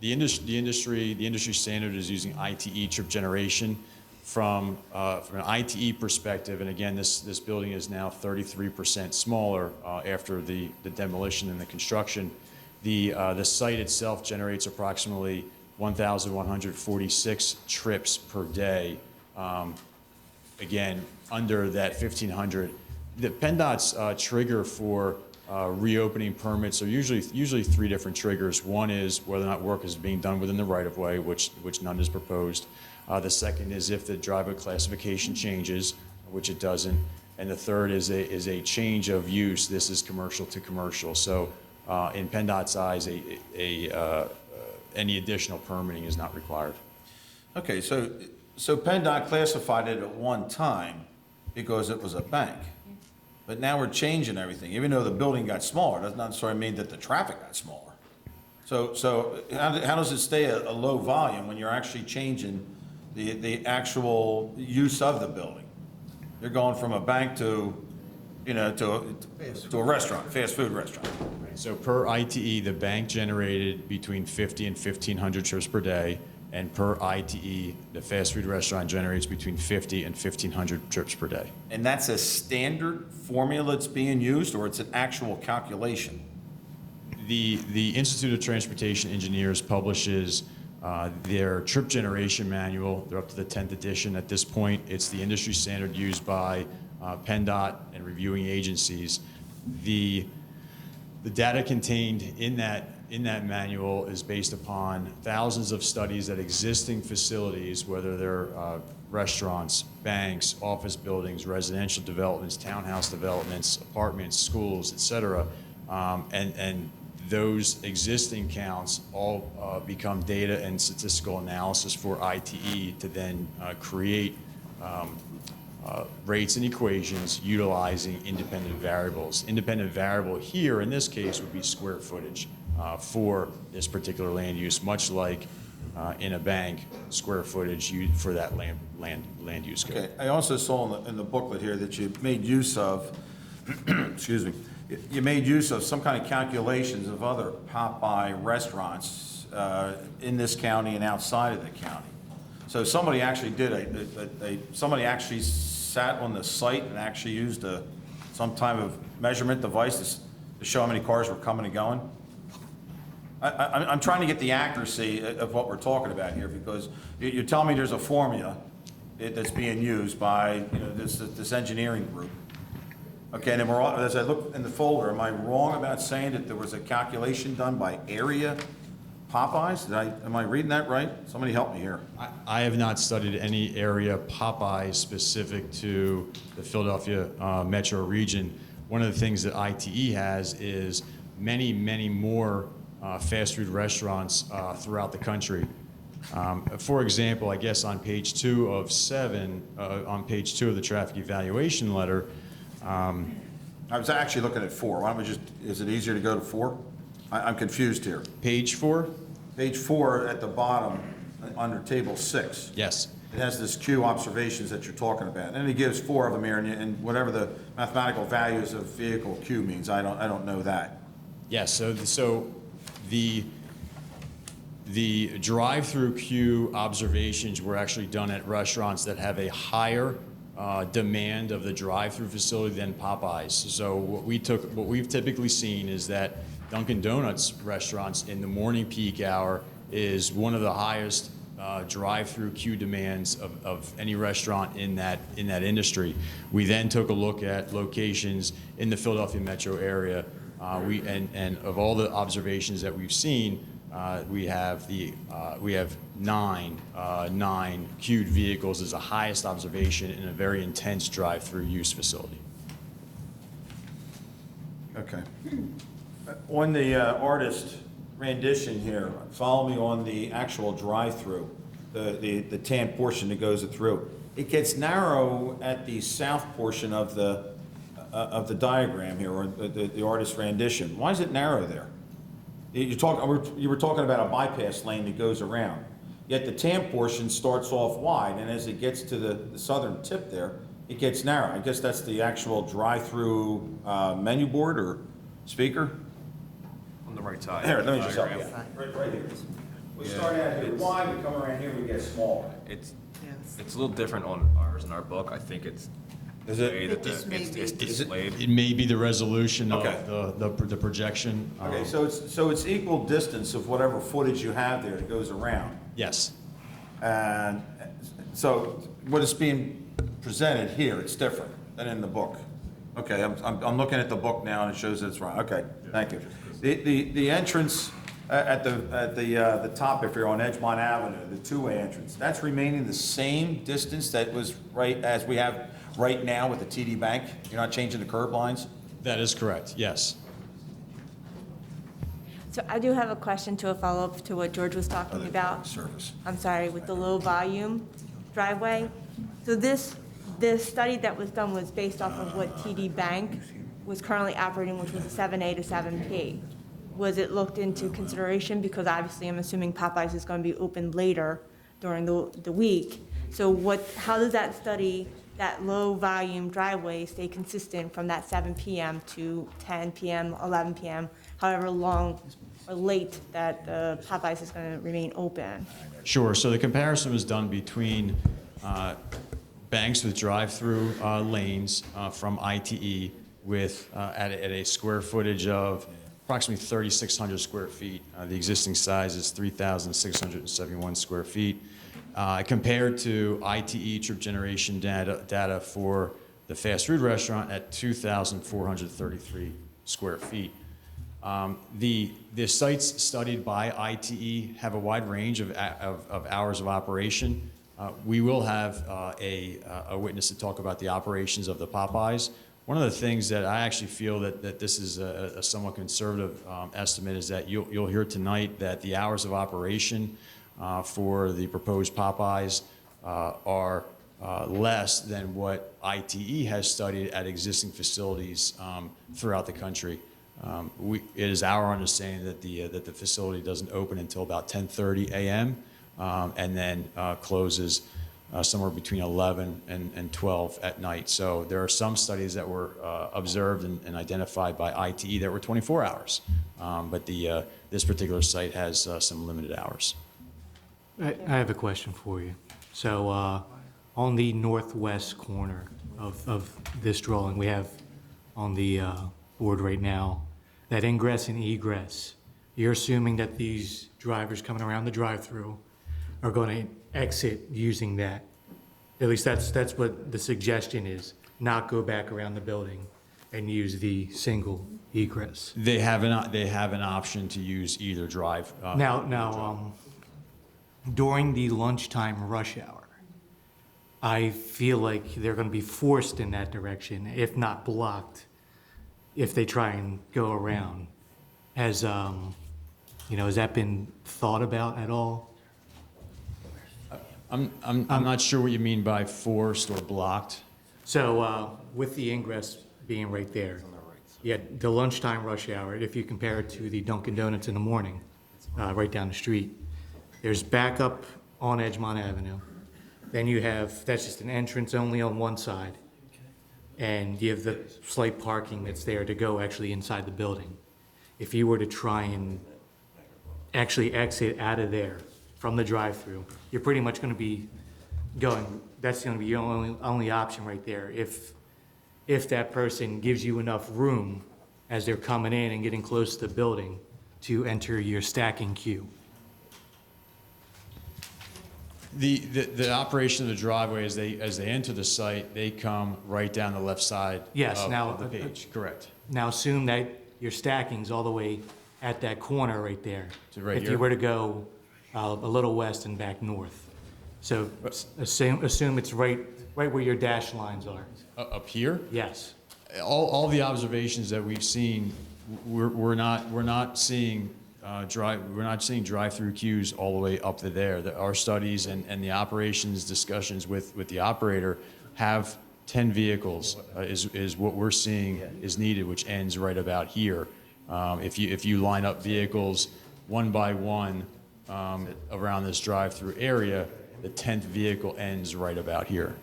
the industry standard is using ITE trip generation. From an ITE perspective, and again, this building is now 33% smaller after the demolition and the construction. The site itself generates approximately 1,146 trips per day. Again, under that 1,500. The PennDOT's trigger for reopening permits are usually three different triggers. One is whether or not work is being done within the right-of-way, which none is proposed. The second is if the driveway classification changes, which it doesn't. And the third is a change of use. This is commercial to commercial. So in PennDOT's eyes, any additional permitting is not required.
Okay, so PennDOT classified it at one time because it was a bank. But now we're changing everything. Even though the building got smaller, does not necessarily mean that the traffic got smaller. So how does it stay a low volume when you're actually changing the actual use of the building? You're going from a bank to a restaurant, fast food restaurant.
So per ITE, the bank generated between 50 and 1,500 trips per day, and per ITE, the fast food restaurant generates between 50 and 1,500 trips per day.
And that's a standard formula that's being used, or it's an actual calculation?
The Institute of Transportation Engineers publishes their trip generation manual. They're up to the 10th edition at this point. It's the industry standard used by PennDOT and reviewing agencies. The data contained in that manual is based upon thousands of studies at existing facilities, whether they're restaurants, banks, office buildings, residential developments, townhouse developments, apartments, schools, et cetera. And those existing counts all become data and statistical analysis for ITE to then create rates and equations utilizing independent variables. Independent variable here in this case would be square footage for this particular land use, much like in a bank, square footage for that land use code.
Okay, I also saw in the booklet here that you made use of, excuse me, you made use of some kind of calculations of other Popeye restaurants in this county and outside of the county. So somebody actually somebody actually sat on the site and actually used some type of measurement device to show how many cars were coming and going. I'm trying to get the accuracy of what we're talking about here, because you tell me there's a formula that's being used by this engineering group. Okay, and then as I look in the folder, am I wrong about saying that there was a calculation done by area Popeyes? Am I reading that right? Somebody help me here.
I have not studied any area Popeye specific to the Philadelphia metro region. One of the things that ITE has is many, many more fast food restaurants throughout the country. For example, I guess on page 2 of 7, on page 2 of the traffic evaluation letter.
I was actually looking at 4. Why don't we is it easier to go to 4? I'm confused here.
Page 4?
Page 4 at the bottom, under table 6.
Yes.
It has this Q observations that you're talking about. And it gives 4 of them here, and whatever the mathematical values of vehicle Q means, I don't know that.
Yes, so the The drive-through queue observations were actually done at restaurants that have a higher demand of the drive-through facility than Popeyes. So what we've typically seen is that Dunkin' Donuts restaurants in the morning peak hour is one of the highest drive-through queue demands of any restaurant in that industry. We then took a look at locations in the Philadelphia metro area. And of all the observations that we've seen, we have nine queued vehicles as the highest observation in a very intense drive-through use facility.
Okay. On the artist rendition here, follow me on the actual drive-through, the tan portion that goes through. It gets narrow at the south portion of the diagram here, or the artist rendition. Why is it narrow there? You were talking about a bypass lane that goes around. Yet the tan portion starts off wide, and as it gets to the southern tip there, it gets narrow. I guess that's the actual drive-through menu board or speaker?
On the right side.
Here, let me just help you. Right here. We start out here wide, we come around here, we get smaller.
It's
Yes.
a little different on ours in our book. I think it's
Is
the way
it?
that
just may be-
it's displayed.
It may be the resolution of
Okay.
the projection.
Okay, so it's equal distance of whatever footage you have there that goes around.
Yes.
And so what is being presented here, it's different than in the book. Okay, I'm looking at the book now and it shows that it's right. Okay, thank you. The entrance at the top, if you're on Edgemont Avenue, the two-way entrance, that's remaining the same distance that was right as we have right now with the TD Bank? You're not changing the curb lines?
That is correct, yes.
So I do have a question to a follow-up to what George was talking about.
Service.
I'm sorry, with the low volume driveway. So this study that was done was based off of what TD Bank was currently operating, which was a 7A to 7P. Was it looked into consideration? Because obviously I'm assuming Popeyes is going to be open later during the week. So how does that study, that low volume driveway, stay consistent from that 7 PM to 10 PM, 11 PM, however long or late that Popeyes is going to remain open?
Sure, so the comparison was done between banks with drive-through lanes from ITE with, at a square footage of approximately 3,600 square feet. The existing size is 3,671 square feet. Compared to ITE trip generation data for the fast food restaurant at 2,433 square feet. The sites studied by ITE have a wide range of hours of operation. We will have a witness to talk about the operations of the Popeyes. One of the things that I actually feel that this is a somewhat conservative estimate is that you'll hear tonight that the hours of operation for the proposed Popeyes are less than what ITE has studied at existing facilities throughout the country. It is our understanding that the facility doesn't open until about 10:30 a.m. And then closes somewhere between 11 and 12 at night. So there are some studies that were observed and identified by ITE that were 24 hours. But this particular site has some limited hours.
I have a question for you. So on the northwest corner of this drawing, we have on the board right now that ingress and egress. You're assuming that these drivers coming around the drive-through are going to exit using that. At least that's what the suggestion is, not go back around the building and use the single egress.
They have an option to use either drive.
Now, during the lunchtime rush hour, I feel like they're going to be forced in that direction, if not blocked, if they try and go around. Has that been thought about at all?
I'm not sure what you mean by forced or blocked.
So with the ingress being right there, yeah, the lunchtime rush hour, if you compare it to the Dunkin' Donuts in the morning, right down the street, there's backup on Edgemont Avenue. Then you have, that's just an entrance only on one side. And you have the slight parking that's there to go actually inside the building. If you were to try and actually exit out of there from the drive-through, you're pretty much going to be going, that's going to be your only option right there. If that person gives you enough room as they're coming in and getting close to the building to enter your stacking queue.
The operation of the driveway, as they enter the site, they come right down the left side
Yes,
of
now,
the page, correct.
Now assume that your stacking's all the way at that corner right there.
So right
If you
here?
were to go a little west and back north. So assume it's right where your dash lines are.
Up here?
Yes.
All the observations that we've seen, we're not seeing drive-through queues all the way up to there. Our studies and the operations discussions with the operator have 10 vehicles is what we're seeing is needed, which ends right about here. If you line up vehicles one by one around this drive-through area, the 10th vehicle ends right about here.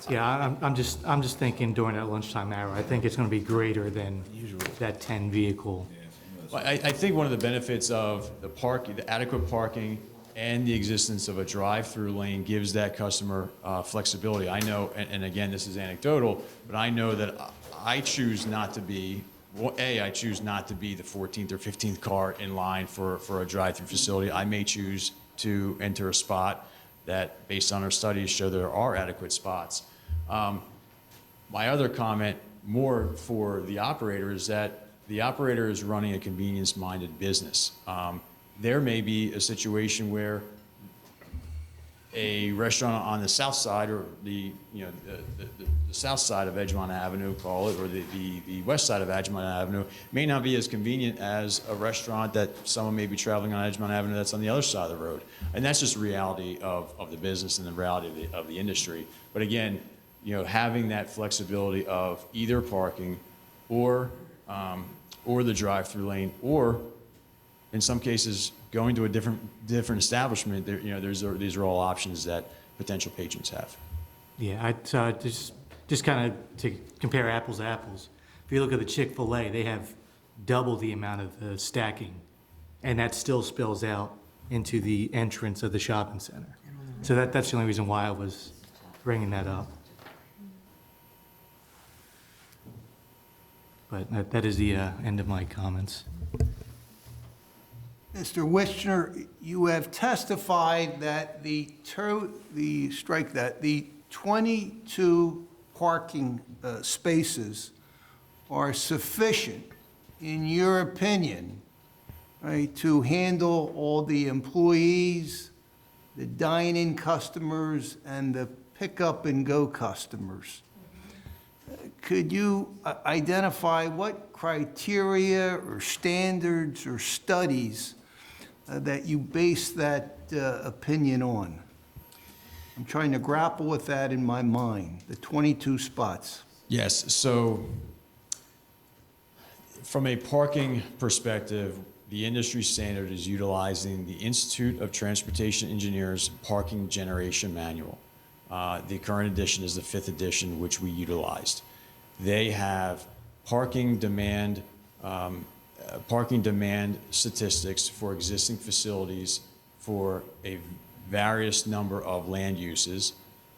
Yeah, I'm just thinking during that lunchtime hour, I think it's gonna be greater than that 10 vehicle.
Well, I think one of the benefits of the parking, the adequate parking and the existence of a drive-through lane gives that customer flexibility. I know, and again, this is anecdotal, but I know that I choose not to be, well, I choose not to be the 14th or 15th car in line for a drive-through facility. I may choose to enter a spot that, based on our studies, show there are adequate spots. My other comment, more for the operator, is that the operator is running a convenience-minded business. There may be a situation where a restaurant on the south side, or the south side of Edgemont Avenue, call it, or the west side of Edgemont Avenue, may not be as convenient as a restaurant that someone may be traveling on Edgemont Avenue that's on the other side of the road. And that's just reality of the business and the reality of the industry. But again, having that flexibility of either parking or the drive-through lane, or in some cases going to a different establishment, these are all options that potential patrons have.
Yeah, just kind of to compare apples to apples. If you look at the Chick-fil-A, they have double the amount of stacking, and that still spills out into the entrance of the shopping center. So that's the only reason why I was bringing that up. But that is the end of my comments.
Mr. Wichner, you have testified that the 22 parking spaces are sufficient, in your opinion, right, to handle all the employees, the dine-in customers, and the pick-up-and-go customers. Could you identify what criteria or standards or studies that you base that opinion on? I'm trying to grapple with that in my mind, the 22 spots.
Yes, so from a parking perspective, the industry standard is utilizing the Institute of Transportation Engineers Parking Generation Manual. The current edition is the 5th edition, which we utilized. They have parking demand statistics for existing facilities for a various number of land uses.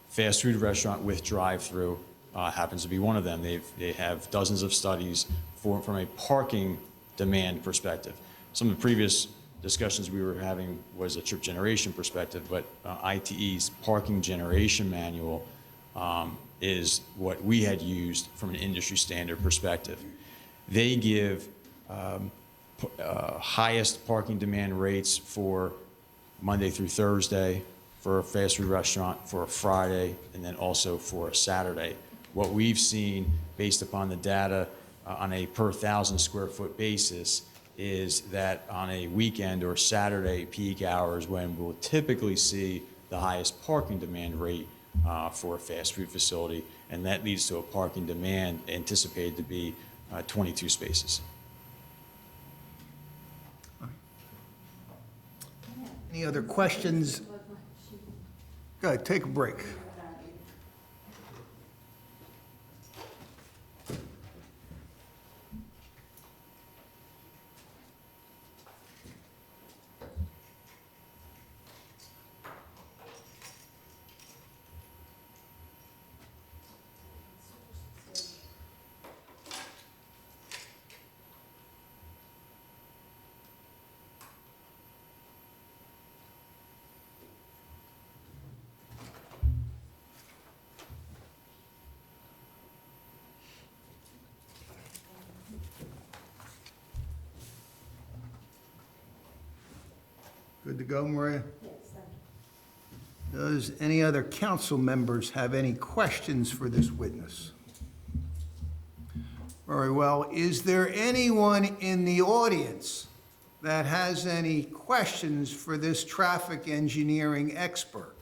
Fast food restaurant with drive-through happens to be one of them. They have dozens of studies from a parking demand perspective. Some of the previous discussions we were having was a trip generation perspective, but ITE's parking generation manual is what we had used from an industry standard perspective. They give highest parking demand rates for Monday through Thursday, for a fast food restaurant, for a Friday, and then also for a Saturday. What we've seen based upon the data on a per 1,000 square foot basis is that on a weekend or Saturday peak hours, when we'll typically see the highest parking demand rate for a fast food facility, and that leads to a parking demand anticipated to be 22 spaces.
Any other questions? Go ahead, take a break. Good to go, Maria? Does any other council members have any questions for this witness? Very well. Is there anyone in the audience that has any questions for this traffic engineering expert?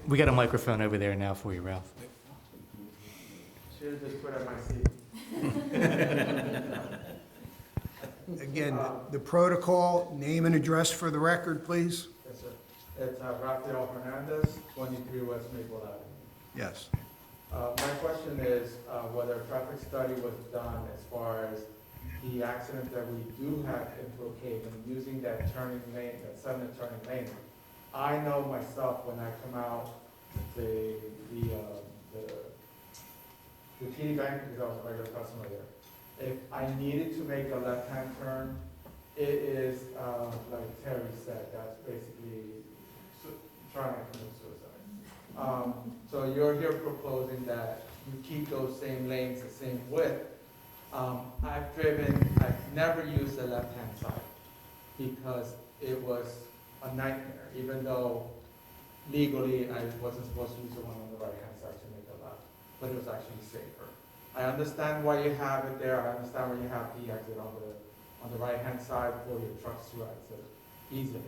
We got a microphone over there now for you, Ralph.
Should have just put it on my seat.
Again, the protocol, name and address for the record, please?
Yes, sir. It's Rafael Hernandez, 23 West Maple Avenue.
Yes.
My question is whether a traffic study was done as far as the accident that we do have in Brookhaven, using that turning lane, that sudden turning lane. I know myself when I come out, the TD Bank, because I was a regular customer there, if I needed to make a left-hand turn, it is, like Terry said, that's basically trying to commit suicide. So you're here proposing that you keep those same lanes the same width. I've never used the left-hand side because it was a nightmare, even though legally I wasn't supposed to use the one on the right-hand side to make a left, but it was actually safer. I understand why you have it there. I understand why you have the exit on the right-hand side for your trucks to exit easily.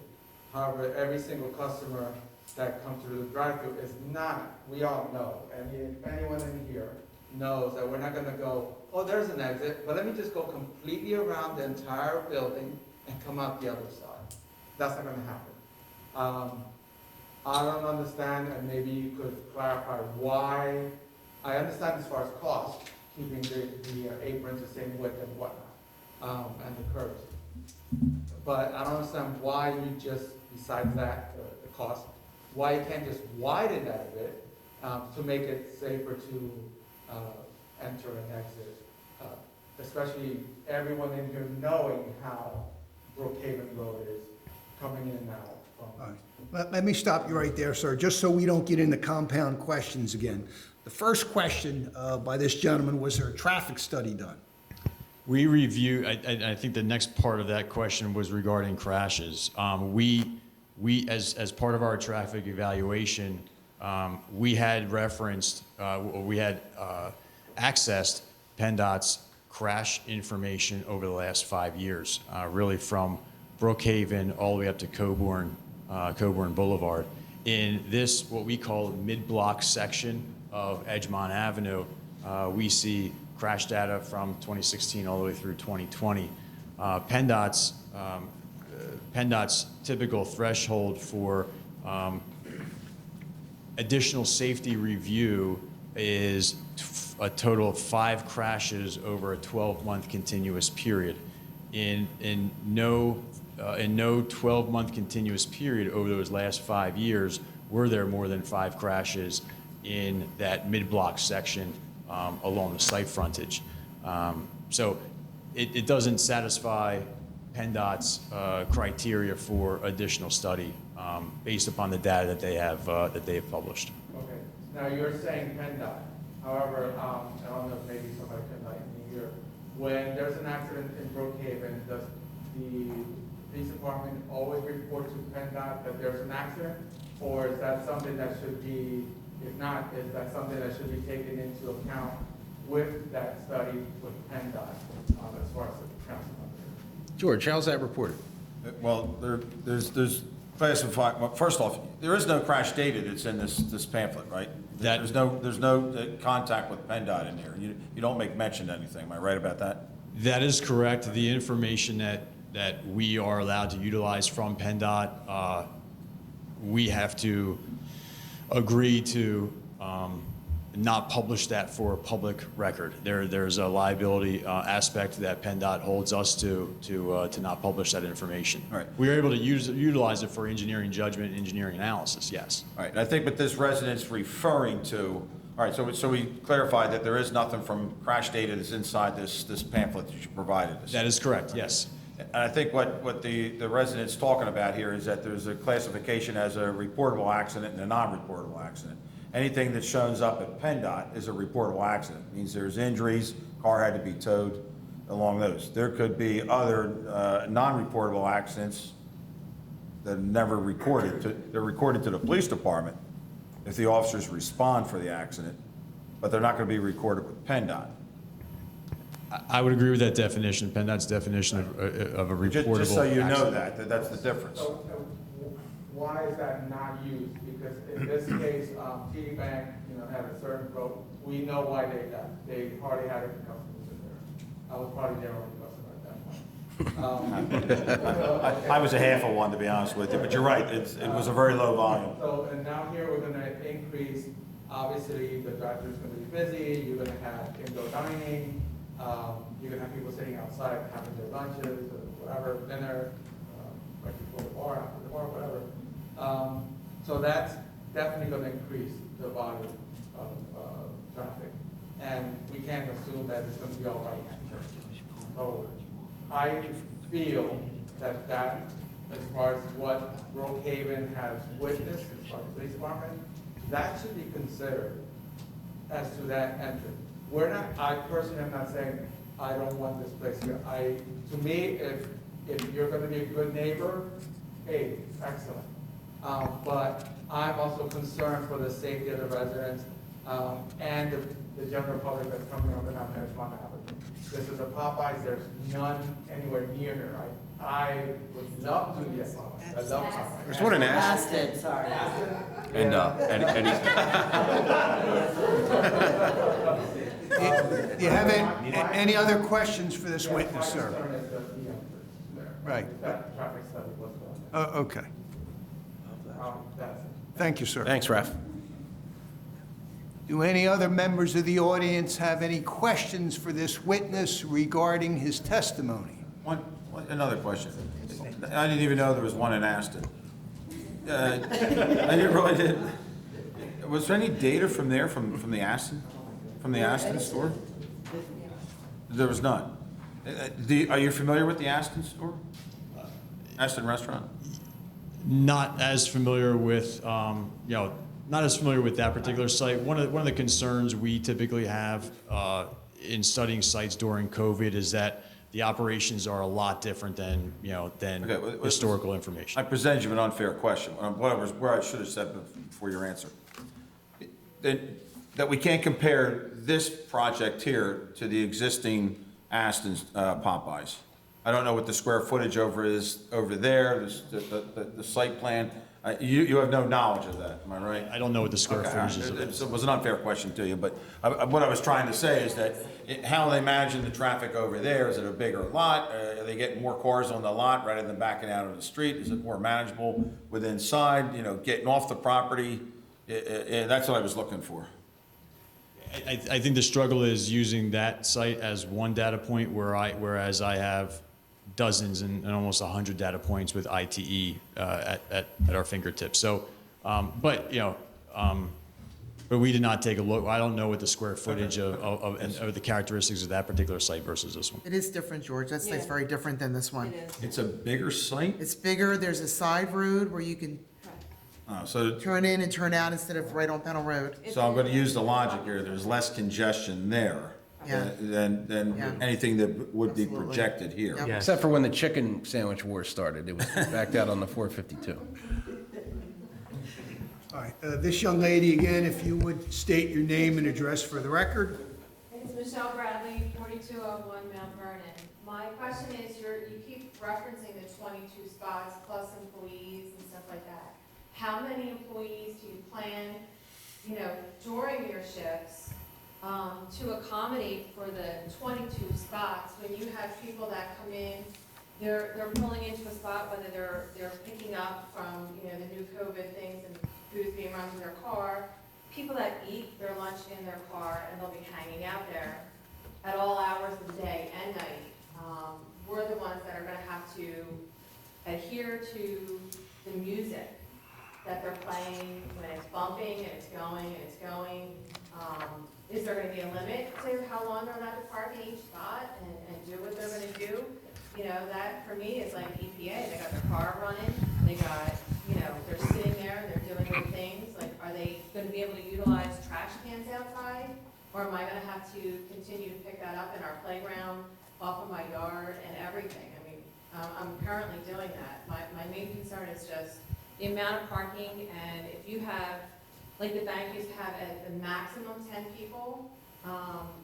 However, every single customer that comes through the drive-thru is not, we all know, and anyone in here knows that we're not gonna go, oh, there's an exit, but let me just go completely around the entire building and come out the other side. That's not gonna happen. I don't understand, and maybe you could clarify why. I understand as far as cost, keeping the aprons the same width and whatnot, and the curves. But I don't understand why you just, besides that, the cost, why you can't just widen that a bit to make it safer to enter and exit, especially everyone in here knowing how Brookhaven Road is coming in and out.
All right. Let me stop you right there, sir, just so we don't get into compound questions again. The first question by this gentleman, was there a traffic study done?
We review, I think the next part of that question was regarding crashes. We as part of our traffic evaluation, we had referenced, we had accessed PennDOT's crash information over the last 5 years, really from Brookhaven all the way up to Coburn Boulevard. In this, what we call mid-block section of Edgemont Avenue, we see crash data from 2016 all the way through 2020. PennDOT's typical threshold for additional safety review is a total of 5 crashes over a 12-month continuous period. In no 12-month continuous period over those last 5 years were there more than 5 crashes in that mid-block section along the site frontage. So it doesn't satisfy PennDOT's criteria for additional study based upon the data that they have published.
Okay, now you're saying PennDOT. However, I don't know if maybe somebody can lighten me here. When there's an accident in Brookhaven, does the police department always report to PennDOT that there's an accident? Or is that something that should be, if not, is that something that should be taken into account with that study with PennDOT as far as the council?
George, how's that reported? Well, there's classified, well, first off, there is no crash data that's in this pamphlet, right? There's no contact with PennDOT in there. You don't make mention of anything, am I right about that?
That is correct. The information that we are allowed to utilize from PennDOT, we have to agree to not publish that for a public record. There's a liability aspect that PennDOT holds us to not publish that information.
All right.
We are able to utilize it for engineering judgment, engineering analysis, yes.
All right, and I think what this resident's referring to, all right, so we clarified that there is nothing from crash data that's inside this pamphlet that you provided us.
That is correct, yes.
And I think what the resident's talking about here is that there's a classification as a reportable accident and a non-reportable accident. Anything that shows up at PennDOT is a reportable accident. It means there's injuries, car had to be towed. along those. There could be other non-reportable accidents that are never recorded. They're recorded to the police department if the officers respond for the accident, but they're not going to be recorded with PennDOT.
I would agree with that definition, PennDOT's definition of a reportable
Just so you know
accident.
that's the difference.
So, why is that not used? Because in this case, TD Bank, had a certain growth. We know why they left. They hardly had any customers in there. I was probably their only customer at that point.
I was a half of one, to be honest with you, but you're right, it was a very low volume.
So, and now here we're gonna increase, obviously, the drive-thru's gonna be busy, you're gonna have indoor dining, you're gonna have people sitting outside having their lunches, or whatever, dinner, right before the bar, after the bar, whatever. So that's definitely gonna increase the volume of traffic. And we can't assume that it's gonna be all right. So I feel that as far as what Brookhaven has witnessed, as far as the police department, that should be considered as to that entrance. I personally am not saying, I don't want this place here. To me, if you're gonna be a good neighbor, hey, excellent. But I'm also concerned for the safety of the residents, and the general public that's coming up and down Edgemont Avenue. This is a Popeyes, there's none anywhere near here. I would love to get Popeyes. I love Popeyes.
There's one in Aston.
Aston, sorry.
Do you have any other questions for this witness, sir?
My concern is just the entrance there.
Right.
That traffic study was done.
Okay.
That's it.
Thank you, sir.
Thanks, Raf.
Do any other members of the audience have any questions for this witness regarding his testimony?
Another question. I didn't even know there was one in Aston. I didn't really. Was there any data from there, from the Aston store? There was none. Are you familiar with the Aston store? Aston restaurant?
Not as familiar with, not as familiar with that particular site. One of the concerns we typically have in studying sites during COVID is that the operations are a lot different than historical information.
I presented you an unfair question. Where I should have said before your answer. That we can't compare this project here to the existing Aston's Popeyes. I don't know what the square footage is over there, the site plan. You have no knowledge of that, am I right?
I don't know what the square footage is.
It was an unfair question to you, but what I was trying to say is that how they managing the traffic over there, is it a bigger lot? Are they getting more cars on the lot rather than backing out of the street? Is it more manageable with inside, getting off the property? That's what I was looking for.
I think the struggle is using that site as one data point, whereas I have dozens and almost 100 data points with ITE at our fingertips. So, but we did not take a look. I don't know what the square footage of the characteristics of that particular site versus this one.
It is different, George. That site's very different than this one.
It's a bigger site?
It's bigger. There's a side road where you can
So
turn in and turn out instead of right on Pennell Road.
I'm going to use the logic here. There's less congestion there
Yeah.
than
Yeah.
anything that would be
Absolutely.
projected here.
Yep.
Yes.
Except for when the chicken sandwich war started, it was backed out on the 452.
All right, this young lady, again, if you would state your name and address for the record.
It's Michelle Bradley, 4201 Mount Vernon. My question is, you keep referencing the 22 spots plus employees and stuff like that. How many employees do you plan, during your shifts, to accommodate for the 22 spots when you have people that come in, they're pulling into a spot, whether they're picking up from, the new COVID things and food being run to their car, people that eat their lunch in their car and they'll be hanging out there at all hours of the day and night. We're the ones that are gonna have to adhere to the music that they're playing when it's bumping and it's going and it's going. Is there gonna be a limit to how long they're allowed to park in each spot and do what they're gonna do? That for me is like EPA. They got their car running, they got, they're sitting there, they're doing their things. Like, are they gonna be able to utilize trash cans outside? Or am I gonna have to continue to pick that up in our playground off of my yard and everything. I mean, I'm currently doing that. My main concern is just the amount of parking, and if you have, like the bank used to have a maximum 10 people,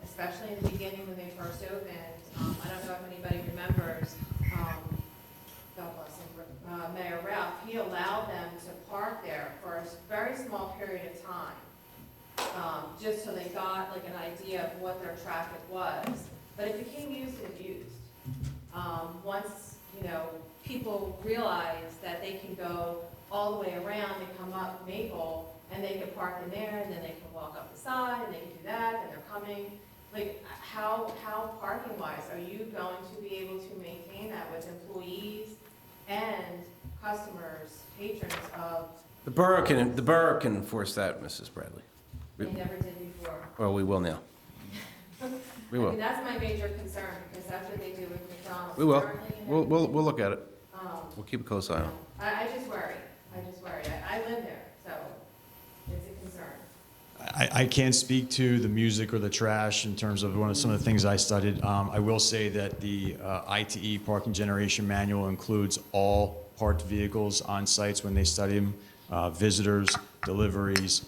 especially in the beginning when they first opened. I don't know if anybody remembers, God bless him, Mayor Ralph, he allowed them to park there for a very small period of time, just so they got like an idea of what their traffic was. But it became used and abused. Once, people realized that they can go all the way around and come up Maple, and they can park in there, and then they can walk up the side, and they can do that, and they're coming. Like, how parking-wise, are you going to be able to maintain that with employees and customers, patrons of?
The borough can enforce that, Mrs. Bradley.
They never did before.
Well, we will now. We
I
will.
mean, that's my major concern, because that's what they do with McDonald's.
We will.
currently, and
We'll look at it.
Um,
We'll keep a close eye on it.
I just worry. I live there, so it's a concern.
I can't speak to the music or the trash in terms of some of the things I studied. I will say that the ITE parking generation manual includes all parked vehicles on sites when they study them, visitors, deliveries,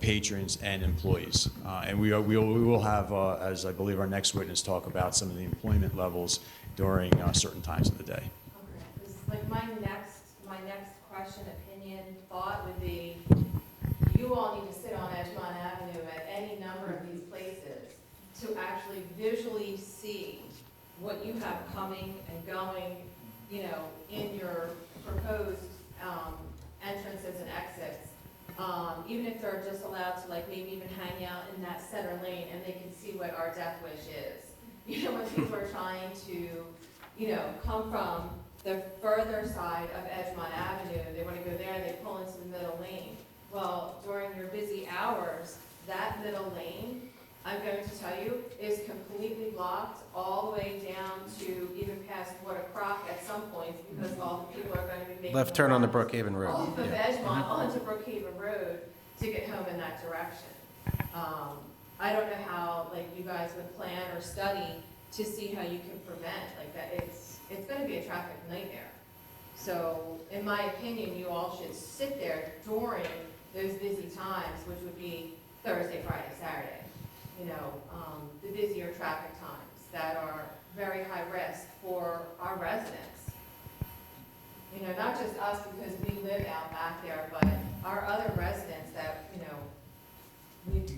patrons, and employees. And we will have, as I believe our next witness, talk about some of the employment levels during certain times of the day.
Okay, 'cause, like my next question, opinion, thought would be, you all need to sit on Edgemont Avenue at any number of these places to actually visually see what you have coming and going, in your proposed entrances and exits. Even if they're just allowed to like maybe even hang out in that center lane and they can see what our death wish is. When people are trying to, come from the further side of Edgemont Avenue, they want to go there, they pull into the middle lane. Well, during your busy hours, that middle lane, I'm going to tell you, is completely blocked all the way down to even past Watercrock at some points, because all the people are going to be making
Left turn on the
runs
Brookhaven Road.
off of
Yeah.
Edgemont onto Brookhaven Road to get home in that direction. I don't know how, you guys would plan or study to see how you can prevent, that. It's gonna be a traffic nightmare. So, in my opinion, you all should sit there during those busy times, which would be Thursday, Friday, Saturday. The busier traffic times that are very high risk for our residents. Not just us because we live out back there, but our other residents that, we live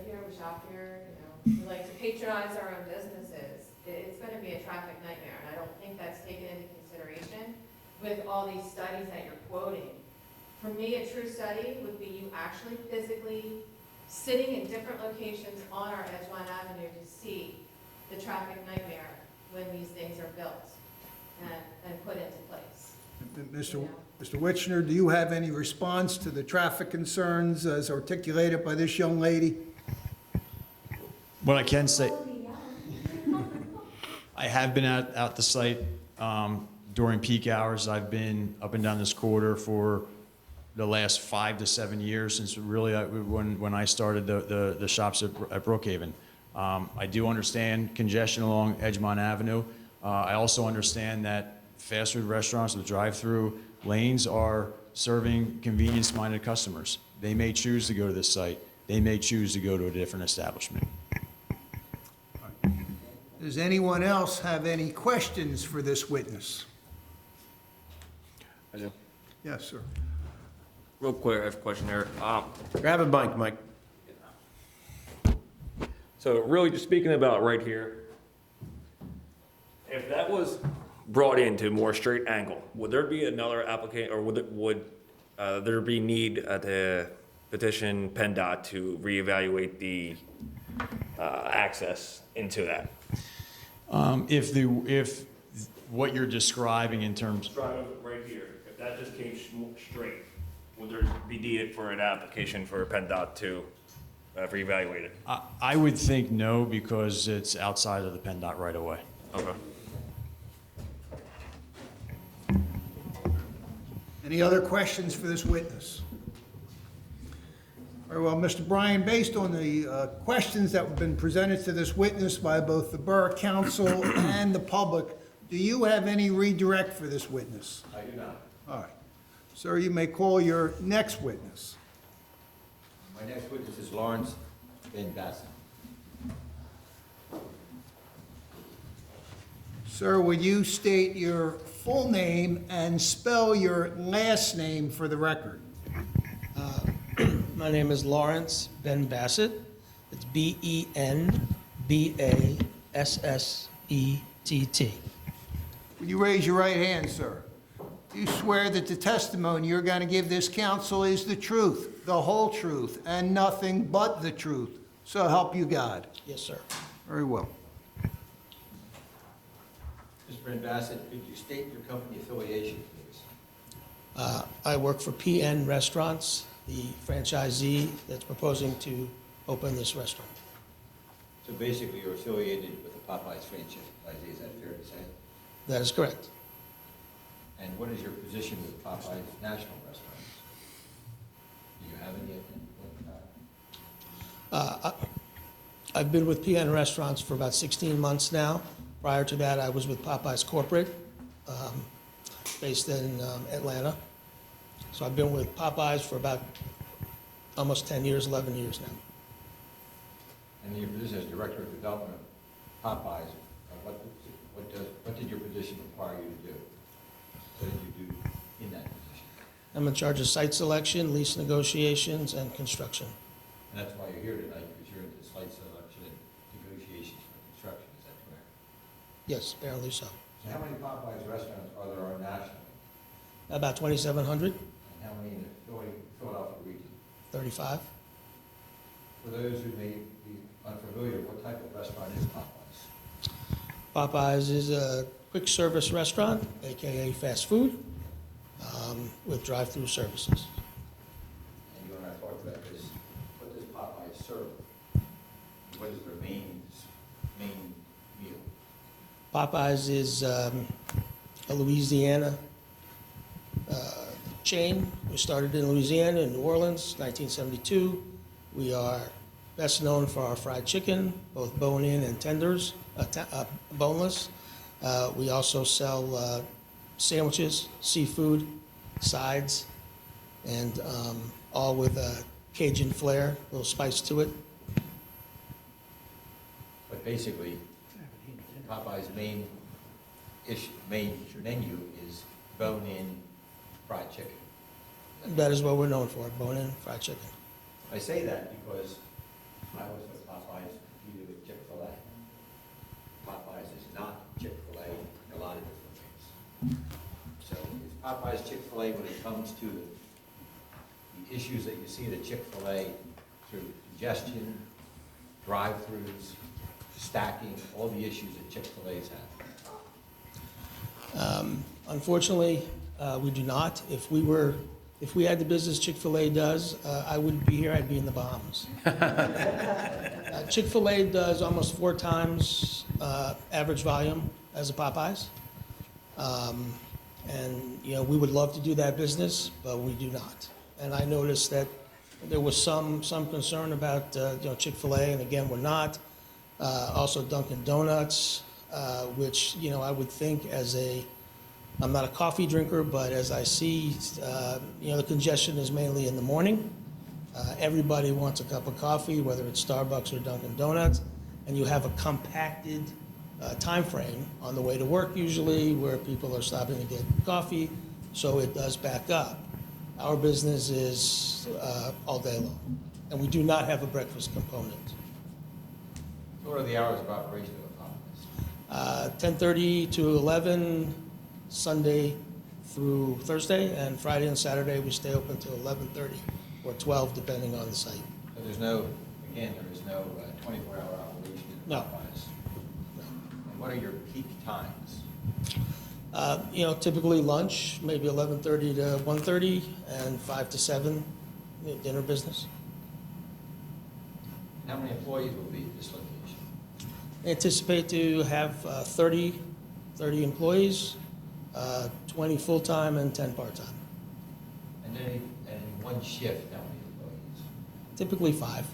here, we shop here, we like to patronize our own businesses. It's gonna be a traffic nightmare, and I don't think that's taken into consideration with all these studies that you're quoting. For me, a true study would be you actually physically sitting in different locations on our Edgemont Avenue to see the traffic nightmare when these things are built and put into place.
Mr. Witchner, do you have any response to the traffic concerns as articulated by this young lady?
What I can say, I have been at the site during peak hours. I've been up and down this corridor for the last 5 to 7 years since really when I started the shops at Brookhaven. I do understand congestion along Edgemont Avenue. I also understand that fast food restaurants with drive-through lanes are serving convenience-minded customers. They may choose to go to this site. They may choose to go to a different establishment.
Does anyone else have any questions for this witness?
I do.
Yes, sir.
Real quick, I have a question here.
Grab a mic, Mike.
So really just speaking about right here, if that was brought into a more straight angle, would there be another applicant, or would there be need to petition PennDOT to reevaluate the access into that?
If what you're describing in terms,
Right here, if that just came straight, would there be needed for an application for PennDOT to reevaluate it?
I would think no, because it's outside of the PennDOT right away.
Okay.
Any other questions for this witness? Very well, Mr. Bryan, based on the questions that have been presented to this witness by both the Borough Council and the public, do you have any redirect for this witness?
I do not.
All right. Sir, you may call your next witness.
My next witness is Lawrence Ben Bassett.
Sir, would you state your full name and spell your last name for the record?
My name is Lawrence Ben Bassett. It's B-E-N-B-A-S-S-E-T-T.
Would you raise your right hand, sir? Do you swear that the testimony you're going to give this council is the truth, the whole truth, and nothing but the truth? So help you God.
Yes, sir.
Very well.
Mr. Ben Bassett, could you state your company affiliation, please?
I work for PN Restaurants, the franchisee that's proposing to open this restaurant.
So basically, you're affiliated with the Popeyes franchisee, is that fair to say?
That is correct.
And what is your position with Popeyes National Restaurants? Do you have any at
I've been with PN Restaurants for about 16 months now. Prior to that, I was with Popeyes Corporate, based in Atlanta. So I've been with Popeyes for about almost 10 years, 11 years now.
And your position as Director of Development of Popeyes, what did your position require you to do? What did you do in that position?
I'm in charge of site selection, lease negotiations, and construction.
And that's why you're here tonight, because you're into site selection and negotiations for construction, is that correct?
Yes, apparently so.
So how many Popeyes restaurants are there nationally?
About 2,700,
And how many in the Philadelphia region?
35.
For those who may be unfamiliar, what type of restaurant is Popeyes?
Popeyes is a quick service restaurant, AKA fast food, with drive-through services.
And you and I talked about this. What does Popeyes serve? What is their main meal?
Popeyes is a Louisiana chain. We started in Louisiana, in New Orleans, 1972. We are best known for our fried chicken, both bone-in and tenders, boneless. We also sell sandwiches, seafood, sides, and all with a Cajun flair, a little spice to it.
But basically, Popeye's main menu is bone-in fried chicken.
That is what we're known for, bone-in fried chicken.
I say that because I always thought Popeyes competed with Chick-fil-A. Popeyes is not Chick-fil-A in a lot of different ways. So is Popeyes Chick-fil-A when it comes to the issues that you see at Chick-fil-A through congestion, drive-throughs, stacking, all the issues that Chick-fil-A's have?
Unfortunately, we do not. If we had the business Chick-fil-A does, I wouldn't be here, I'd be in the Bahamas. Chick-fil-A does almost 4 times average volume as a Popeyes. And, we would love to do that business, but we do not. And I noticed that there was some concern about, Chick-fil-A, and again, we're not. Also Dunkin' Donuts, which, I would think I'm not a coffee drinker, but as I see, the congestion is mainly in the morning. Everybody wants a cup of coffee, whether it's Starbucks or Dunkin' Donuts, and you have a compacted time frame on the way to work usually, where people are stopping to get coffee, so it does back up. Our business is all day long, and we do not have a breakfast component.
What are the hours of operation of Popeyes?
10:30 to 11, Sunday through Thursday, and Friday and Saturday we stay open till 11:30 or 12, depending on the site.
So there is no 24-hour operation at
No.
Popeyes? And what are your peak times?
Typically lunch, maybe 11:30 to 1:30, and 5 to 7, dinner business.
How many employees will be at this location?
Anticipate to have 30 employees, 20 full-time and 10 part-time.
And then in one shift, how many employees?
Typically 5,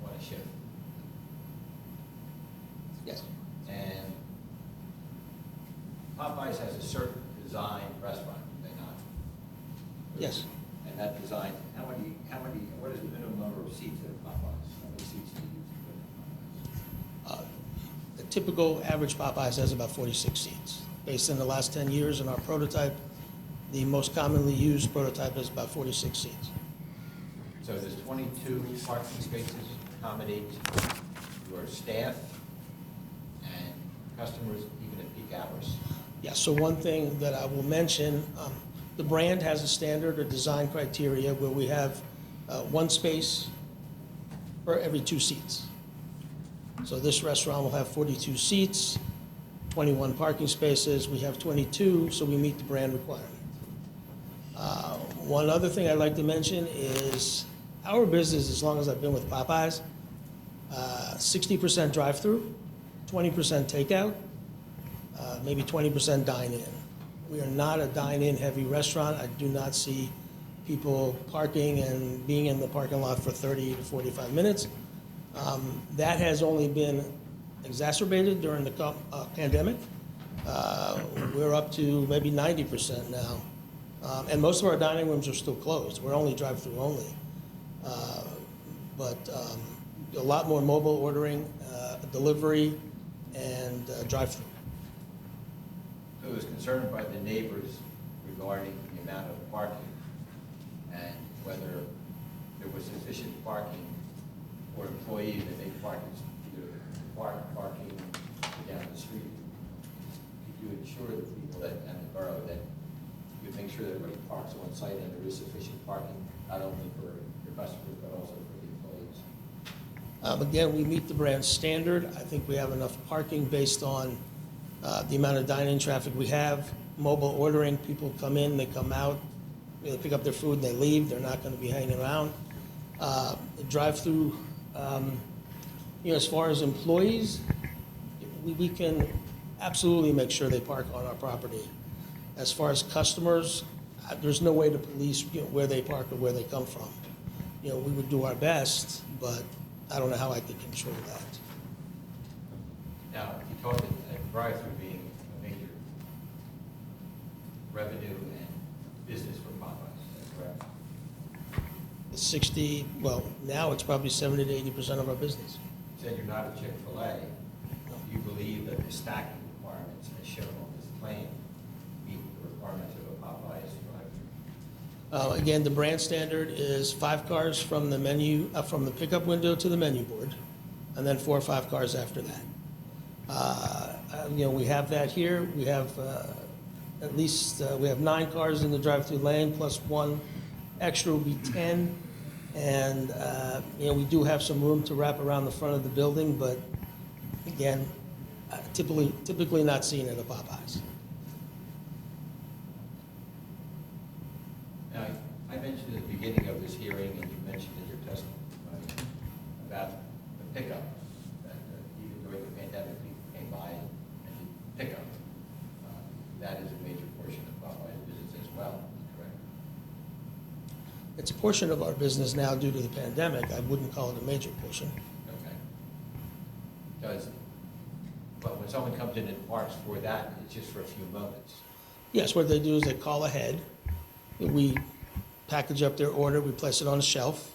on a shift?
yes.
And Popeyes has a certain design restaurant, do they not?
Yes.
And that design, what is the minimum number of seats at Popeyes? How many seats do you use to put in Popeyes?
The typical average Popeyes has about 46 seats. Based on the last 10 years in our prototype, the most commonly used prototype is about 46 seats.
So does 22 parking spaces accommodate your staff and customers even at peak hours?
Yeah, so one thing that I will mention, the brand has a standard or design criteria where we have one space for every 2 seats. So this restaurant will have 42 seats, 21 parking spaces. We have 22, so we meet the brand requirement. One other thing I'd like to mention is our business, as long as I've been with Popeyes, 60% drive-through, 20% takeout, maybe 20% dine-in. We are not a dine-in heavy restaurant. I do not see people parking and being in the parking lot for 30 to 45 minutes. That has only been exacerbated during the pandemic. We're up to maybe 90% now. And most of our dining rooms are still closed. We're only drive-through only. But a lot more mobile ordering, delivery, and drive-through.
So I was concerned by the neighbors regarding the amount of parking and whether there was sufficient parking for employees that they park either parking down the street. Could you ensure the people that, and the borough, that you make sure that everybody parks on site and there is sufficient parking, not only for your customers, but also for the employees?
Again, we meet the brand standard. I think we have enough parking based on the amount of dine-in traffic we have. Mobile ordering, people come in, they come out, they pick up their food, and they leave. They're not going to be hanging around. The drive-through, as far as employees, we can absolutely make sure they park on our property. As far as customers, there's no way to police where they park or where they come from. We would do our best, but I don't know how I could control that.
Now, you talked at drive-through being a major revenue and business for Popeyes, is that correct?
60, well, now it's probably 70 to 80% of our business.
You said you're not a Chick-fil-A. Do you believe that the stacking requirements as shown on this plan meet the requirements of a Popeyes drive-through?
Again, the brand standard is 5 cars from the menu, from the pickup window to the menu board, and then 4 or 5 cars after that. We have that here. We have at least we have 9 cars in the drive-through lane, plus 1 extra will be 10. And we do have some room to wrap around the front of the building, but again, typically not seen at a Popeyes.
Now, I mentioned at the beginning of this hearing, and you mentioned in your testimony about the pickup, that even during the pandemic, people came by and did pickup. That is a major portion of Popeye's business as well, correct?
It's a portion of our business now due to the pandemic. I wouldn't call it a major portion.
Okay. But when someone comes in and parks for that, it's just for a few moments.
Yes, what they do is they call ahead. We package up their order, we place it on a shelf.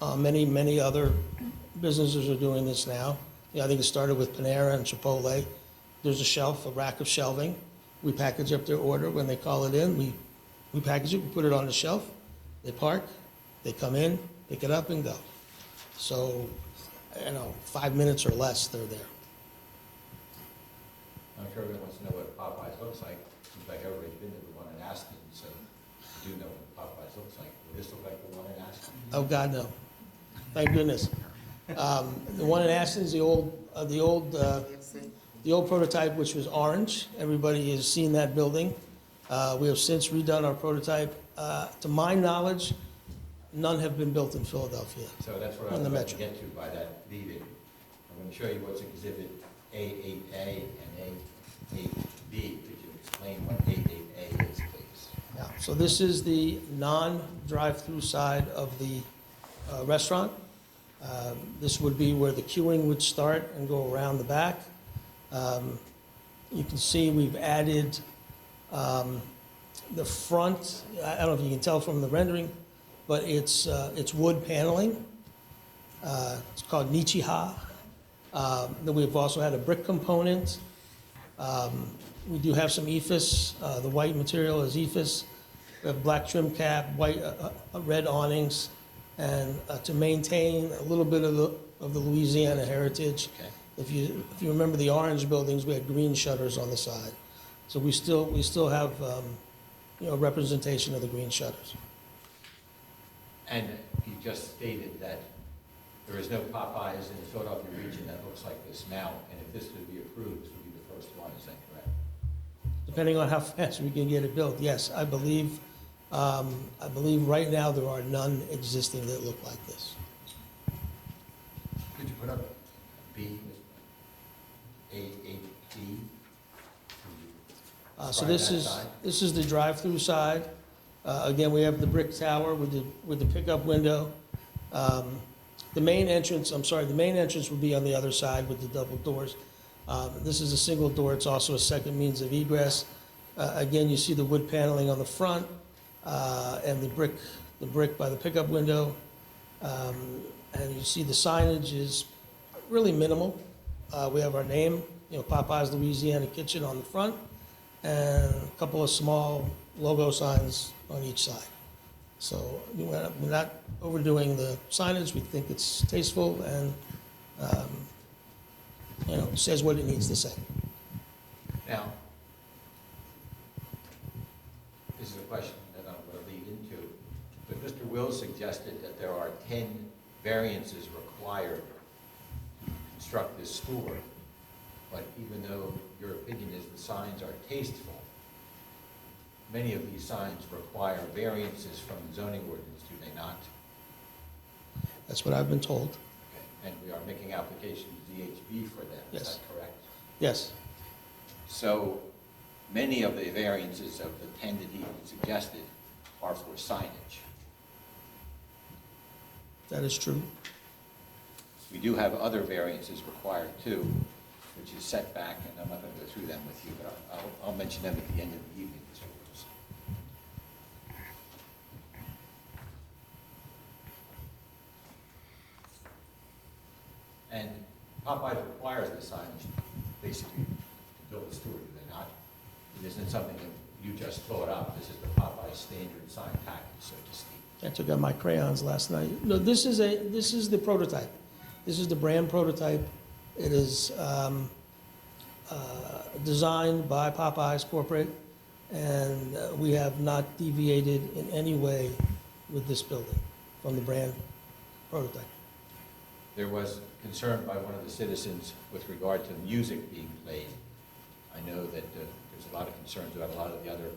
Many other businesses are doing this now. I think it started with Panera and Chipotle. There's a shelf, a rack of shelving. We package up their order. When they call it in, we package it, we put it on the shelf. They park, they come in, pick it up and go. So, 5 minutes or less, they're there.
I'm sure everyone wants to know what Popeyes looks like. Seems like everybody's been to the one in Aston, so you do know what Popeyes looks like. Will this look like the one in Aston?
Oh, God, no. Thank goodness. The one in Aston is the old prototype, which was orange. Everybody has seen that building. We have since redone our prototype. To my knowledge, none have been built in Philadelphia.
So that's what I was about to get to by that lead-in. I'm going to show you what's Exhibit A8A and A8B. Could you explain what A8A is, please?
Yeah, so this is the non-drive-through side of the restaurant. This would be where the queuing would start and go around the back. You can see we've added the front, I don't know if you can tell from the rendering, but it's wood paneling. It's called Nichiha. Then we've also had a brick component. We do have some ephes. The white material is ephes. We have black trim cap, white, red awnings, and to maintain a little bit of the Louisiana heritage.
Okay.
If you remember the orange buildings, we had green shutters on the side. So we still have representation of the green shutters.
And you just stated that there is no Popeyes in the Philadelphia region that looks like this now, and if this would be approved, this would be the first one, is that correct?
Depending on how fast we can get it built, yes, I believe right now there are none existing that look like this.
Could you put up B, A8B?
So this is the drive-through side. Again, we have the brick tower with the pickup window. The main entrance would be on the other side with the double doors. This is a single door. It's also a second means of egress. Again, you see the wood paneling on the front and the brick by the pickup window. And you see the signage is really minimal. We have our name, Popeye's Louisiana Kitchen on the front, and a couple of small logo signs on each side. So we're not overdoing the signage. We think it's tasteful and, says what it needs to say.
Now, this is a question that I'm going to lead into, but Mr. Will suggested that there are 10 variances required to construct this store, but even though your opinion is the signs are tasteful, many of these signs require variances from the zoning ordinance, do they not?
That's what I've been told.
Okay. And we are making application to DHB for them, is
Yes.
that correct?
Yes.
So many of the variances of the 10 that he suggested are for signage.
That is true.
We do have other variances required too, which is setback, and I'm not going to go through them with you, but I'll mention them at the end of the evening. Mr. Wills. And Popeye requires the signage basically to build a store, do they not? It isn't something that you just thought up. This is the Popeye standard sign package, so to speak.
I took out my crayons last night. No, this is the prototype. This is the brand prototype. It is designed by Popeye's corporate, and we have not deviated in any way with this building from the brand prototype.
There was concern by one of the citizens with regard to music being played. I know that there's a lot of concerns about a lot of the other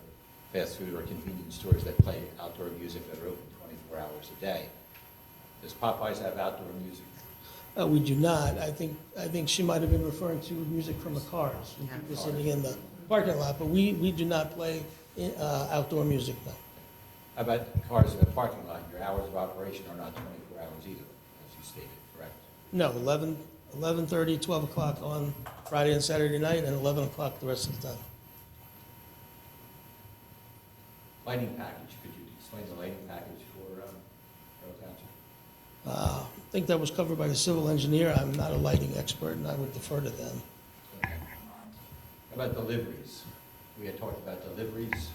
fast food or convenience stores that play outdoor music that are open 24 hours a day. Does Popeyes have outdoor music?
We do not. I think she might have been referring to music from the cars. We're sitting in the parking lot, but we do not play outdoor music, no.
How about cars in the parking lot? Your hours of operation are not 24 hours either, as you stated, correct?
No, 11:30, 12 o'clock on Friday and Saturday night, and 11 o'clock the rest of the time.
Lighting package, could you explain the lighting package for Carroll Township?
I think that was covered by the civil engineer. I'm not a lighting expert, and I would defer to them.
Okay. How about deliveries? We had talked about deliveries.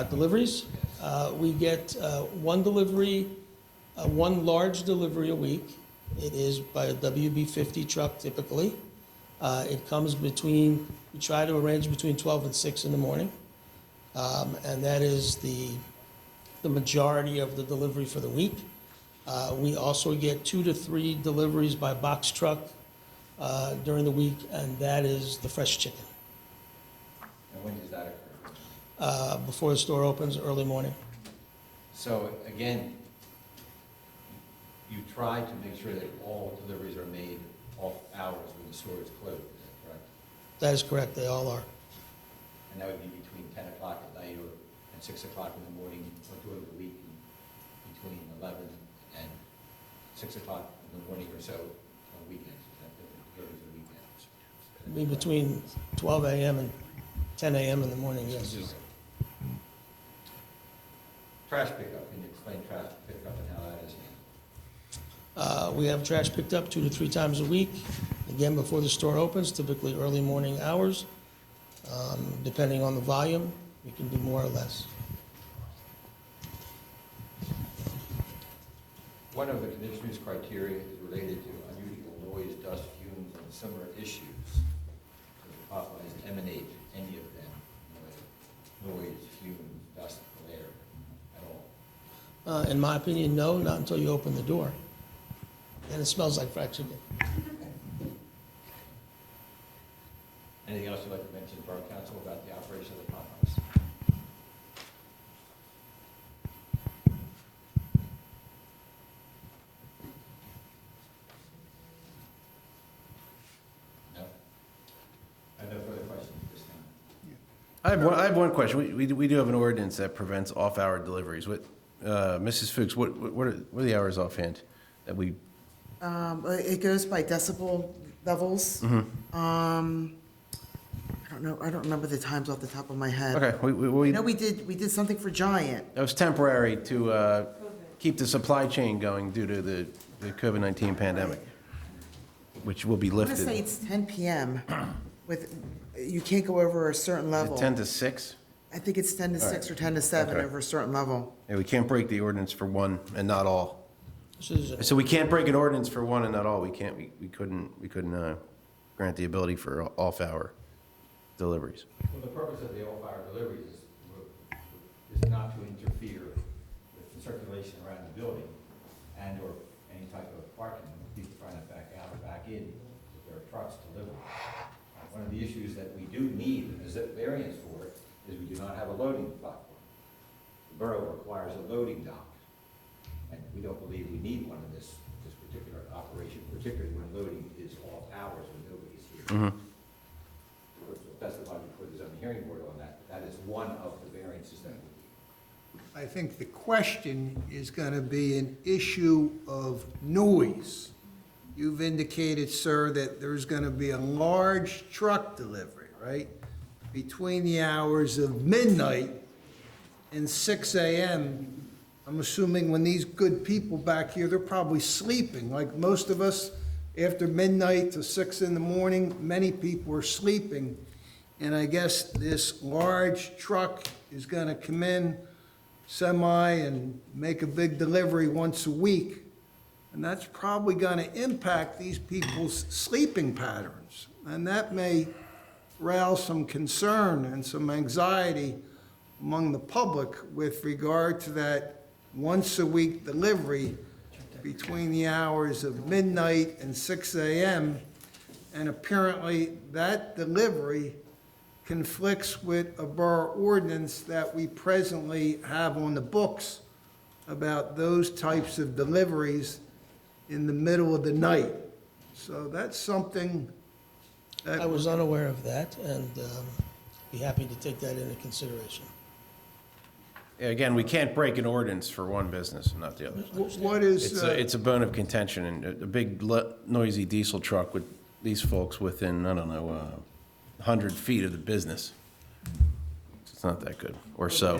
Deliveries?
Yes.
We get one delivery, one large delivery a week. It is by a WB-50 truck typically. It comes we try to arrange between 12 and 6 in the morning. And that is the majority of the delivery for the week. We also get 2 to 3 deliveries by box truck during the week, and that is the fresh chicken.
And when does that occur?
Before the store opens, early morning.
So again, you try to make sure that all deliveries are made off hours when the store is closed, is that correct?
That is correct, they all are.
And that would be between 10 o'clock at night and 6 o'clock in the morning, or during the week, between 11 6 o'clock in the morning or so on weekends, is that different periods of weekends?
Be between 12 a.m. and 10 a.m. in the morning, yes.
Trash pickup, can you explain trash pickup and how that is?
We have trash picked up 2 to 3 times a week, again, before the store opens, typically early morning hours. Depending on the volume, we can do more or less.
One of the conditions criteria is related to unusual noise, dust, fumes, and similar issues. Does Popeyes emanate any of them? Noise, fumes, dust, glare, at all?
In my opinion, no, not until you open the door. And it smells like fried chicken.
Anything else you'd like to mention, Borough Council, about the operation of the Popeyes? No? I have no further questions at this time.
I have one question. We do have an ordinance that prevents off-hour deliveries. Mrs. Fuchs, what are the hours offhand that we?
It goes by decibel levels. I don't remember the times off the top of my head.
Okay,
I know we did something for Giant.
that was temporary to keep the supply chain going due to the COVID-19 pandemic, which will be
I want to say
lifted.
it's 10 p.m. with, you can't go over a certain
Is
level.
it 10 to 6?
I think it's 10 to
All
6
right.
or 10 to 7
Okay.
over a certain level.
Yeah, we can't break the ordinance for one and not all.
This is
So we can't break an ordinance for one and not all. We couldn't grant the ability for off-hour deliveries.
Well, the purpose of the off-hour deliveries is not to interfere with the circulation around the building and/or any type of parking, people trying to back out or back in with their trucks delivered. One of the issues that we do need a variance for is we do not have a loading platform. The borough requires a loading dock, and we don't believe we need one in this particular operation, particularly when loading is off hours when nobody's here. We'll testify before the zoning hearing board on that. That is one of the variances that we need.
I think the question is going to be an issue of noise. You've indicated, sir, that there's going to be a large truck delivery, right? Between the hours of midnight and 6 a.m. I'm assuming when these good people back here, they're probably sleeping. Like most of us, after midnight to 6 in the morning, many people are sleeping. And I guess this large truck is going to come in semi and make a big delivery once a week. And that's probably going to impact these people's sleeping patterns. And that may rouse some concern and some anxiety among the public with regard to that once-a-week delivery between the hours of midnight and 6 a.m. And apparently, that delivery conflicts with a borough ordinance that we presently have on the books about those types of deliveries in the middle of the night. So that's something that...
I was unaware of that, and be happy to take that into consideration.
Again, we can't break an ordinance for one business and not the other.
What is...
It's a bone of contention, and a big noisy diesel truck with these folks within, 100 feet of the business. It's not that good, or so.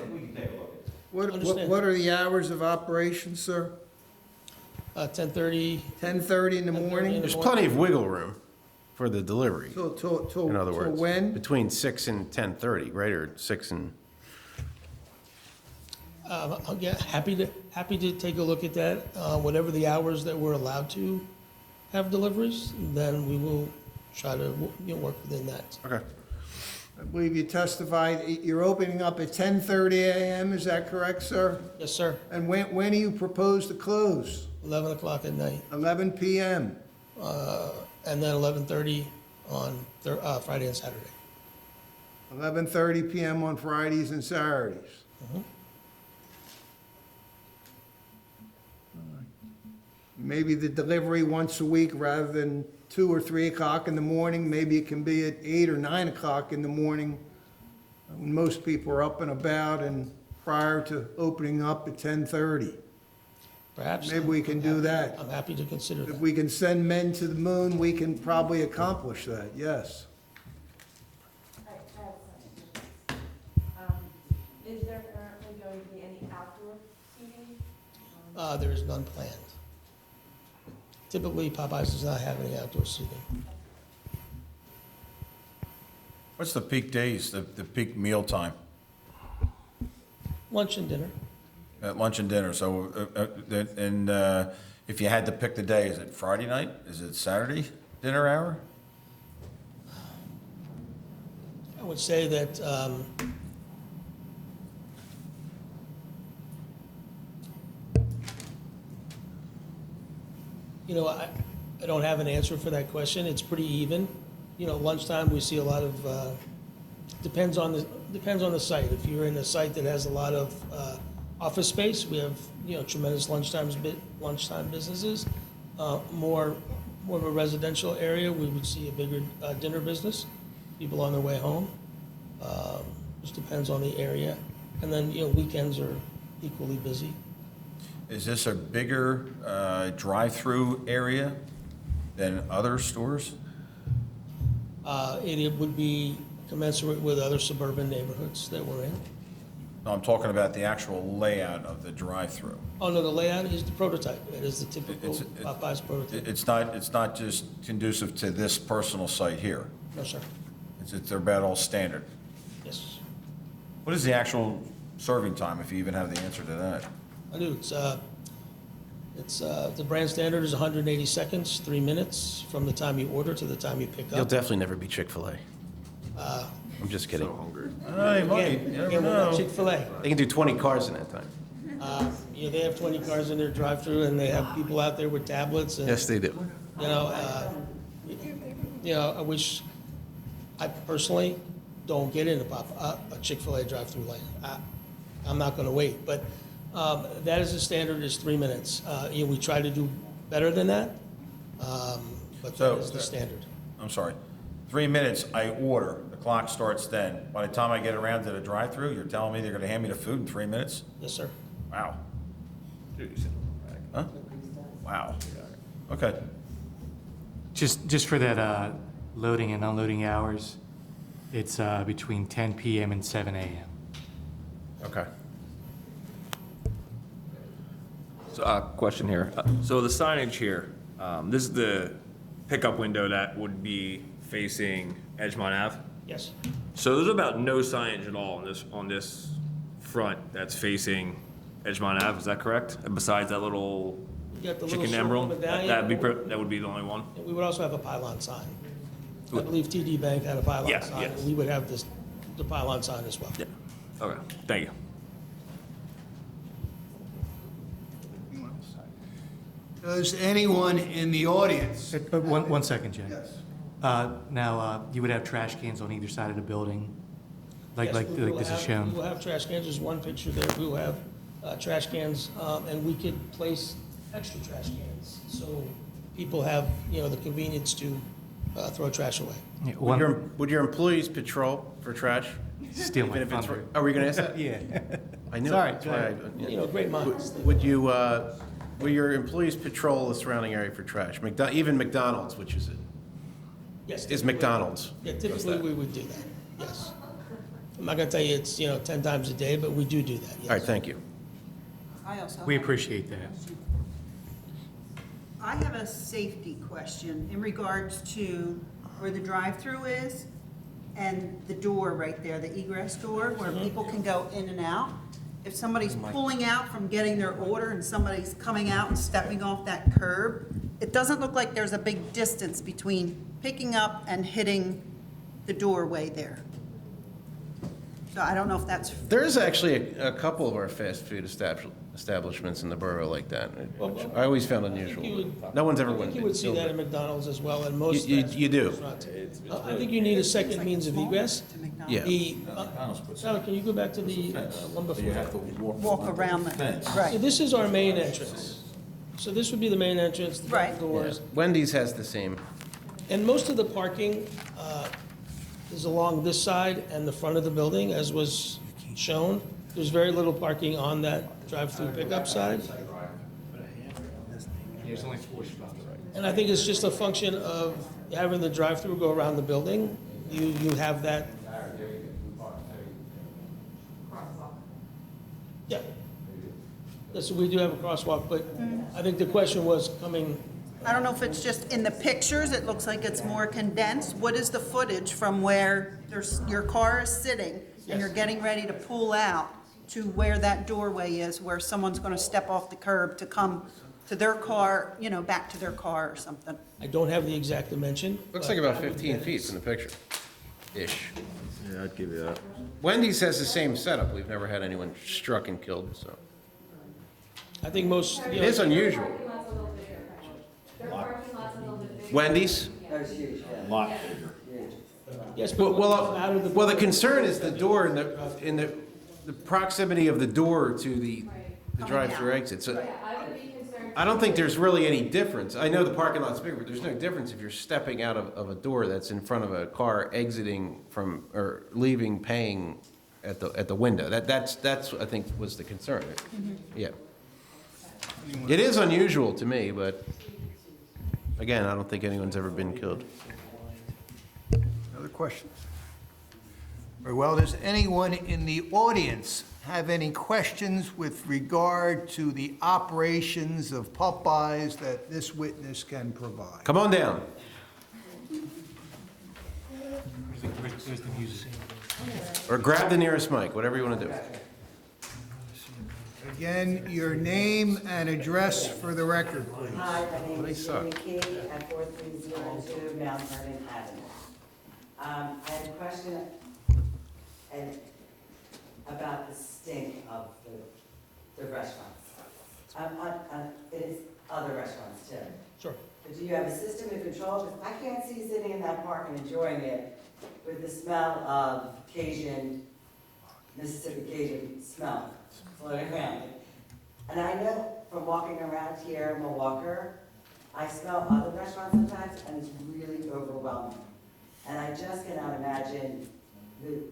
What are the hours of operation, sir?
10:30.
10:30 in the morning?
There's plenty of wiggle room for the delivery.
Till
In other words,
when?
between 6 and 10:30, right, or 6 and...
I'll get happy to take a look at that. Whatever the hours that we're allowed to have deliveries, then we will try to work within that.
Okay.
I believe you testified, you're opening up at 10:30 a.m., is that correct, sir?
Yes, sir.
And when do you propose to close?
11 o'clock at night.
11 p.m.
And then 11:30 on Friday and Saturday.
11:30 p.m. on Fridays and Saturdays. Maybe the delivery once a week rather than 2 or 3 o'clock in the morning, maybe it can be at 8 or 9 o'clock in the morning when most people are up and about and prior to opening up at 10:30.
Perhaps.
Maybe we can do that.
I'm happy to consider
If
that.
we can send men to the moon, we can probably accomplish that, yes.
Is there currently going to be any outdoor seating?
There is none planned. Typically, Popeyes does not have any outdoor seating.
What's the peak days, the peak meal time?
Lunch and dinner.
At lunch and dinner, so, if you had to pick the day, is it Friday night? Is it Saturday dinner hour?
I would say that I don't have an answer for that question. It's pretty even. Lunchtime, we see a lot of, depends on the site. If you're in a site that has a lot of office space, we have, tremendous lunchtime businesses. More of a residential area, we would see a bigger dinner business, people on their way home. Just depends on the area. And then, weekends are equally busy.
Is this a bigger drive-through area than other stores?
It would be commensurate with other suburban neighborhoods that we're in.
No, I'm talking about the actual layout of the drive-through.
Oh, no, the layout is the prototype. It is the typical Popeyes prototype.
It's not just conducive to this personal site here.
No, sir.
They're about all standard.
Yes.
What is the actual serving time, if you even have the answer to that?
I do. The brand standard is 180 seconds, 3 minutes from the time you order to the time you pick up.
You'll definitely never be Chick-fil-A. I'm just kidding.
Hey, Mike, you never know.
Chick-fil-A.
They can do 20 cars in that time.
They have 20 cars in their drive-through, and they have people out there with tablets. And,
Yes, they do.
I wish, I personally don't get into a Chick-fil-A drive-through lane. I'm not going to wait, but that is the standard, is 3 minutes. We try to do better than that, but that is the standard.
I'm sorry. 3 minutes, I order, the clock starts then. By the time I get around to the drive-through, you're telling me they're gonna hand me the food in 3 minutes?
Yes, sir.
Wow. Huh? Wow. Okay.
Just for that loading and unloading hours, it's between 10 p.m. and 7 a.m.
Okay.
So, question here. So the signage here, this is the pickup window that would be facing Edgemont Ave?
Yes.
So there's about no signage at all on this front that's facing Edgemont Ave, is that correct? And besides that little
You got the little
chicken
circle
emerald,
medallion.
that would be the only one?
We would also have a pylon sign. I believe TD Bank had a pylon
Yeah,
sign.
yes.
We would have the pylon sign as well.
Yeah. Okay, thank you.
Does anyone in the audience?
One second, Jay.
Yes.
Now, you would have trash cans on either side of the building, like
Yes, we will
this is
have-
shown.
We will have trash cans, there's one picture there, we will have trash cans, and we could place extra trash cans, so people have, the convenience to throw trash away.
Yeah,
Would your employees patrol for trash?
Steal my
Even if it's-
thunder.
Are we gonna ask that?
Yeah.
I knew it.
Sorry,
That's
go
why
ahead.
Great minds.
Would you, will your employees patrol the surrounding area for trash? Even McDonald's, which is it?
Yes.
Is
typically-
McDonald's?
Yeah,
does
typically
that.
we would do that, yes. I'm not gonna tell you it's, 10 times a day, but we do that, yes.
All right, thank you.
I also
We
have-
appreciate that.
I have a safety question in regards to where the drive-through is and the door right there, the egress door, where people can go in and out. If somebody's pulling out from getting their order and somebody's coming out and stepping off that curb, it doesn't look like there's a big distance between picking up and hitting the doorway there. So I don't know if that's,
There's actually a couple of our fast food establishments in the borough like that, which I always found unusual. No one's ever
I think
went.
you would see that at McDonald's as well, and most.
You
fast
do.
food restaurants. I think you need a second means of egress.
Yeah.
Sally, can you go back to the one before?
walk around the,
So
right.
this is our main entrance. So this would be the main entrance, the
Right.
doors.
Wendy's has the same.
And most of the parking is along this side and the front of the building, as was shown. There's very little parking on that drive-through pickup side.
There's only 4 spots.
And I think it's just a function of having the drive-through go around the building. You have that. Yeah. Yes, we do have a crosswalk, but I think the question was coming.
I don't know if it's just in the pictures, it looks like it's more condensed. What is the footage from where your car is sitting and you're getting ready to pull out to where that doorway is, where someone's gonna step off the curb to come to their car, you know, back to their car or something?
I don't have the exact dimension.
Looks
but
like about
I would
15
guess-
feet from the picture-ish.
Yeah, I'd give you that.
Wendy's has the same setup. We've never had anyone struck and killed, so.
I think most.
It is unusual. Wendy's?
Yes, but
Well, the concern is the door in the proximity of the door to the drive-through exit. So I don't think there's really any difference. I know the parking lot's bigger, but there's no difference if you're stepping out of a door that's in front of a car exiting from, or leaving, paying at the window. That's I think was the concern. Yeah. It is unusual to me, but again, I don't think anyone's ever been killed.
Other questions? Very well, does anyone in the audience have any questions with regard to the operations of Popeyes that this witness can provide?
Come on down.
Where's the music?
Or grab the nearest mic, whatever you want to do.
Again, your name and address for the record, please.
Hi, my name
They
is
suck.
Jamie Key at 4302 Mount Vernon Avenue. I had a question about the stink of the restaurants. It is other restaurants too.
Sure.
But do you have a system to control? Because I can't see sitting in that park and enjoying it with the smell of Cajun, Mississippi Cajun smell floating around. And I know from walking around here in Milwaukee, I smell other restaurants sometimes, and it's really overwhelming. And I just cannot imagine the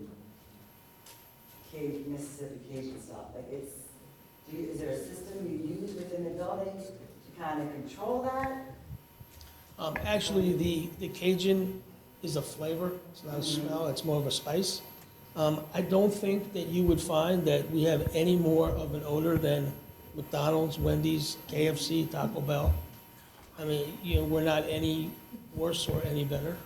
Mississippi Cajun stuff. Like is there a system you use within the building to kind of control that?
Actually, the Cajun is a flavor. It's not a smell. It's more of a spice. I don't think that you would find that we have any more of an odor than McDonald's, Wendy's, KFC, Taco Bell. I mean, we're not any worse or any better.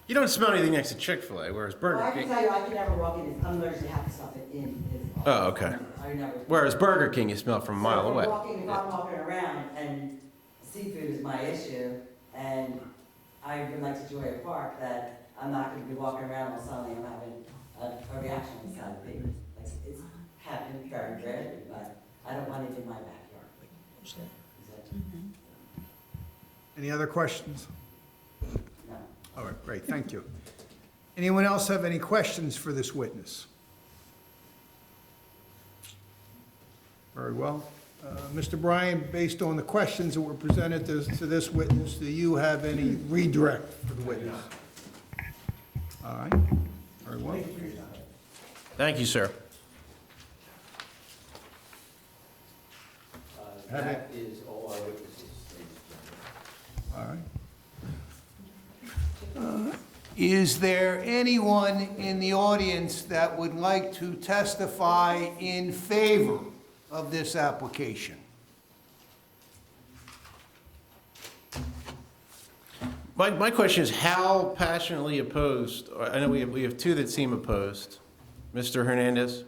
You don't smell anything next to Chick-fil-A, whereas Burger
Well, I can
King.
tell you, I can never walk in, I'm allergic to half the stuff in his.
Oh, okay.
I never.
Whereas Burger King, you smell from a mile away.
If I'm walking around and seafood is my issue, and I would like to enjoy a park that I'm not gonna be walking around while suddenly I'm having a reaction inside of me. Like, it's happened very rarely, but I don't want it in my backyard. Is that-
Any other questions?
No.
All right, great, thank you. Anyone else have any questions for this witness? Very well. Mr. Bryan, based on the questions that were presented to this witness, do you have any redirect for the witness? All right, very well.
Thank you, sir.
That is all our witnesses.
All right. Is there anyone in the audience that would like to testify in favor of this application?
My question is, how passionately opposed? I know we have two that seem opposed. Mr. Hernandez?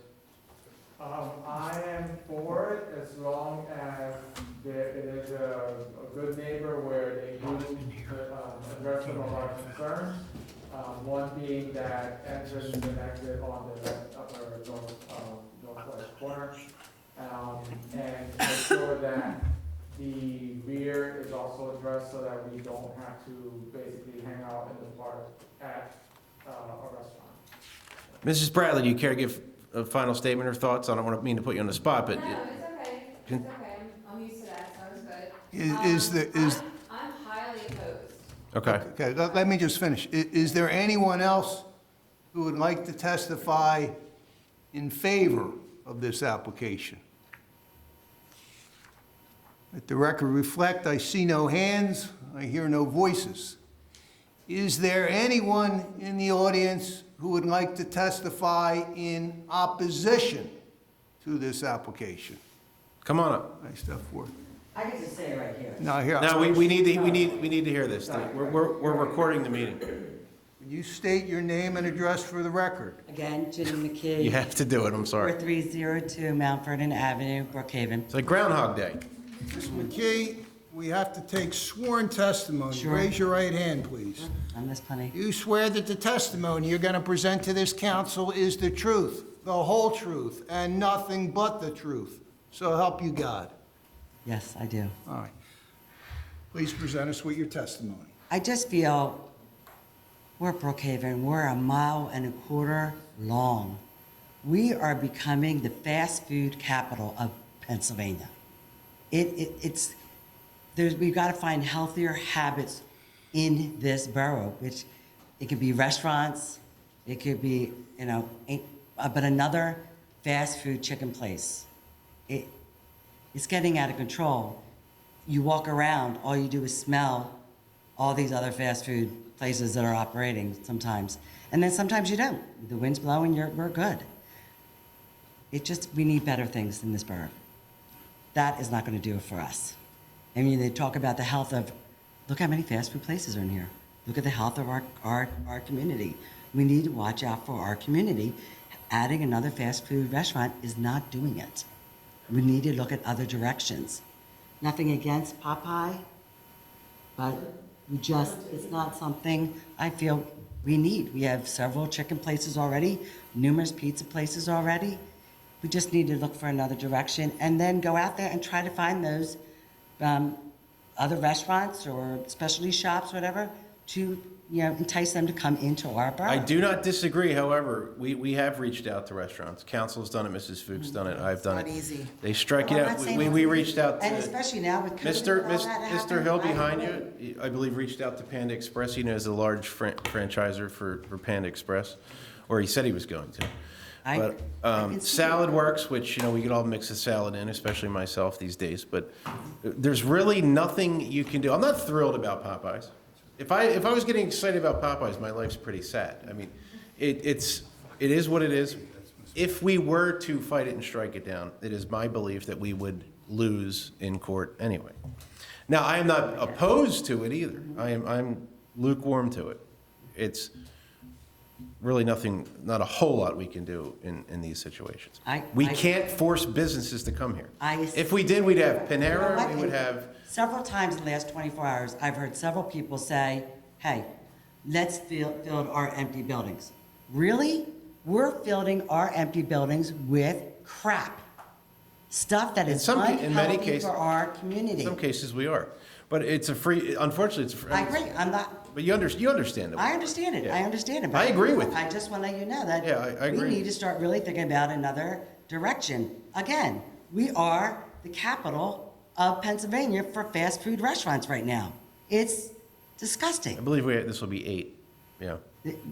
I am for it as long as it is a good neighbor where they do address some of our concerns. One being that entrance and exit on the upper northwest corner. And make sure that the rear is also addressed so that we don't have to basically hang out in the park at a restaurant.
Mrs. Bradley, do you care to give a final statement or thoughts? I don't want to mean to put you on the spot, but.
No, it's okay. It's okay. I'm used to that, so it's good. I'm highly opposed.
Okay.
Okay, let me just finish. Is there anyone else who would like to testify in favor of this application?
Let the record reflect, I see no hands, I hear no voices. Is there anyone in the audience who would like to testify in opposition to this application?
Come on up.
I step forward.
I get to say it right here.
Now, here.
No, we need to hear this. We're recording the meeting.
Would you state your name and address for the record?
Again, Ginny McKee.
You have to do it, I'm sorry.
4302 Mount Vernon Avenue, Brookhaven.
It's like Groundhog Day.
Ms. McKee, we have to take sworn testimony.
Sure.
Raise your right hand, please.
On this plenty.
You swear that the testimony you're going to present to this council is the truth, the whole truth, and nothing but the truth. So help you God.
Yes, I do.
All right. Please present us with your testimony.
I just feel we're Brookhaven, we're 1.25 miles long. We are becoming the fast food capital of Pennsylvania. We've got to find healthier habits in this borough, which it could be restaurants, it could be, but another fast food chicken place. It's getting out of control. You walk around, all you do is smell all these other fast food places that are operating sometimes. And then sometimes you don't. The wind's blowing, we're good. We need better things in this borough. That is not going to do it for us. I mean, they talk about the health of, look how many fast food places are in here. Look at the health of our community. We need to watch out for our community. Adding another fast food restaurant is not doing it. We need to look at other directions. Nothing against Popeye, but it's not something I feel we need. We have several chicken places already, numerous pizza places already. We just need to look for another direction and then go out there and try to find those other restaurants or specialty shops, whatever, to entice them to come into our borough.
I do not disagree, however, we have reached out to restaurants. Council's done it, Mrs. Fuchs done it, I've done it.
It's not easy.
They strike it
Well, I'm
out.
not saying
We
it's
reached out to.
And especially now with COVID and all that
Mr.
happening,
Hill
I
behind
agree.
you, I believe, reached out to Panda Express. He knows a large franchisor for Panda Express, or he said he was going to.
I can see
Salad Works, which, we could all mix a salad in, especially myself these days, but there's really nothing you can do. I'm not thrilled about Popeyes. If I was getting excited about Popeyes, my life's pretty sad. I mean, it is what it is. If we were to fight it and strike it down, it is my belief that we would lose in court anyway. Now, I am not opposed to it either. I'm lukewarm to it. It's really not a whole lot we can do in these situations. We can't force businesses to come here. If we did, we'd have Panera, we would have...
Several times in the last 24 hours, I've heard several people say, hey, let's fill our empty buildings. Really? We're filling our empty buildings with crap. Stuff that is unhealthy for our community.
In some cases, we are. But unfortunately, it's a free.
I agree, I'm not.
But you understand it.
I understand it,
Yeah.
I understand it. but
I agree with you.
I just want to let you know that
I agree.
we need to start really thinking about another direction. Again, we are the capital of Pennsylvania for fast food restaurants right now. It's disgusting.
I believe this will be 8. Yeah.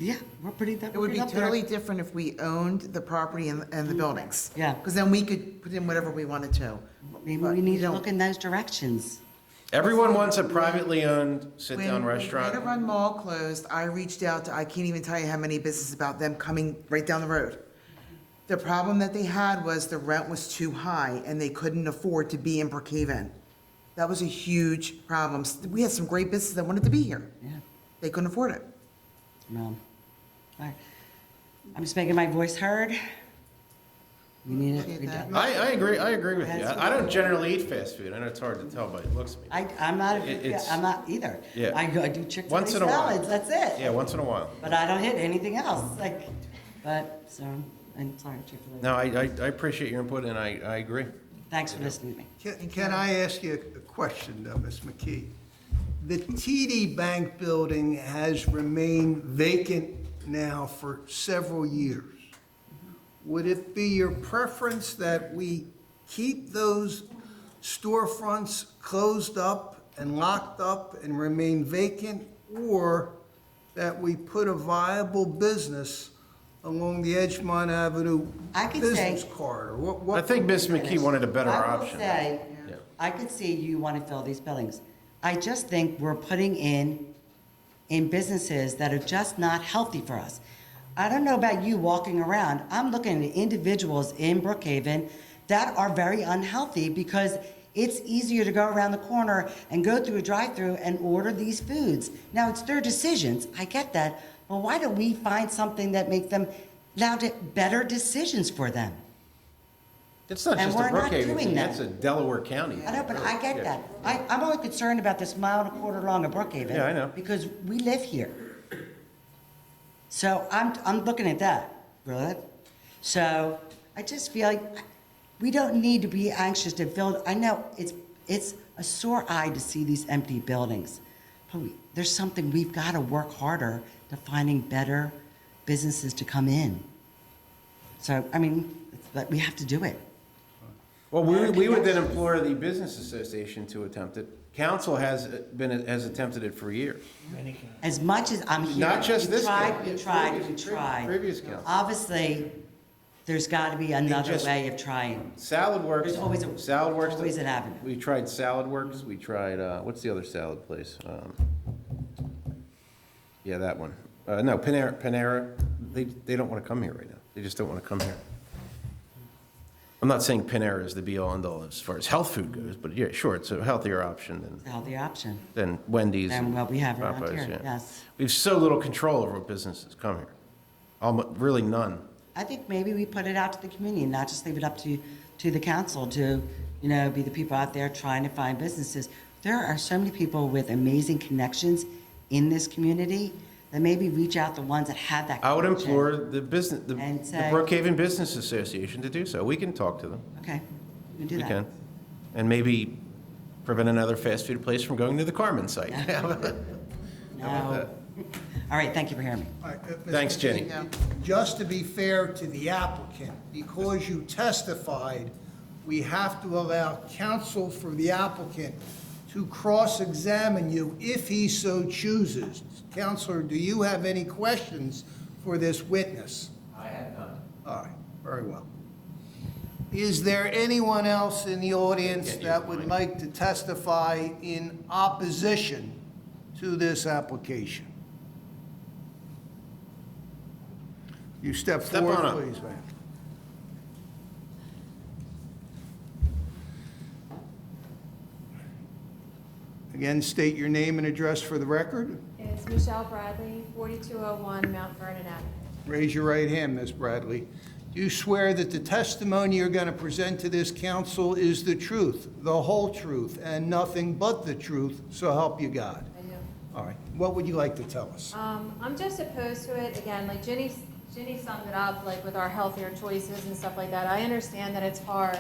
Yeah, we're pretty.
It would be totally different if we owned the property and the buildings.
Yeah.
Because then we could put in whatever we wanted to.
Maybe
But
we need
you
to
don't.
look in those directions.
Everyone wants a privately owned sit-down
When
restaurant.
Run Mall closed, I reached out to, I can't even tell you how many businesses about them coming right down the road. The problem that they had was the rent was too high and they couldn't afford to be in Brookhaven. That was a huge problem. We had some great businesses that wanted to be here.
Yeah.
They couldn't afford it.
No. All right. I'm just making my voice heard. We need it.
I agree with you. I don't generally eat fast food. I know it's hard to tell by the looks of me.
I'm not either.
Yeah.
I do Chick-fil-A
Once in a while.
salads, that's it.
Yeah, once in a while.
But I don't hit anything else, I'm sorry, Chick-fil-A.
No, I appreciate your input, and I agree.
Thanks for listening to me.
Can I ask you a question, Ms. McKee? The TD Bank building has remained vacant now for several years. Would it be your preference that we keep those storefronts closed up and locked up and remain vacant, or that we put a viable business along the Edgemont Avenue business corridor?
I think Ms. McKee wanted a better option.
I could see you want to fill these buildings. I just think we're putting in businesses that are just not healthy for us. I don't know about you walking around. I'm looking at individuals in Brookhaven that are very unhealthy because it's easier to go around the corner and go through a drive-through and order these foods. Now, it's their decisions. I get that. But why don't we find something that makes them allow better decisions for them?
It's not
And
just a
we're not
Brookhaven
doing
thing,
that.
that's a Delaware County.
I know, but I get
Yeah.
that. I'm only concerned about this mile and a quarter long of Brookhaven.
Yeah, I know.
Because we live here. So I'm looking at that, really. So I just feel like we don't need to be anxious to build. I know it's a sore eye to see these empty buildings. But there's something we've got to work harder to finding better businesses to come in. So, I mean, but we have to do it.
Well, we would then implore the Business Association to attempt it. Council has attempted it for years.
As much as I'm here.
Not just
we
this
tried,
council.
we tried, we tried.
Previous council.
Obviously, there's got to be another
just-
way of trying.
Salad Works.
There's always an avenue.
We tried Salad Works. We tried, what's the other salad place? Yeah, that one. No, Panera. They don't want to come here right now. They just don't want to come here. I'm not saying Panera is the be-all and-all as far as health food goes, but yeah, sure, it's a healthier option
It's a healthy option
than Wendy's
than what we have around
Popeyes,
here,
yeah.
yes.
We have so little control over what businesses come here. Really none.
I think maybe we put it out to the community, not just leave it up to the council to, be the people out there trying to find businesses. There are so many people with amazing connections in this community that maybe reach out to the ones that have that connection.
I would implore the
And say-
Brookhaven Business Association to do so. We can talk to them.
Okay, we can do
We
that.
can. And maybe prevent another fast food place from going to the Carmen site. How about
No.
that?
All right, thank you for hearing me.
All right, Mr.
Thanks, Jenny.
King, just to be fair to the applicant, because you testified, we have to allow counsel for the applicant to cross-examine you if he so chooses. Counselor, do you have any questions for this witness?
I have none.
All right, very well. Is there anyone else in the audience that would like to testify in opposition to this application? You step
Step
forward,
on up.
please, ma'am. Again, state your name and address for the record.
It's Michelle Bradley, 4201 Mount Vernon Avenue.
Raise your right hand, Ms. Bradley. Do you swear that the testimony you're going to present to this council is the truth, the whole truth, and nothing but the truth, so help you God?
I do.
All right. What would you like to tell us?
I'm just opposed to it. Again, like Ginny summed it up, like with our healthier choices and stuff like that. I understand that it's hard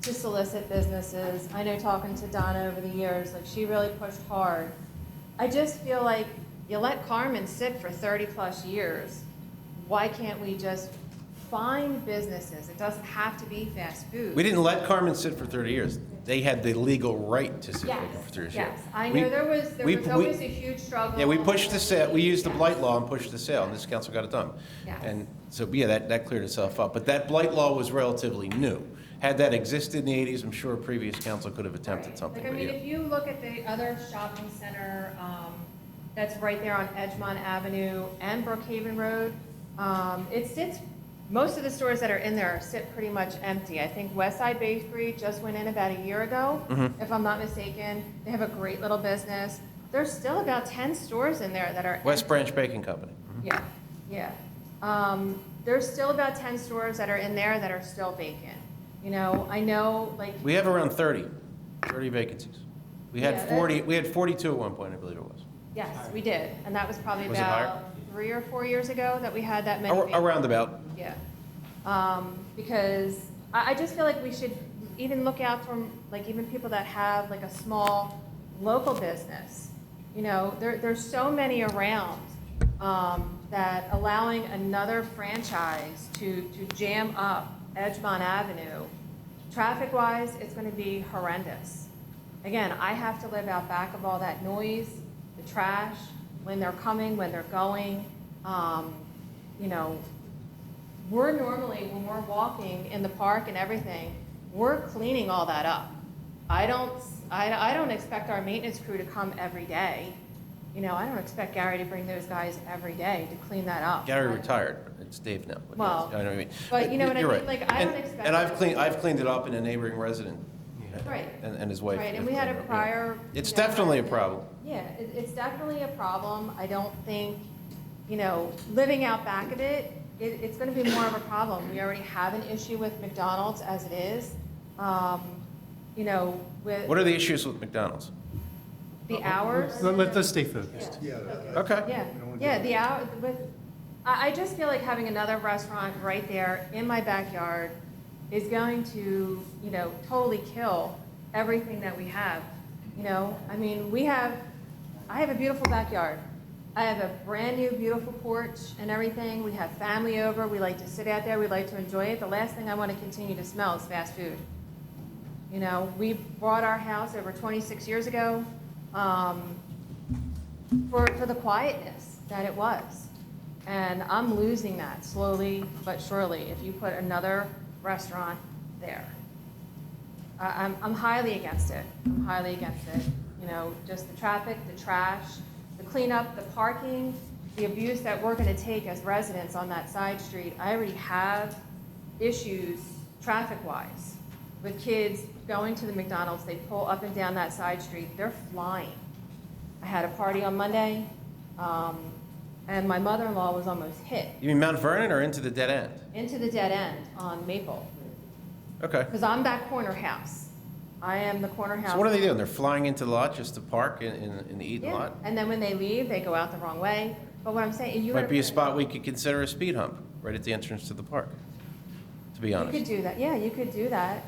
to solicit businesses. I know talking to Donna over the years, like she really pushed hard. I just feel like you let Carmen sit for 30+ years. Why can't we just find businesses? It doesn't have to be fast food.
We didn't let Carmen sit for 30 years. They had the legal right to sit
Yes,
for 30 years.
yes. I
We-
know there was
we-
always a huge struggle.
Yeah, we pushed the sale, we used the blight law and pushed the sale, and this council got it done.
Yes.
And so, yeah, that cleared itself up. But that blight law was relatively new. Had that existed in the 80s, I'm sure a previous council could have attempted something.
Like, I
but
mean,
yeah.
if you look at the other shopping center, that's right there on Edgemont Avenue and Brookhaven Road, it sits, most of the stores that are in there sit pretty much empty. I think Westside Bakery just went in about a year ago, if I'm not mistaken. They have a great little business. There's still about 10 stores in there that are
West
empty.
Branch Baking Company.
Yeah, yeah. There's still about 10 stores that are in there that are still vacant. I know, like,
We have around 30 vacancies. We had
Yeah,
40, we had 42 at one point, I believe it was.
yes, we did. And that was probably
Was it higher?
about 3 or 4 years ago that we had that many.
Around about.
Yeah. Because I just feel like we should even look out for, like, even people that have, like, a small local business. There's so many around that allowing another franchise to jam up Edgemont Avenue, traffic-wise, it's going to be horrendous. Again, I have to live out back of all that noise, the trash, when they're coming, when they're going. We're normally, when we're walking in the park and everything, we're cleaning all that up. I don't expect our maintenance crew to come every day. You know, I don't expect Gary to bring those guys every day to clean that up.
Gary retired, it's Dave now. But
Well,
yes, I know what I mean.
but you know what I
You're
mean?
right.
Like, I don't expect.
And I've cleaned it up in a neighboring resident.
Right.
And his wife.
Right, and we had a
have cleaned it up,
prior.
yeah. It's
you know,
definitely a
resident.
problem.
Yeah, it's definitely a problem. I don't think, you know, living out back of it, it's gonna be more of a problem. We already have an issue with McDonald's as it is. You know, with.
What are the issues with McDonald's?
The hours?
Let's stay focused.
Okay.
Yeah, the hour, I just feel like having another restaurant right there in my backyard is going to, you know, totally kill everything that we have. You know, I mean, I have a beautiful backyard. I have a brand new beautiful porch and everything. We have family over. We like to sit out there. We like to enjoy it. The last thing I want to continue to smell is fast food. You know, we bought our house over 26 years ago for the quietness that it was. And I'm losing that slowly but surely if you put another restaurant there. I'm highly against it. I'm highly against it. You know, just the traffic, the trash, the cleanup, the parking, the abuse that we're gonna take as residents on that side street. I already have issues traffic-wise with kids going to the McDonald's. They pull up and down that side street. They're flying. I had a party on Monday, and my mother-in-law was almost hit
You mean Mount Vernon or into the dead end?
into the dead end on Maple.
Okay.
Because I'm that corner house. I am the corner house.
So what are they doing? They're flying into the lot just to park in the Eaton
Yeah,
lot?
and then when they leave, they go out the wrong way. But what I'm saying, you
Might be a spot we could consider a speed hump, right at the entrance to the park, to be
You
honest.
could do that, yeah, you could do that.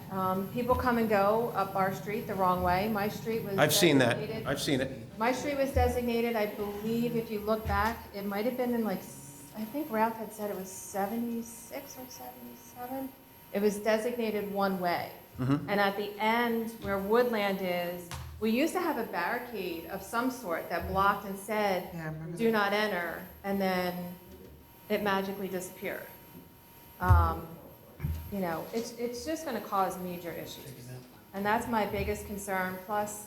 People come and go up our street the wrong way. My street was
I've seen that.
designated-
I've seen it.
My street was designated, I believe, if you look back, it might have been in like, I think Ralph had said it was 76 or 77. It was designated one way. And at the end where Woodland is, we used to have a barricade of some sort that blocked and said,
Yeah, I remember
do not enter, and then it magically disappeared. You know, it's just gonna cause major issues. And that's my biggest concern, plus,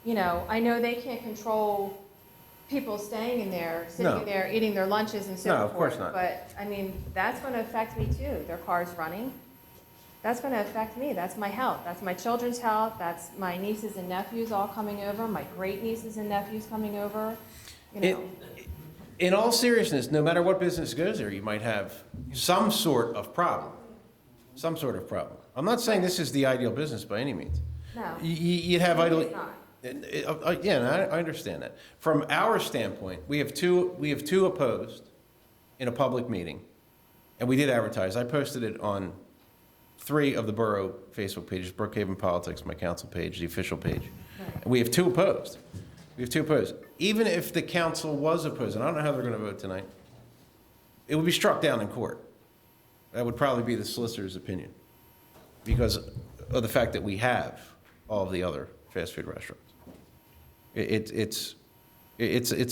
you know, I know they can't control people staying in there, sitting
No.
in there, eating their lunches and so forth.
No, of course not.
But, I mean, that's gonna affect me too, their cars running. That's gonna affect me, that's my health, that's my children's health, that's my nieces and nephews all coming over, my great nieces and nephews coming over, you know.
In all seriousness, no matter what business goes there, you might have some sort of problem. Some sort of problem. I'm not saying this is the ideal business by any means.
No.
You'd have idle.
It's not.
Yeah, and I understand that. From our standpoint, we have two opposed in a public meeting, and we did advertise. I posted it on 3 of the borough Facebook pages, Brookhaven Politics, my council page, the official page. And we have 2 opposed. We have 2 opposed. Even if the council was opposed, and I don't know how they're going to vote tonight, it would be struck down in court. That would probably be the solicitor's opinion, because of the fact that we have all of the other fast food restaurants. It's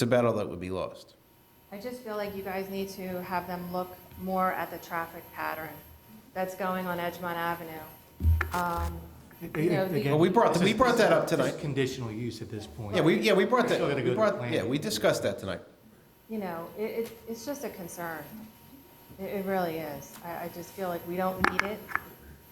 a battle that would be lost.
I just feel like you guys need to have them look more at the traffic pattern that's going on Edgemont Avenue. You know, the-
Well, we brought that up tonight.
It's conditional use at this point.
Yeah, we brought that.
Still gotta go to plan.
We discussed that tonight.
You know, it's just a concern. It really is. I just feel like we don't need it.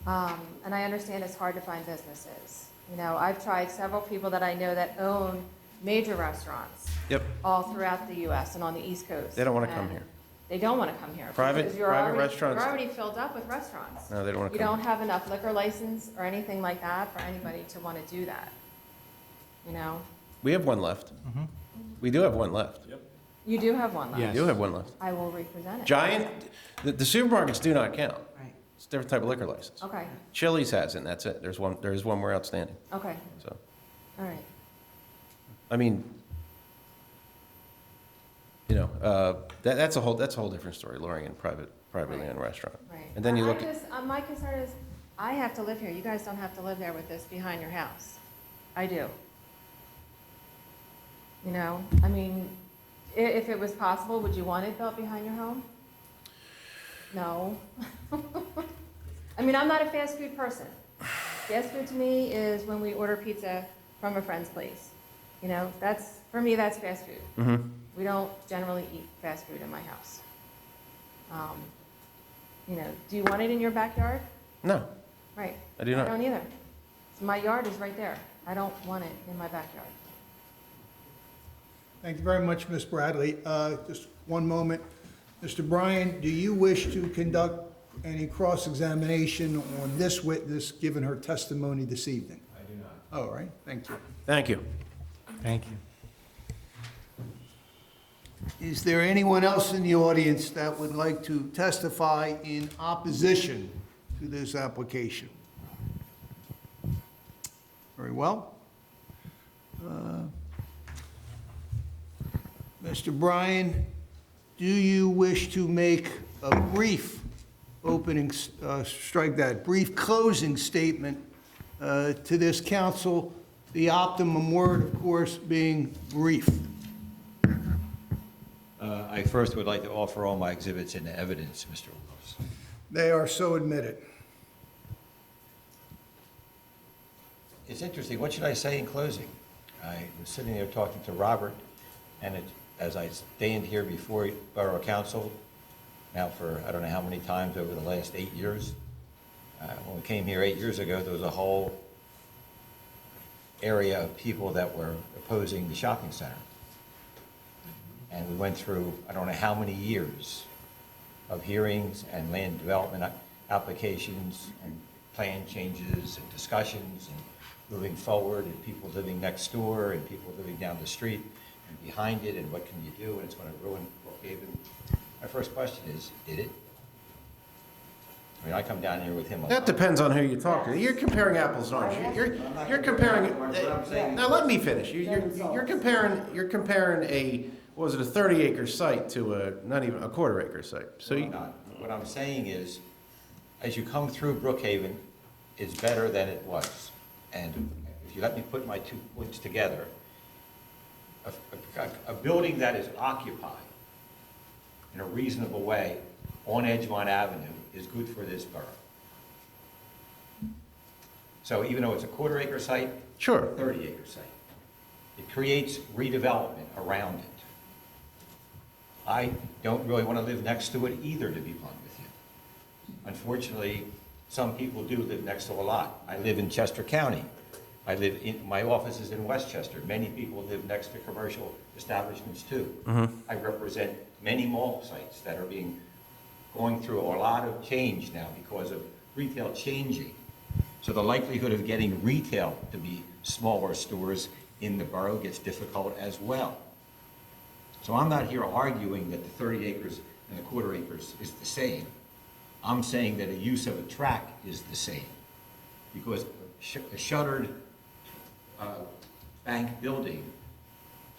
And I understand it's hard to find businesses. You know, I've tried several people that I know that own major restaurants.
Yep.
All throughout the US and on the East Coast.
They don't want to come
And
here.
They don't want to come here.
Private-
because you're
private
already-
restaurants-
You're already filled up with restaurants.
No, they don't want to
You
come.
don't have enough liquor license or anything like that for anybody to want to do that. You know?
We have one left. We do have one left.
You do have one left.
We do have one left.
I will represent it.
Giant, the supermarkets do not count.
Right.
It's a different type of liquor license.
Okay,
Chili's has it, and that's it. There is one more outstanding.
okay,
So,
all right.
I mean, you know, that's a whole different story, luring in privately owned restaurant.
Right.
And then you look
I
at,
just, my concern is, I have to live here. You guys don't have to live there with this behind your house. I do. You know, I mean, if it was possible, would you want it built behind your home? No. I mean, I'm not a fast food person. Fast food to me is when we order pizza from a friend's place. You know, that's, for me, that's fast food.
Mm-hmm.
We don't generally eat fast food in my house. You know, do you want it in your backyard?
No,
Right.
I do not.
I don't either. So my yard is right there. I don't want it in my backyard.
Thank you very much, Ms. Bradley. Just one moment. Mr. Bryan, do you wish to conduct any cross-examination on this witness, given her testimony this evening? I do not. All right, thank you.
Thank you.
Thank you.
Is there anyone else in the audience that would like to testify in opposition to this application? Very well. Mr. Bryan, do you wish to make a brief opening, brief closing statement to this council? The optimum word, of course, being brief.
I first would like to offer all my exhibits into evidence, Mr. Wills.
They are so admitted.
It's interesting. What should I say in closing? I was sitting there talking to Robert, and as I stand here before Borough Council, now for I don't know how many times over the last 8 years. When we came here 8 years ago, there was a whole area of people that were opposing the shopping center. And we went through, I don't know how many years of hearings and land development applications and plan changes and discussions and moving forward, and people living next door and people living down the street and behind it, and what can you do, and it's going to ruin Brookhaven. My first question is, did it? I mean, I come down here with him a lot.
That depends on who you talk to. You're comparing apples and oranges. You're comparing. Now let me finish. You're comparing a, what was it, a 30-acre site to a not even a quarter-acre site. So
What I'm saying is, as you come through Brookhaven, it's better than it was. And if you let me put my 2 points together, a building that is occupied in a reasonable way on Edgemont Avenue is good for this borough. So even though it's a quarter-acre site,
sure,
30-acre site, it creates redevelopment around it. I don't really want to live next to it either, to be blunt with you. Unfortunately, some people do live next to a lot. I live in Chester County. My office is in Westchester. Many people live next to commercial establishments too. I represent many mall sites that are going through a lot of change now because of retail changing. So the likelihood of getting retail to be smaller stores in the borough gets difficult as well. So I'm not here arguing that the 30 acres and the quarter acres is the same. I'm saying that a use of a track is the same, because a shuttered bank building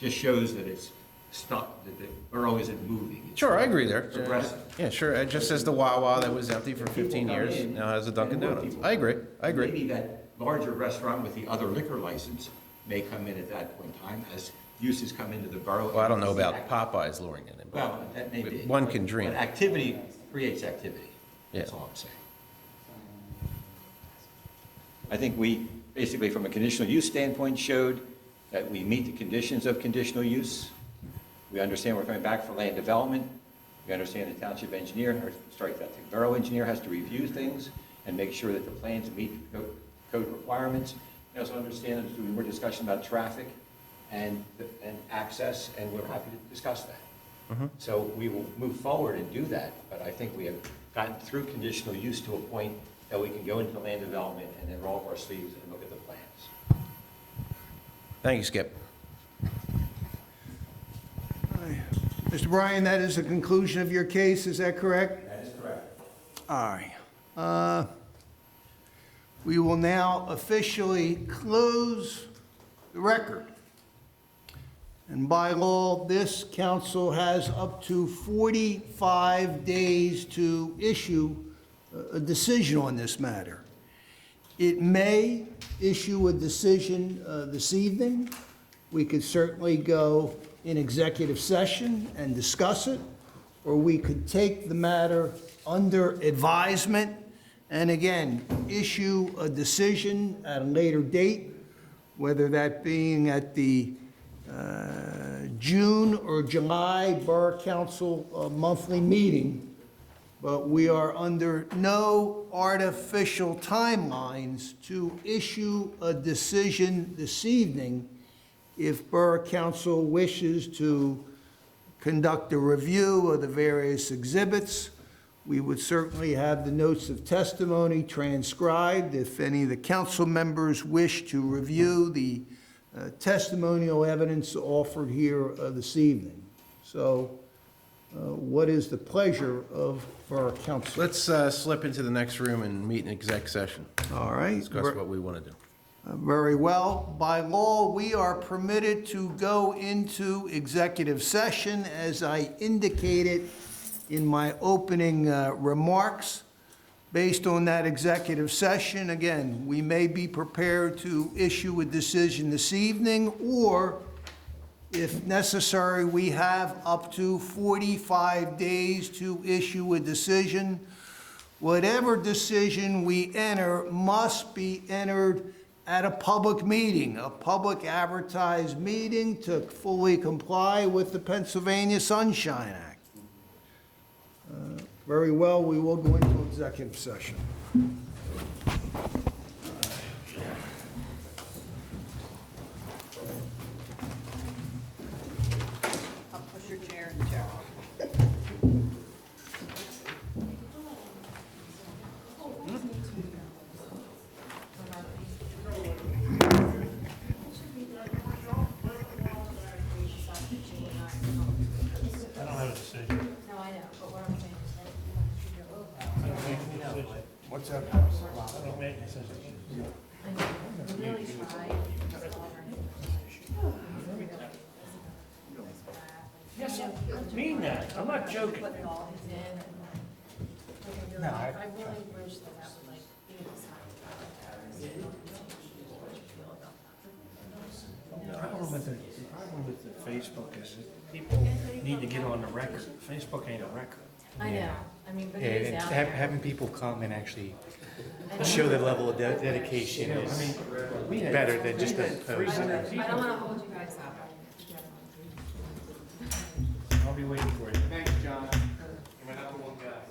just shows that it's stuck, that the borough isn't moving. It's
Sure, I agree there.
progressive.
Yeah, sure. It just says the Wawa that was empty for 15 years now has a Dunkin' Donuts. I agree.
Maybe that larger restaurant with the other liquor license may come in at that point in time as uses come into the borough.
Well, I don't know about Popeye's luring in it,
Well, that may be.
one can dream.
But activity creates activity.
Yeah.
That's all I'm saying. I think we, basically from a conditional use standpoint, showed that we meet the conditions of conditional use. We understand we're coming back for land development. We understand the township engineer, or that the borough engineer has to review things and make sure that the plans meet code requirements. We also understand there's going to be more discussion about traffic and access, and we're happy to discuss that. So we will move forward and do that, but I think we have gotten through conditional use to a point that we can go into land development and then roll up our sleeves and look at the plans.
Thank you, Skip.
Mr. Bryan, that is the conclusion of your case, is that correct?
That is correct.
All right. We will now officially close the record. And by law, this council has up to 45 days to issue a decision on this matter. It may issue a decision this evening. We could certainly go in executive session and discuss it, or we could take the matter under advisement
and again, issue a decision at a later date, whether that being at the June or July Borough Council monthly meeting, but we are under no artificial timelines to issue a decision this evening. If Borough Council wishes to conduct a review of the various exhibits, we would certainly have the notes of testimony transcribed. If any of the council members wish to review the testimonial evidence offered here this evening. So what is the pleasure of Borough Council?
Let's slip into the next room and meet in exec session.
All right.
Discuss what we want to do.
Very well. By law, we are permitted to go into executive session, as I indicated in my opening remarks. Based on that executive session, again, we may be prepared to issue a decision this evening, or if necessary, we have up to 45 days to issue a decision. Whatever decision we enter must be entered at a public meeting, a public advertised meeting to fully comply with the Pennsylvania Sunshine Act. Very well, we will go into executive session.
I'll push your chair and chair.
I don't have a decision.
No, I know, but what I'm saying is that
I don't make a decision.
What's that?
I don't make a decision.
we really tried.
Yes, I mean that. I'm not joking.
Put it all in. I really wish that that would like be decided.
The problem with the Facebook is that people need to get on the record. Facebook ain't a record.
I know, I mean, but
Yeah,
it is
and
out there.
having people come and actually show their level of dedication is better than just a post.
I don't wanna hold you guys up.
I'll be waiting for you.